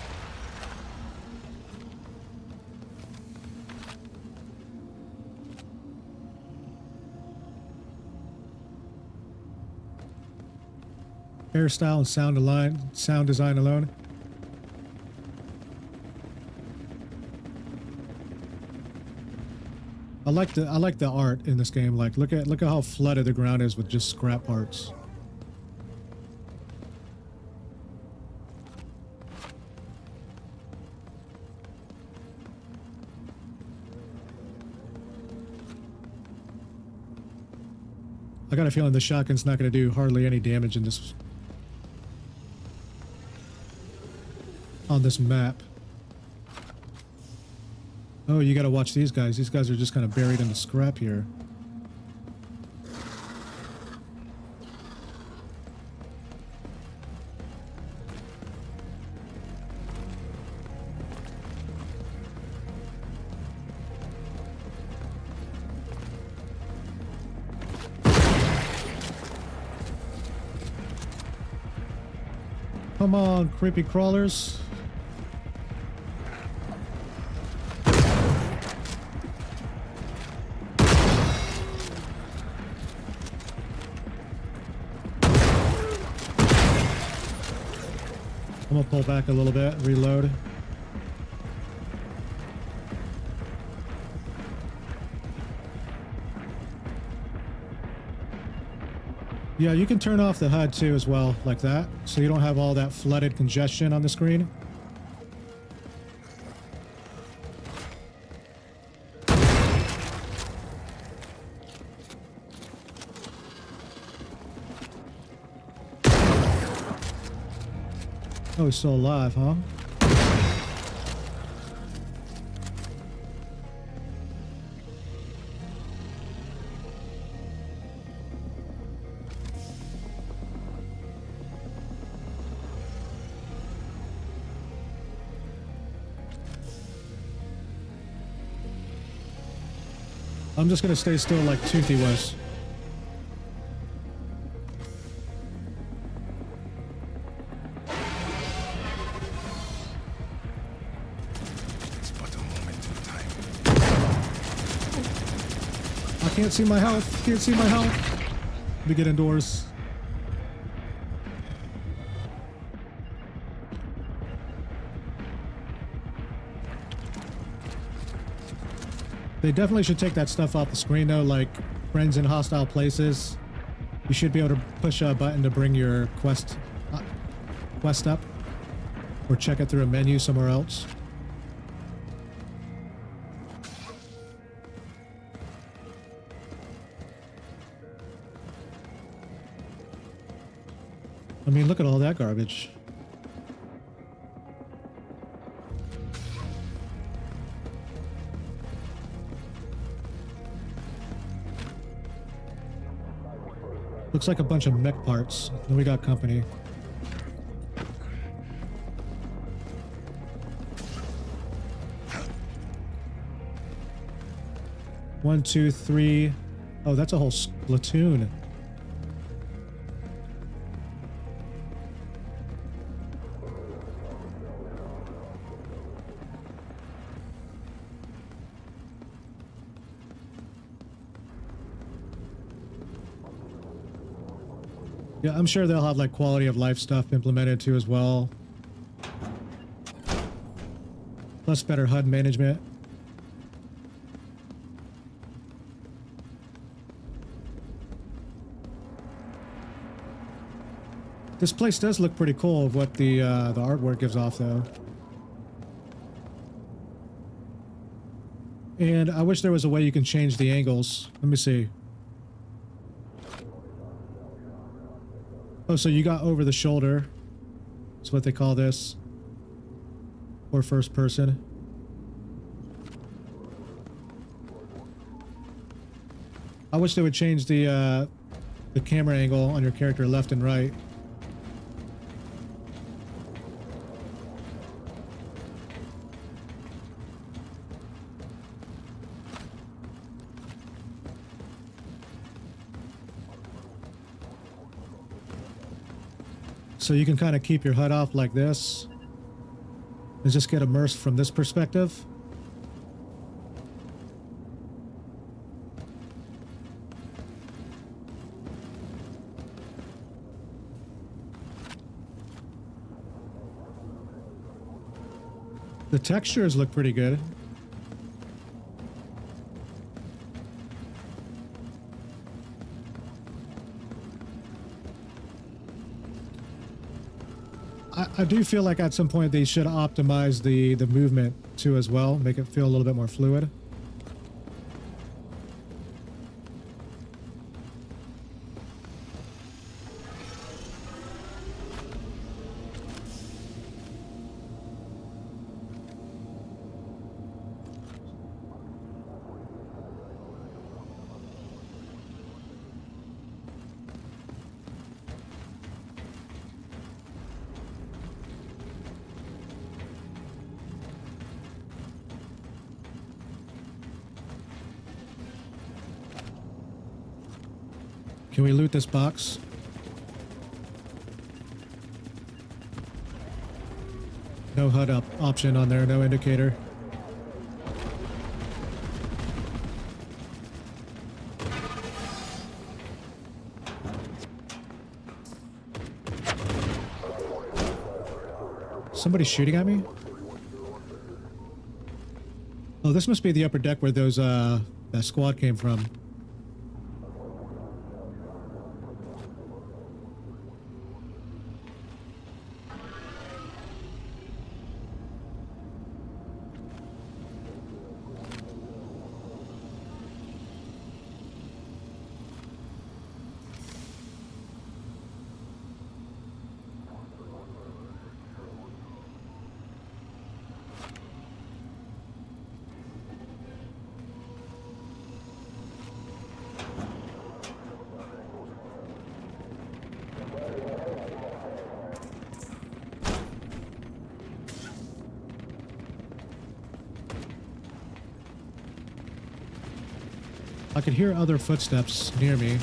Hairstyle and sound design alone. I like the art in this game. Like look at how flooded the ground is with just scrap parts. I got a feeling the shotgun's not going to do hardly any damage in this on this map. Oh, you got to watch these guys. These guys are just kind of buried in the scrap here. Come on, creepy crawlers. I'm gonna pull back a little bit, reload. Yeah, you can turn off the HUD too as well, like that, so you don't have all that flooded congestion on the screen. Oh, he's still alive, huh? I'm just gonna stay still like Toothy was. I can't see my health. Can't see my health. Let me get indoors. They definitely should take that stuff off the screen though, like friends in hostile places. You should be able to push a button to bring your quest up, or check it through a menu somewhere else. I mean, look at all that garbage. Looks like a bunch of mech parts. Then we got company. One, two, three. Oh, that's a whole platoon. Yeah, I'm sure they'll have like quality of life stuff implemented too as well. Plus better HUD management. This place does look pretty cool of what the artwork gives off though. And I wish there was a way you can change the angles. Let me see. Oh, so you got over the shoulder. That's what they call this. Or first person. I wish they would change the camera angle on your character left and right. So you can kind of keep your HUD off like this and just get immersed from this perspective. The textures look pretty good. I do feel like at some point they should optimize the movement too as well, make it feel a little bit more fluid. Can we loot this box? No HUD up option on there, no indicator. Somebody shooting at me? Oh, this must be the upper deck where those that squad came from. I could hear other footsteps near me.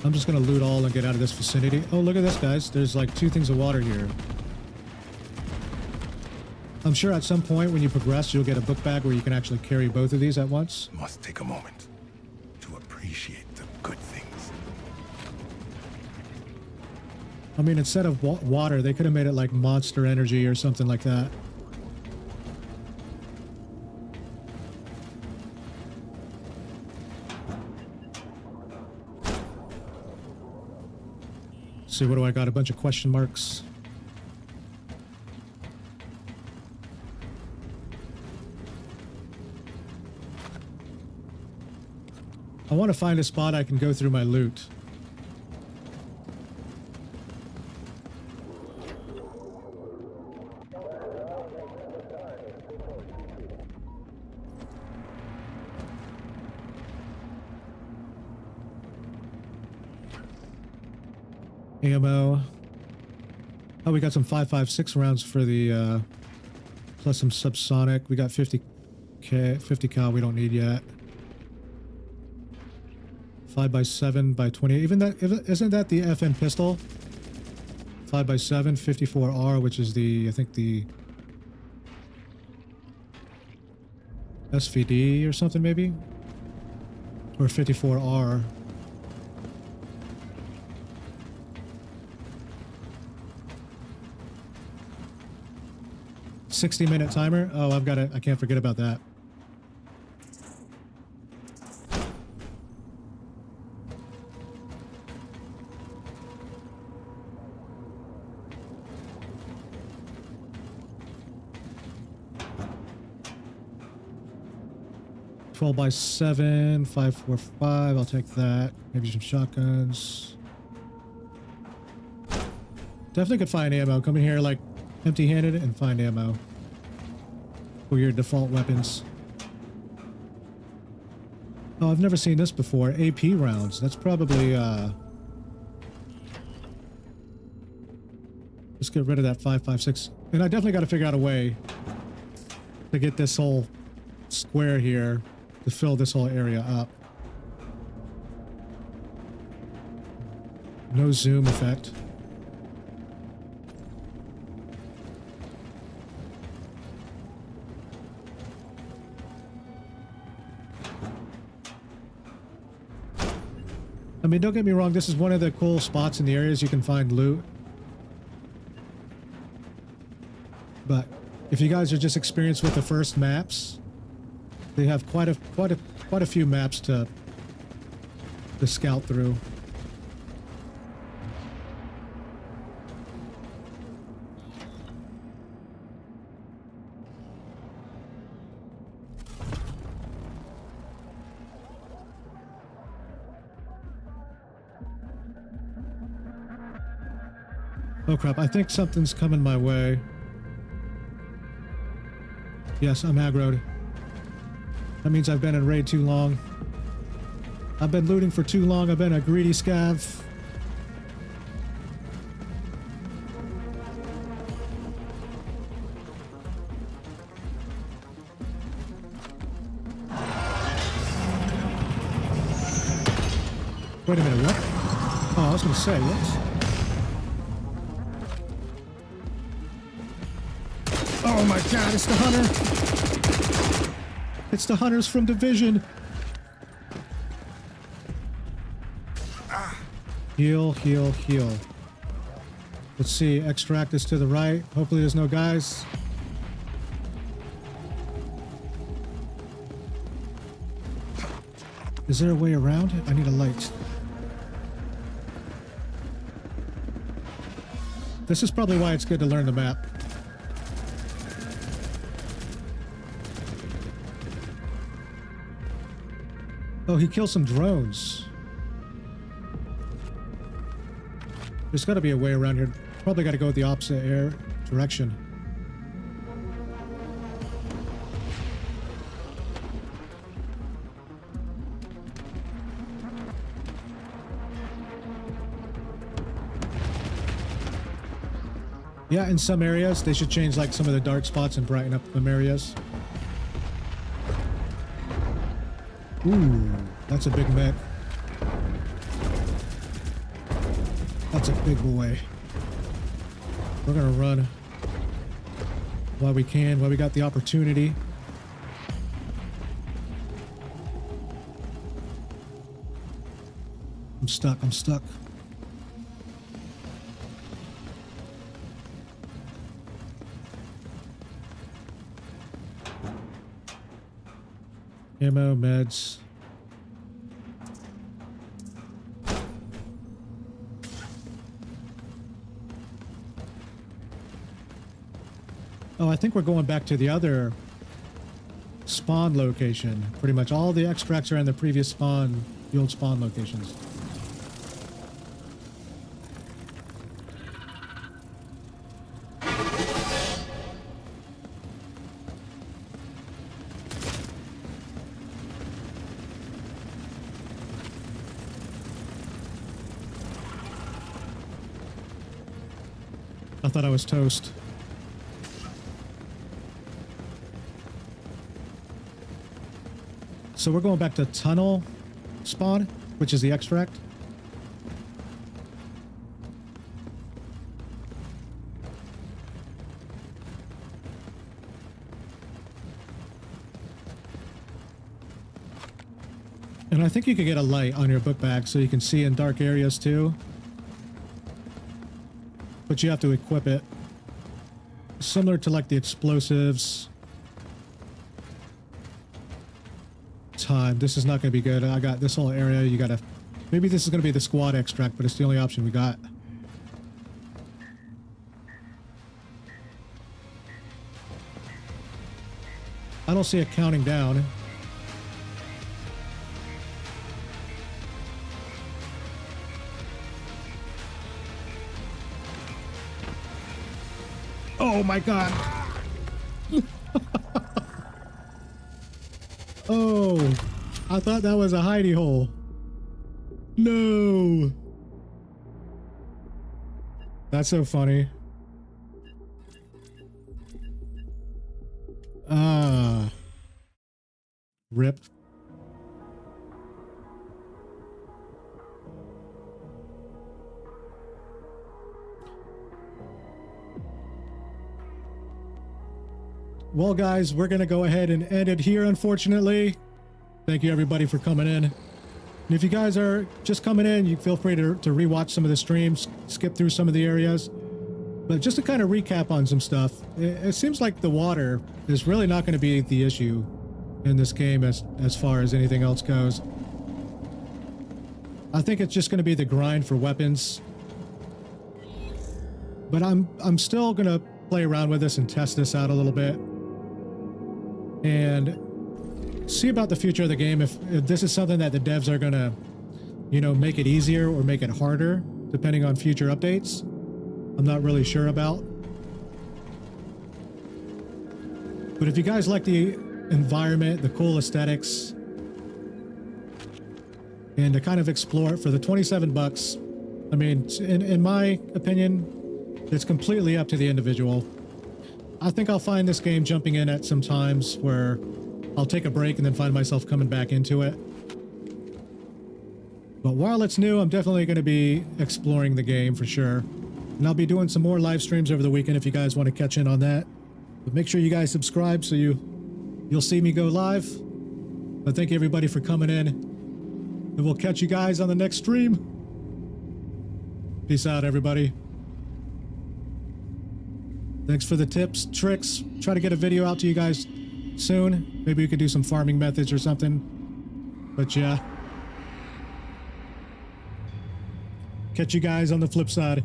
I'm just gonna loot all and get out of this vicinity. Oh, look at this, guys. There's like 2 things of water here. I'm sure at some point when you progress, you'll get a book bag where you can actually carry both of these at once. Must take a moment to appreciate the good things. I mean, instead of water, they could have made it like Monster Energy or something like that. Let's see, what do I got? A bunch of question marks. I want to find a spot I can go through my loot. Ammo. Oh, we got some 5.56 rounds for the, plus some subsonic. We got 50 cal we don't need yet. 5x7 by 20. Even that, isn't that the FN pistol? 5x7, 54R, which is the, I think the SVD or something maybe? Or 54R. $60-minute timer? Oh, I've got it. I can't forget about that. Twelve by 7, 5.45. I'll take that. Maybe some shotguns. Definitely could find ammo. Come in here like empty-handed and find ammo for your default weapons. Oh, I've never seen this before. AP rounds. That's probably, let's get rid of that 5.56. And I definitely got to figure out a way to get this whole square here to fill this whole area up. No zoom effect. I mean, don't get me wrong, this is one of the cool spots in the areas you can find loot. But if you guys are just experienced with the first maps, they have quite a few maps to scout through. Oh crap, I think something's coming my way. Yes, I'm aggroed. That means I've been in raid too long. I've been looting for too long. I've been a greedy scav. Wait a minute, what? Oh, I was gonna say, what? Oh my god, it's the hunter! It's the hunters from Division! Heal, heal, heal. Let's see, extract is to the right. Hopefully there's no guys. Is there a way around? I need a light. This is probably why it's good to learn the map. Oh, he killed some drones. There's got to be a way around here. Probably got to go the opposite direction. Yeah, in some areas, they should change like some of the dark spots and brighten up some areas. Ooh, that's a big mech. That's a big boy. We're gonna run while we can, while we got the opportunity. I'm stuck, I'm stuck. Ammo, meds. Oh, I think we're going back to the other spawn location. Pretty much all the extracts are in the previous spawn, the old spawn locations. I thought I was toast. So we're going back to tunnel spawn, which is the extract. And I think you could get a light on your book bag so you can see in dark areas too. But you have to equip it. Similar to like the explosives. Time. This is not going to be good. I got this whole area. You got to... Maybe this is going to be the squad extract, but it's the only option we got. I don't see it counting down. Oh my god. Oh, I thought that was a hidey hole. No. That's so funny. Rip. Well, guys, we're going to go ahead and end it here, unfortunately. Thank you, everybody, for coming in. And if you guys are just coming in, you feel free to rewatch some of the streams, skip through some of the areas. But just to kind of recap on some stuff, it seems like the water is really not going to be the issue in this game as far as anything else goes. I think it's just going to be the grind for weapons. But I'm still going to play around with this and test this out a little bit. And see about the future of the game, if this is something that the devs are gonna, you know, make it easier or make it harder, depending on future updates. I'm not really sure about. But if you guys like the environment, the cool aesthetics, and to kind of explore it for the 27 bucks, I mean, in my opinion, it's completely up to the individual. I think I'll find this game jumping in at some times where I'll take a break and then find myself coming back into it. But while it's new, I'm definitely going to be exploring the game for sure. And I'll be doing some more live streams over the weekend if you guys want to catch in on that. But make sure you guys subscribe so you'll see me go live. But thank you everybody for coming in. And we'll catch you guys on the next stream. Peace out, everybody. Thanks for the tips, tricks. Try to get a video out to you guys soon. Maybe we could do some farming methods or something. But yeah. Catch you guys on the flip side.